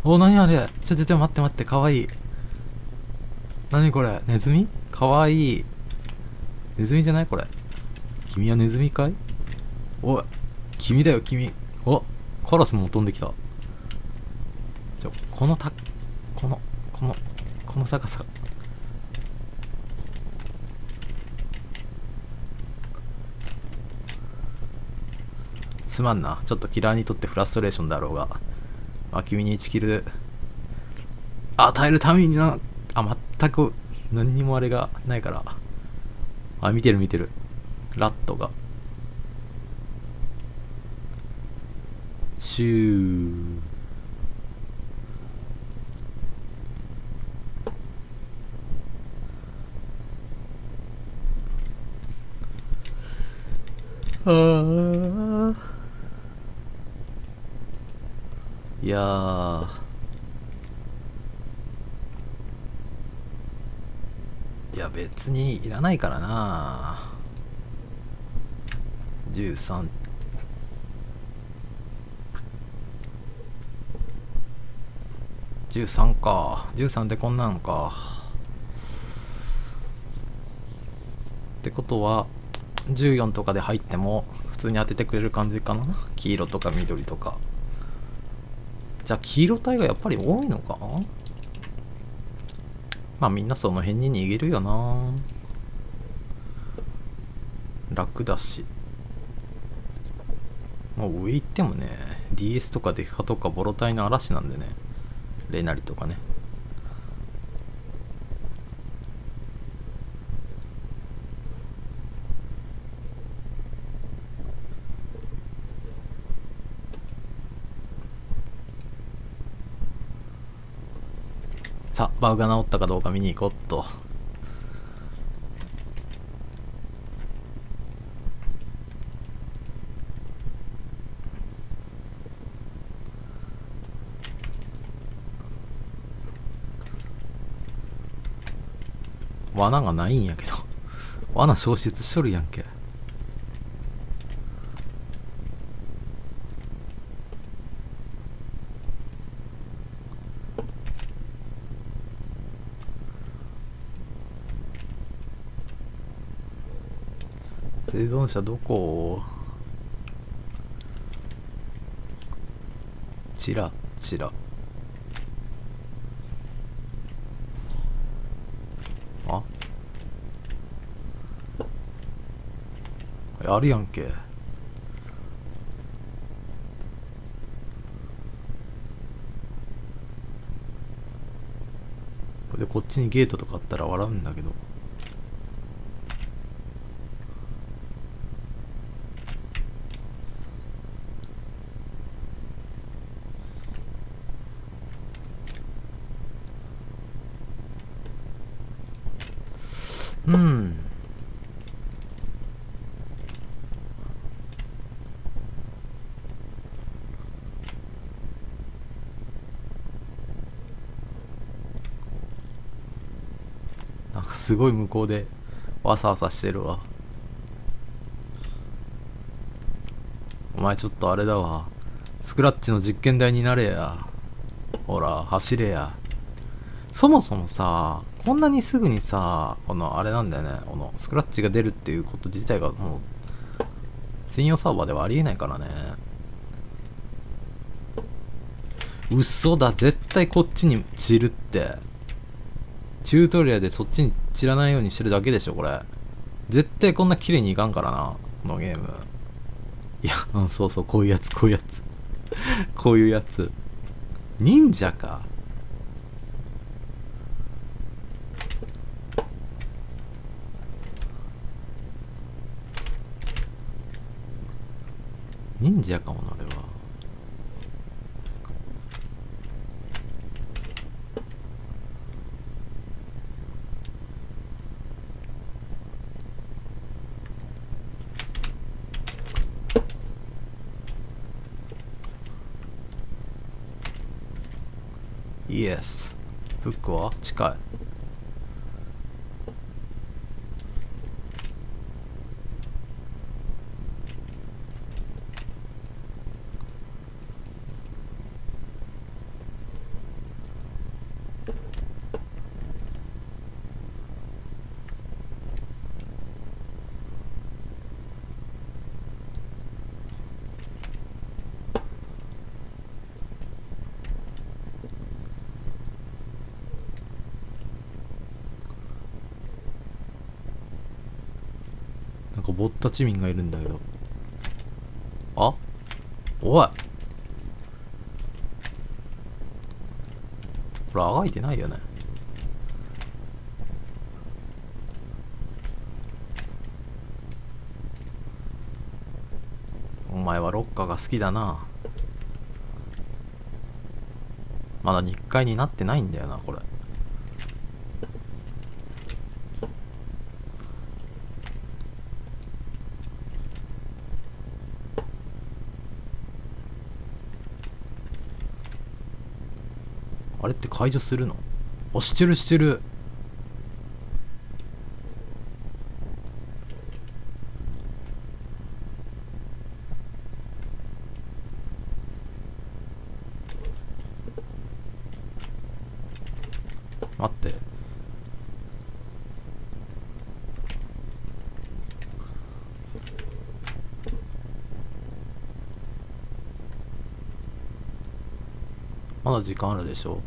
お、何あれ、待って待って、かわいい。何これ、ネズミ？かわいい。ネズミじゃないこれ。君はネズミかい？おい、君だよ君。お、カラスも飛んできた。この高さ。すまんな、ちょっとキラーにとってフラストレーションだろうが、まあ、君に1キル与えるためにな。あ、全く何にもあれがないから。あ、見てるラットがシュー。あー、いやー、いや別にいらないからな。13、13か。13でこんなんかってことは14とかで入っても普通に当ててくれる感じかな。黄色とか緑とか。じゃあ黄色体がやっぱり多いのか。まあみんなその辺に逃げるよな。楽だし。もう上行ってもね DS とかデカとかボロ体の嵐なんでね。レナリとかね。さあ、バグが治ったかどうか見に行こうっと。罠がないんやけど。罠消失しとるやんけ。生存者どこ？チラチラ。あ、あるやんけ。これでこっちにゲートとかあったら笑うんだけど。うん。なんかすごい向こうでわさわさしてるわ。お前ちょっとあれだわ。スクラッチの実験台になれや。ほら、走れや。そもそもさ、こんなにすぐにさ、このあれなんだよね。このスクラッチが出るっていうこと自体がもう、専用サーバーではありえないからね。嘘だ、絶対こっちに散るって。チュートリアルでそっちに散らないようにしてるだけでしょ、これ。絶対こんな綺麗にいかんからな、このゲーム。いや、そうそう、こういうやつ。こういうやつ忍者か。忍者かもな、あれは。イエス。フックは近い。なんかぼったち民がいるんだけど。あ、おい、これあがいてないよね。お前はロッカーが好きだな。まだ日課になってないんだよなこれ。あれって解除するの？あ、してるしてる。待って。まだ時間あるでしょ。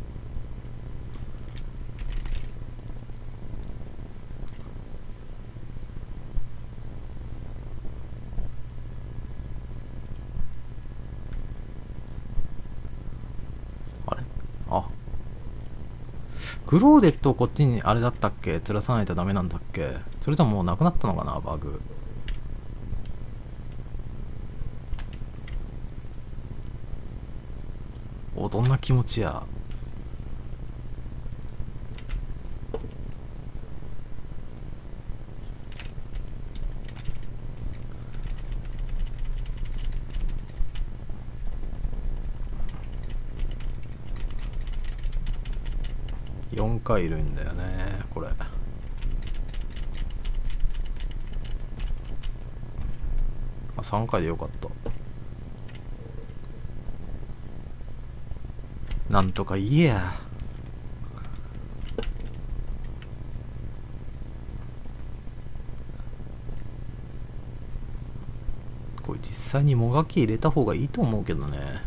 あれ？あ、グローデットをこっちにあれだったっけ？吊らさないとダメなんだっけ？それとももうなくなったのかな、バグ。お、どんな気持ちや。4回いるんだよねこれ。あ、3回でよかった。なんとか言えや。これ実際にもがき入れた方がいいと思うけどね。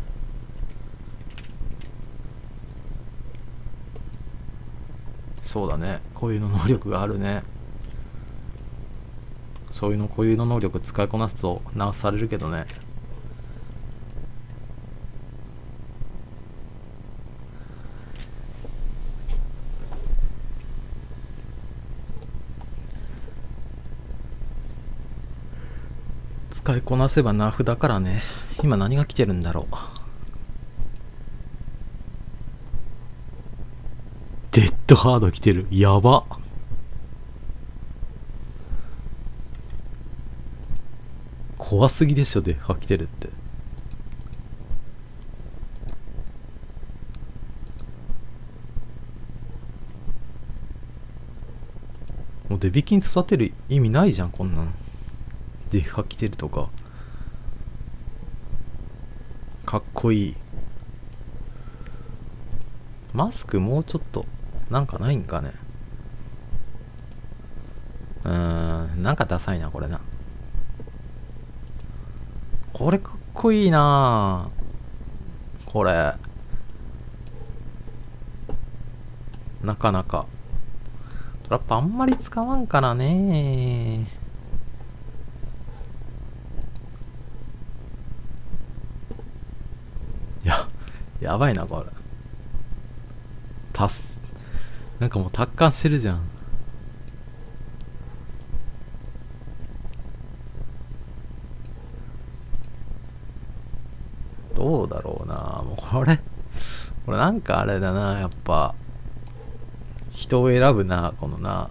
そうだね、こういうの能力があるね。そういうのこういうの能力使いこなすと直されるけどね。使いこなせばナフだからね。今何が来てるんだろう。デッドハード来てる。やば。怖すぎでしょ、デッハ来てるって。もうデビキン育てる意味ないじゃん、こんなん。デッハ来てるとか。かっこいい。マスクもうちょっとなんかないんかね。なんかダサいなこれな。これかっこいいなこれ。なかなかトラップあんまり使わんからね。やばいなこれ。なんかもう達観してるじゃん。どうだろうな。もうこれなんかあれだな、やっぱ人を選ぶな、このな。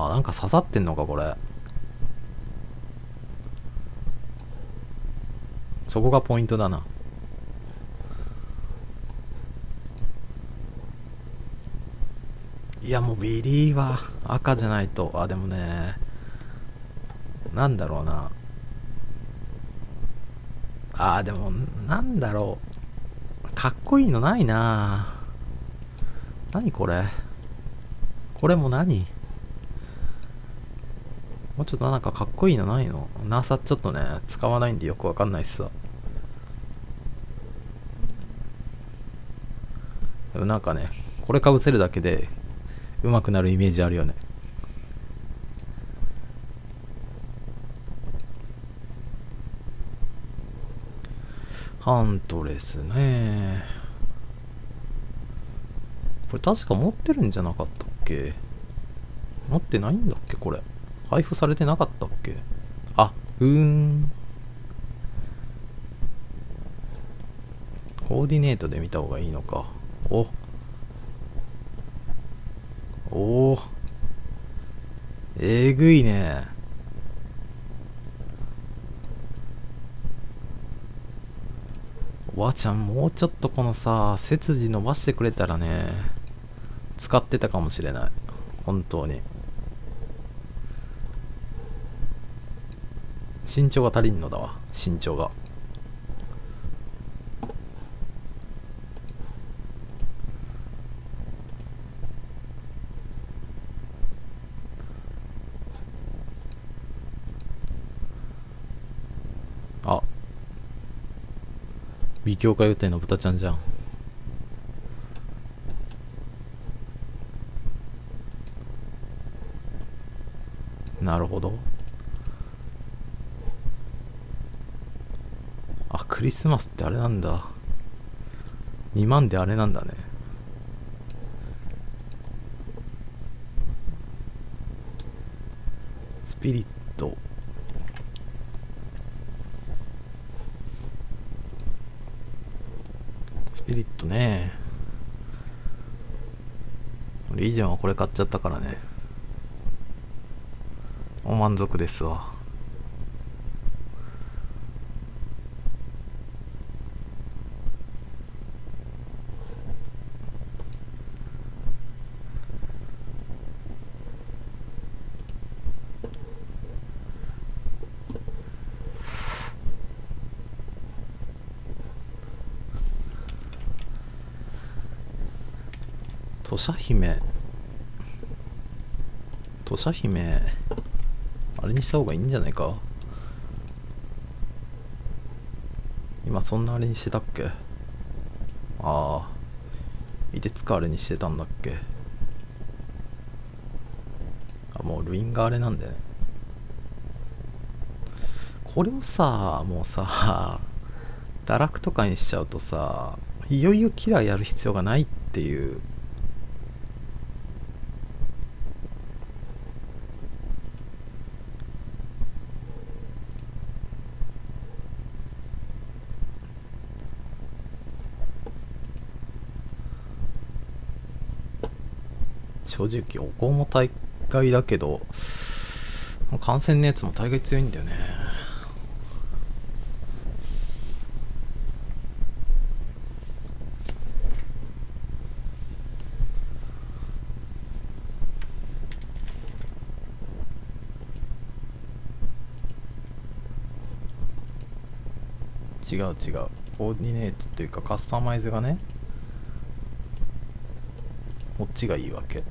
なんか刺さってんのかこれ。そこがポイントだな。いやもうビリーは赤じゃないと。でもね、なんだろうな。でもなんだろう、かっこいいのないな。何これも何、もうちょっとなんかかっこいいのないの。ナーサちょっとね使わないんでよくわかんないっすわ。でもなんかね、これかぶせるだけで上手くなるイメージあるよね。ハントレスね。これ確か持ってるんじゃなかったっけ。持ってないんだっけこれ。配布されてなかったっけ。コーディネートで見た方がいいのか。えぐいね。おばあちゃんもうちょっとこのさ背筋伸ばしてくれたらね使ってたかもしれない。本当に身長が足りんのだわ。身長が美強化予定の豚ちゃんじゃん。なるほど。クリスマスってあれなんだ。2万であれなんだね。スピリット。スピリットね。俺以前はこれ買っちゃったからね。お満足ですわ。土佐姫あれにした方がいいんじゃないか。今そんなあれにしてたっけ。いてつかあれにしてたんだっけ。もうルインがあれなんだよね。これをさもうさ堕落とかにしちゃうとさいよいよキラーやる必要がないっていう。正直お香も大概だけど感染のやつも大概強いんだよね。違うコーディネートっていうかカスタマイズがねこっちがいいわけ。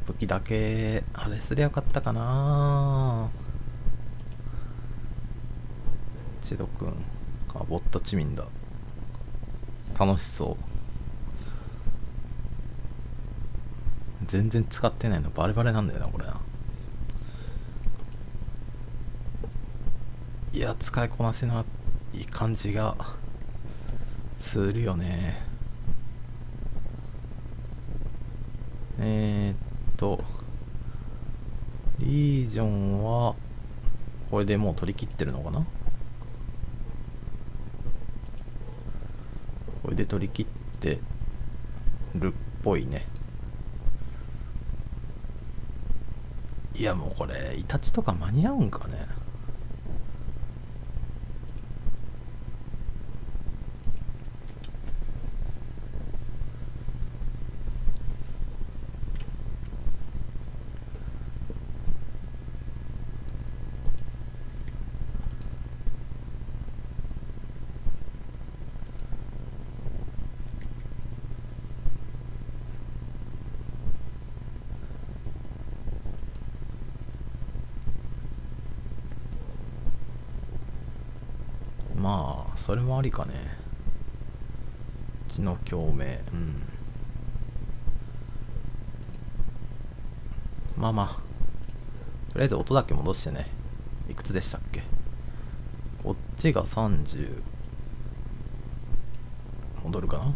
武器だけあれすりゃよかったかな。チェド君あ、ぼったち民だ。楽しそう。全然使ってないのバレバレなんだよなこれな。いや使いこなせない感じがするよね。リージョンはこれでもう取り切ってるのかな。これで取り切ってるっぽいね。いやもうこれイタチとか間に合うんかね。まあそれもありかね。知の共鳴、うん。まあまあとりあえず音だけ戻してね。いくつでしたっけ。こっちが30戻るかな。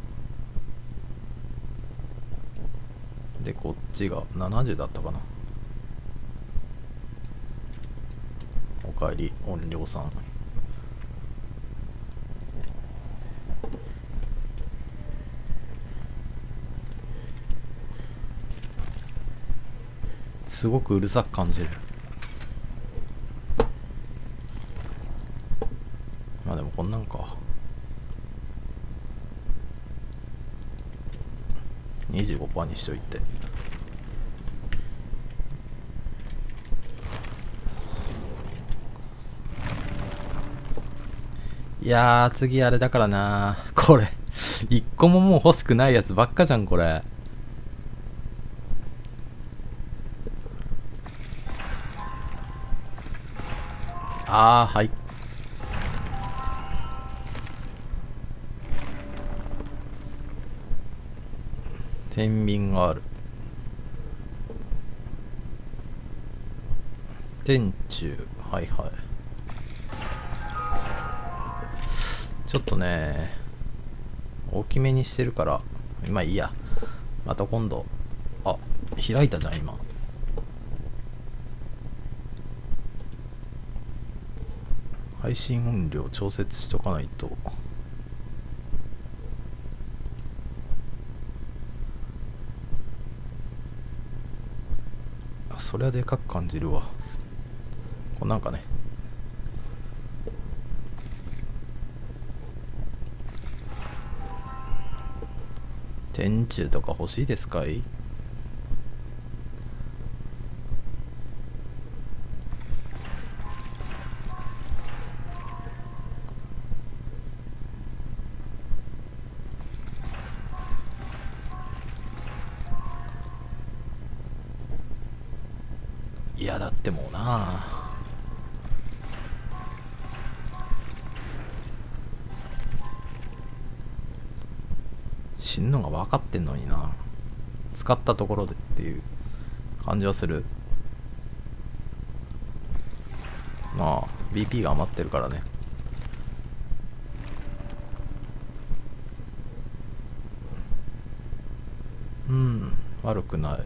でこっちが70だったかな。おかえり音量さん。すごくうるさく感じる。まあでもこんなんか 25% にしといて。いやー次あれだからな。これ一個ももう欲しくないやつばっかじゃんこれ。あーはい。天秤がある。天柱、はいはい。ちょっとね大きめにしてるからまあいいや。また今度。あ、開いたじゃん今。配信音量調節しとかないと。あ、そりゃでかく感じるわ。こうなんかね。天柱とか欲しいですかい。いやだってもうな死ぬのが分かってんのにな。使ったところでっていう感じはする。まあ BP が余ってるからね。うん悪くない。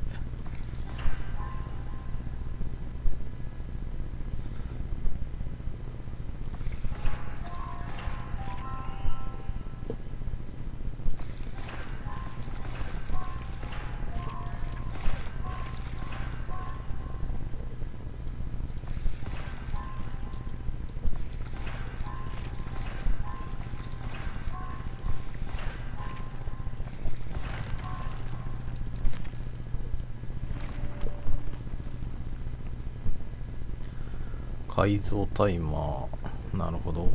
改造タイマー、なるほど。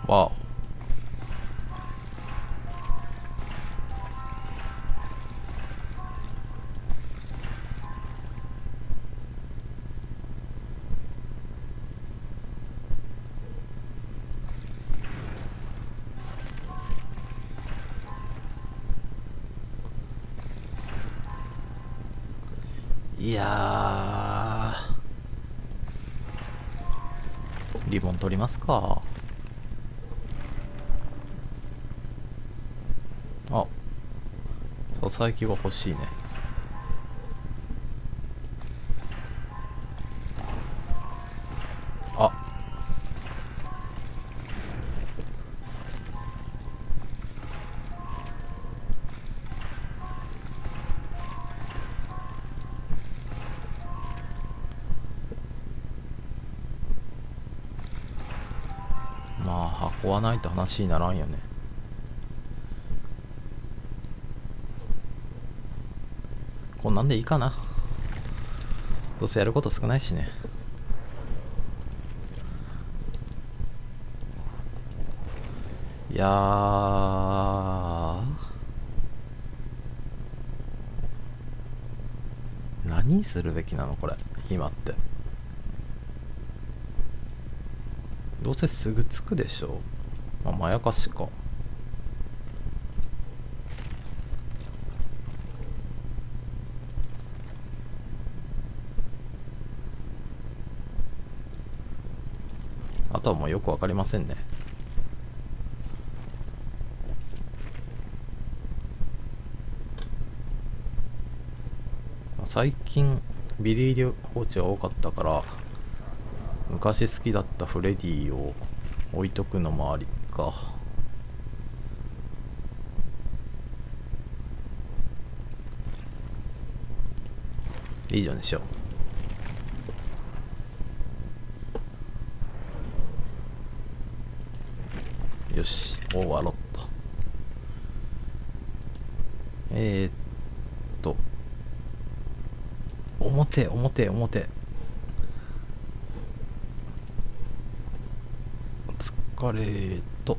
わお。いやー、リボン取りますか。あ、佐々木が欲しいね。あ、まあ箱はないと話にならんよね。こんなんでいいかな。どうせやること少ないしね。いやー、何するべきなのこれ今って。どうせすぐ着くでしょ。まあまやかしか。あとはもうよくわかりませんね。最近ビリーリ放置が多かったから昔好きだったフレディを置いとくのもありか。リージョンにしよう。よし、オーバーロット。表。疲れと